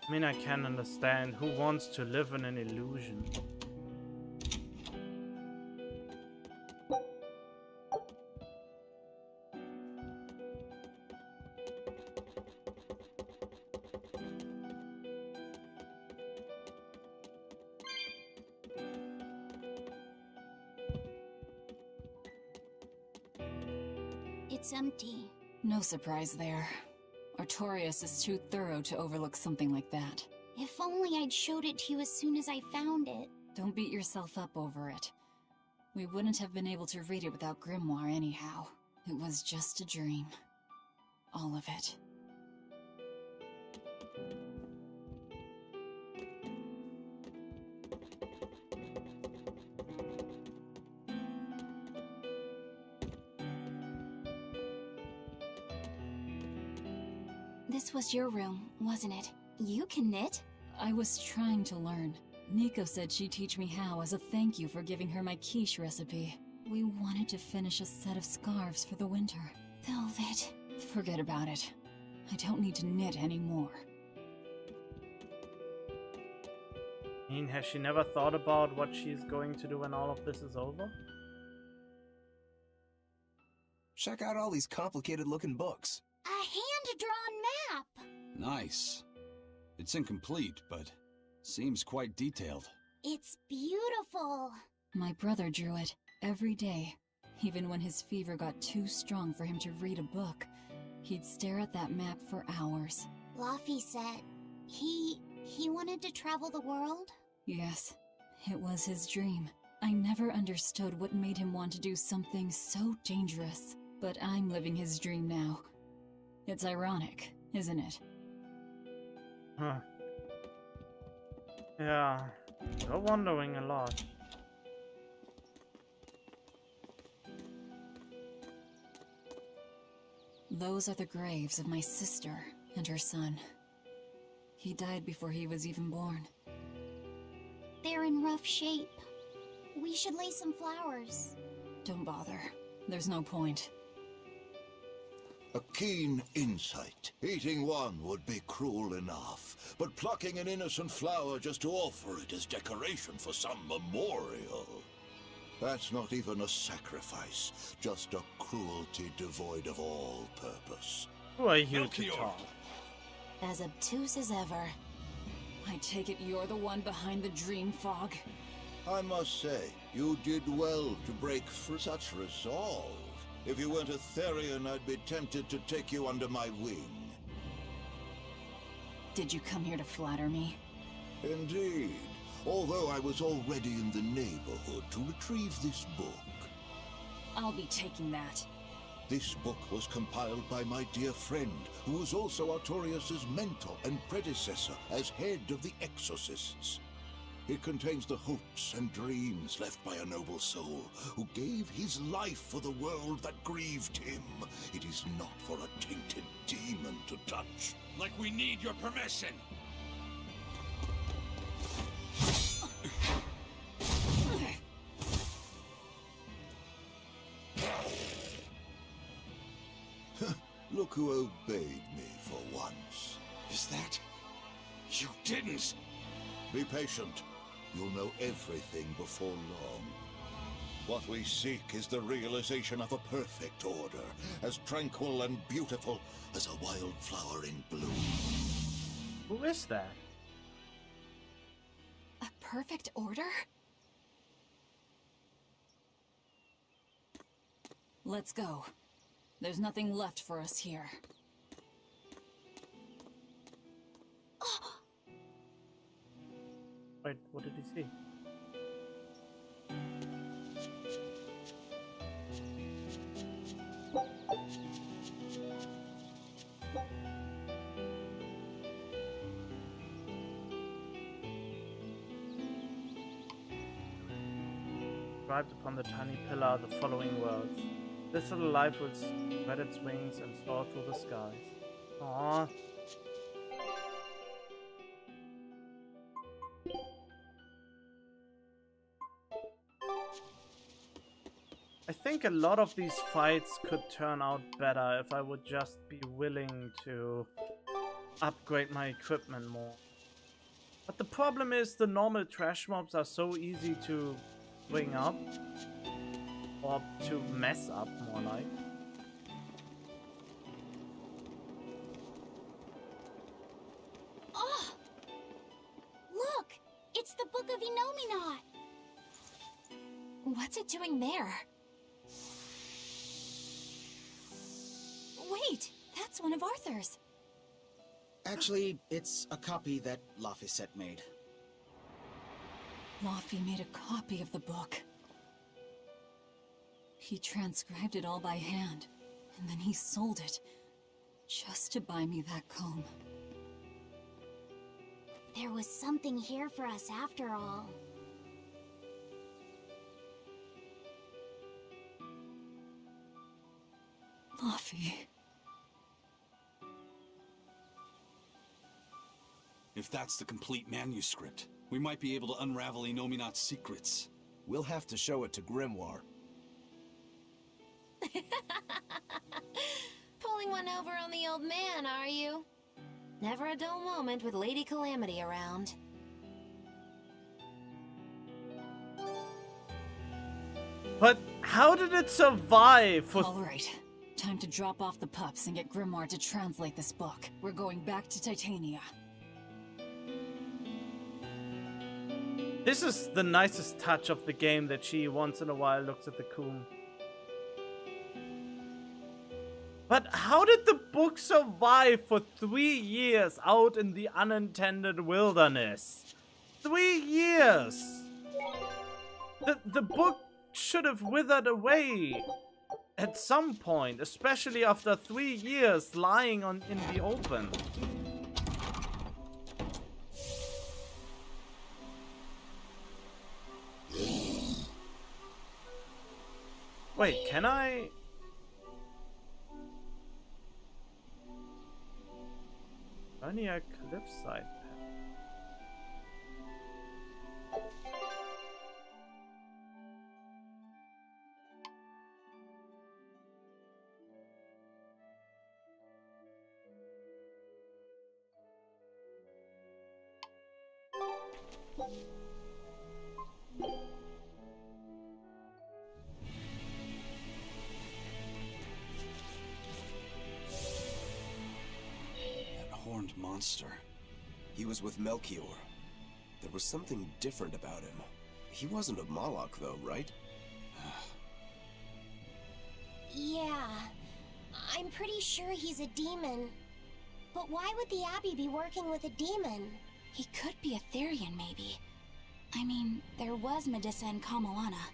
I mean, I can understand who wants to live in an illusion. It's empty. No surprise there. Artorias is too thorough to overlook something like that. If only I'd showed it to you as soon as I found it. Don't beat yourself up over it. We wouldn't have been able to read it without Grimoire anyhow. It was just a dream. All of it. This was your room, wasn't it? You can knit? I was trying to learn. Nico said she'd teach me how as a thank you for giving her my quiche recipe. We wanted to finish a set of scarves for the winter. Velvet. Forget about it. I don't need to knit anymore. I mean, has she never thought about what she's going to do when all of this is over? Check out all these complicated looking books. A hand-drawn map! Nice. It's incomplete, but seems quite detailed. It's beautiful. My brother drew it every day. Even when his fever got too strong for him to read a book, he'd stare at that map for hours. Laphicet, he wanted to travel the world? Yes, it was his dream. I never understood what made him want to do something so dangerous. But I'm living his dream now. It's ironic, isn't it? Huh. Yeah, you're wondering a lot. Those are the graves of my sister and her son. He died before he was even born. they're in rough shape. We should lay some flowers. Don't bother. There's no point. A keen insight. Eating one would be cruel enough, but plucking an innocent flower just to offer it as decoration for some memorial. That's not even a sacrifice, just a cruelty devoid of all purpose. Who are you to talk? As obtuse as ever. I take it you're the one behind the dream fog? I must say, you did well to break through such resolve. If you weren't a Therian, I'd be tempted to take you under my wing. Did you come here to flatter me? Indeed. Although I was already in the neighborhood to retrieve this book. I'll be taking that. This book was compiled by my dear friend, who was also Artorias' mentor and predecessor as head of the Exorcists. It contains the hopes and dreams left by a noble soul who gave his life for the world that grieved him. It is not for a tainted demon to touch. Like we need your permission! Look who obeyed me for once. Is that... You didn't! Be patient. You'll know everything before long. What we seek is the realization of a perfect order, as tranquil and beautiful as a wildflower in bloom. Who is that? A perfect order? Let's go. There's nothing left for us here. Wait, what did he see? Inscribed upon the tiny pillar the following words. This little life will spread its wings and soar through the skies. Aww. I think a lot of these fights could turn out better if I would just be willing to upgrade my equipment more. But the problem is the normal trash mobs are so easy to bring up. Or to mess up, more like. Oh! Look! It's the Book of Enominat! What's it doing there? Wait! That's one of Arthur's! Actually, it's a copy that Laphicet made. Laphi made a copy of the book. He transcribed it all by hand, and then he sold it, just to buy me that comb. There was something here for us after all. Laphi. If that's the complete manuscript, we might be able to unravel Enominat's secrets. We'll have to show it to Grimoire. Pulling one over on the old man, are you? Never a dull moment with Lady Calamity around. But how did it survive for... Alright, time to drop off the pups and get Grimoire to translate this book. We're going back to Titania. This is the nicest touch of the game, that she once in a while looks at the coon. But how did the book survive for 3 years out in the unintended wilderness? 3 years! The book should have withered away at some point, especially after 3 years lying in the open. Wait, can I... Only a cliffside path. That horned monster. He was with Melchior. There was something different about him. He wasn't a Moloch, though, right? Yeah, I'm pretty sure he's a demon. But why would the Abbey be working with a demon? He could be a Therian, maybe. I mean, there was Medusa and Kamilana.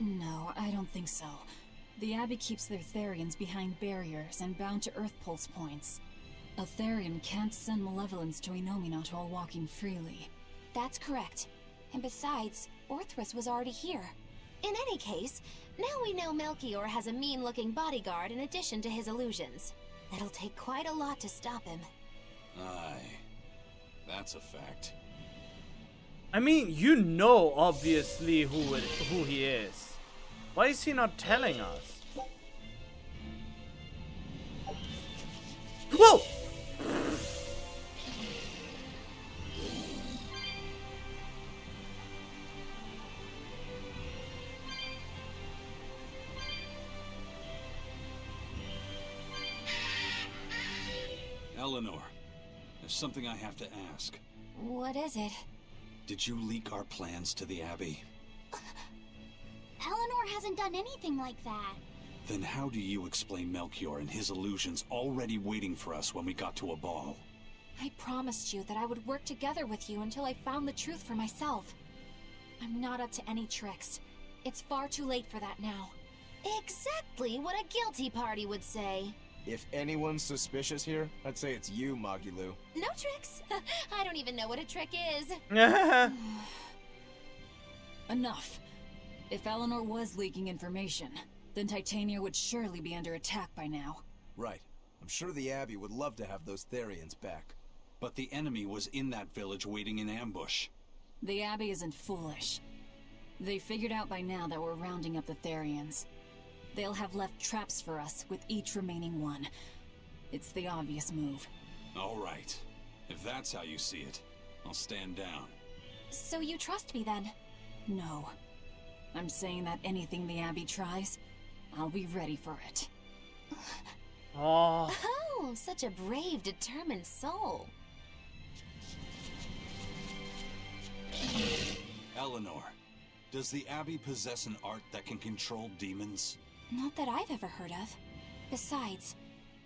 No, I don't think so. The Abbey keeps their Therians behind barriers and bound to Earth Pulse points. A Therian can't send malevolence to Innominat while walking freely. That's correct. And besides, Orthrus was already here. In any case, now we know Melchior has a mean-looking bodyguard in addition to his illusions. It'll take quite a lot to stop him. Aye. That's a fact. I mean, you know obviously who he is. Why is he not telling us? Whoa! Eleanor, there's something I have to ask. What is it? Did you leak our plans to the Abbey? Eleanor hasn't done anything like that. Then how do you explain Melchior and his illusions already waiting for us when we got to a ball? I promised you that I would work together with you until I found the truth for myself. I'm not up to any tricks. It's far too late for that now. Exactly what a guilty party would say. If anyone's suspicious here, I'd say it's you, Magilu. No tricks? I don't even know what a trick is. Enough. If Eleanor was leaking information, then Titania would surely be under attack by now. Right. I'm sure the Abbey would love to have those Therians back. But the enemy was in that village waiting in ambush. The Abbey isn't foolish. They figured out by now that we're rounding up the Therians. They'll have left traps for us with each remaining one. It's the obvious move. All right. If that's how you see it, I'll stand down. So you trust me then? No. I'm saying that anything the Abbey tries, I'll be ready for it. Oh, Such a brave, determined soul. Eleanor, does the Abbey possess an art that can control demons? Not that I've ever heard of. Besides,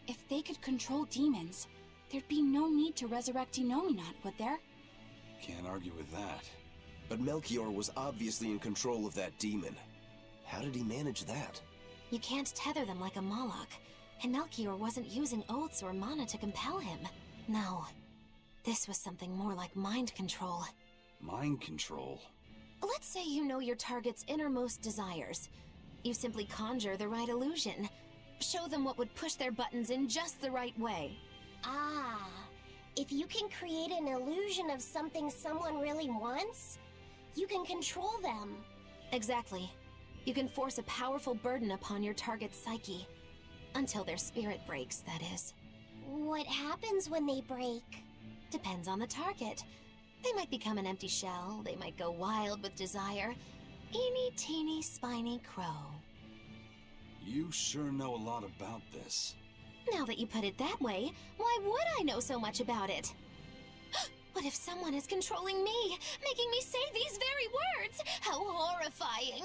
if they could control demons, there'd be no need to resurrect Innominat, would there? Can't argue with that. But Melchior was obviously in control of that demon. How did he manage that? You can't tether them like a Moloch, and Melchior wasn't using oaths or mana to compel him. No. This was something more like mind control. Mind control? Let's say you know your target's innermost desires. You simply conjure the right illusion. Show them what would push their buttons in just the right way. Ah, if you can create an illusion of something someone really wants, you can control them. Exactly. You can force a powerful burden upon your target's psyche. Until their spirit breaks, that is. What happens when they break? Depends on the target. They might become an empty shell, they might go wild with desire. Eeny, teeny, spiny crow. You sure know a lot about this. Now that you put it that way, why would I know so much about it? What if someone is controlling me, making me say these very words? How horrifying!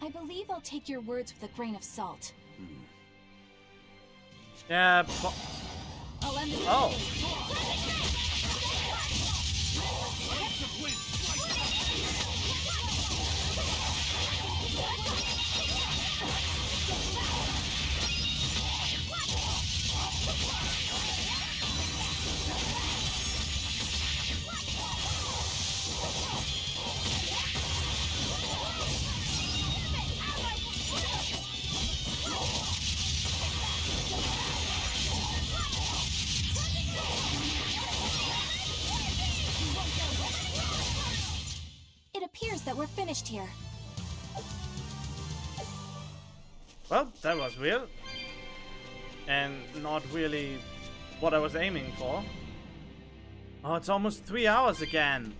I believe I'll take your words with a grain of salt. yeah. I'll end this. Oh. It appears that we're finished here. Well, that was weird. And not really what I was aiming for. Oh, it's almost 3 hours again.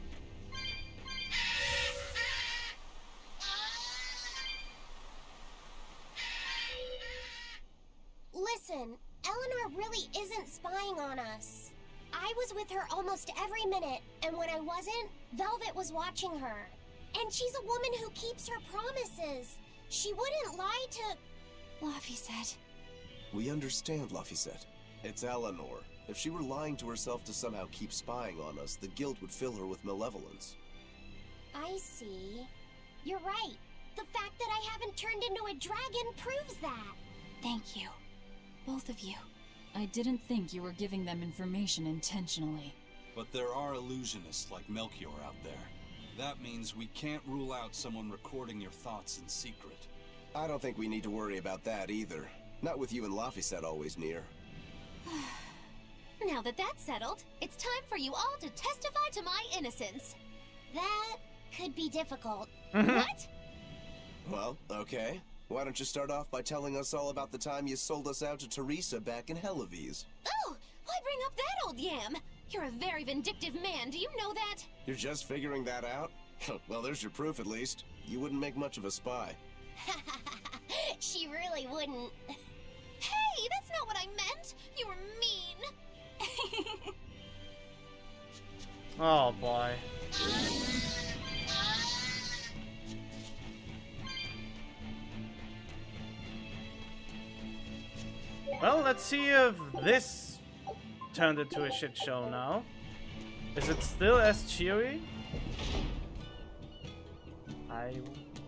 wasn't spying on us. I was with her almost every minute, and when I wasn't, Velvet was watching her. And she's a woman who keeps her promises. She wouldn't lie to... Laphicet. We understand, Laphicet. It's Eleanor. If she were lying to herself to somehow keep spying on us, the guilt would fill her with malevolence. I see. You're right. The fact that I haven't turned into a dragon proves that. Thank you. Both of you. I didn't think you were giving them information intentionally. But there are illusionists like Melchior out there. That means we can't rule out someone recording your thoughts in secret. I don't think we need to worry about that either. Not with you and Laphicet always near. Now that that's settled, it's time for you all to testify to my innocence. That could be difficult. What? Well, okay. Why don't you start off by telling us all about the time you sold us out to Teresa back in Helives? Oh, why bring up that old yam? You're a very vindictive man, do you know that? You're just figuring that out? Well, there's your proof at least. You wouldn't make much of a spy. She really wouldn't. Hey, that's not what I meant! You were mean! Oh boy. Well, let's see if this turned into a shit show now. Is it still as cheery?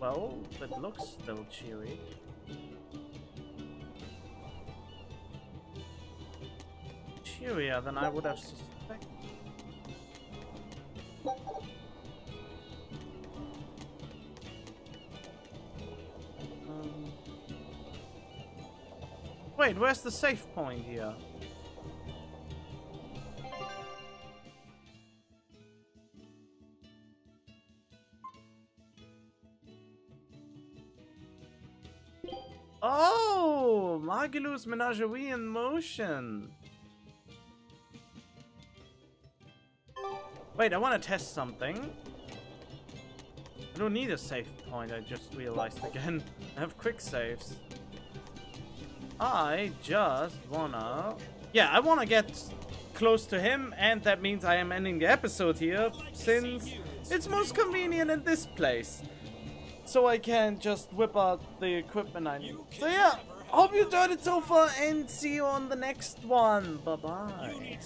Well, it looks still cheery. Cheerier than I would have suspected. Wait, where's the save point here? Oh, Magilou's Menagerie in motion. Wait, I want to test something. I don't need a save point, I just realized again. I have quick saves. I just wanna... Yeah, I wanna get close to him, and that means I am ending the episode here, since it's most convenient in this place. So I can just whip out the equipment I need. So yeah, hope you enjoyed it so far, and see you on the next one. Bye-bye.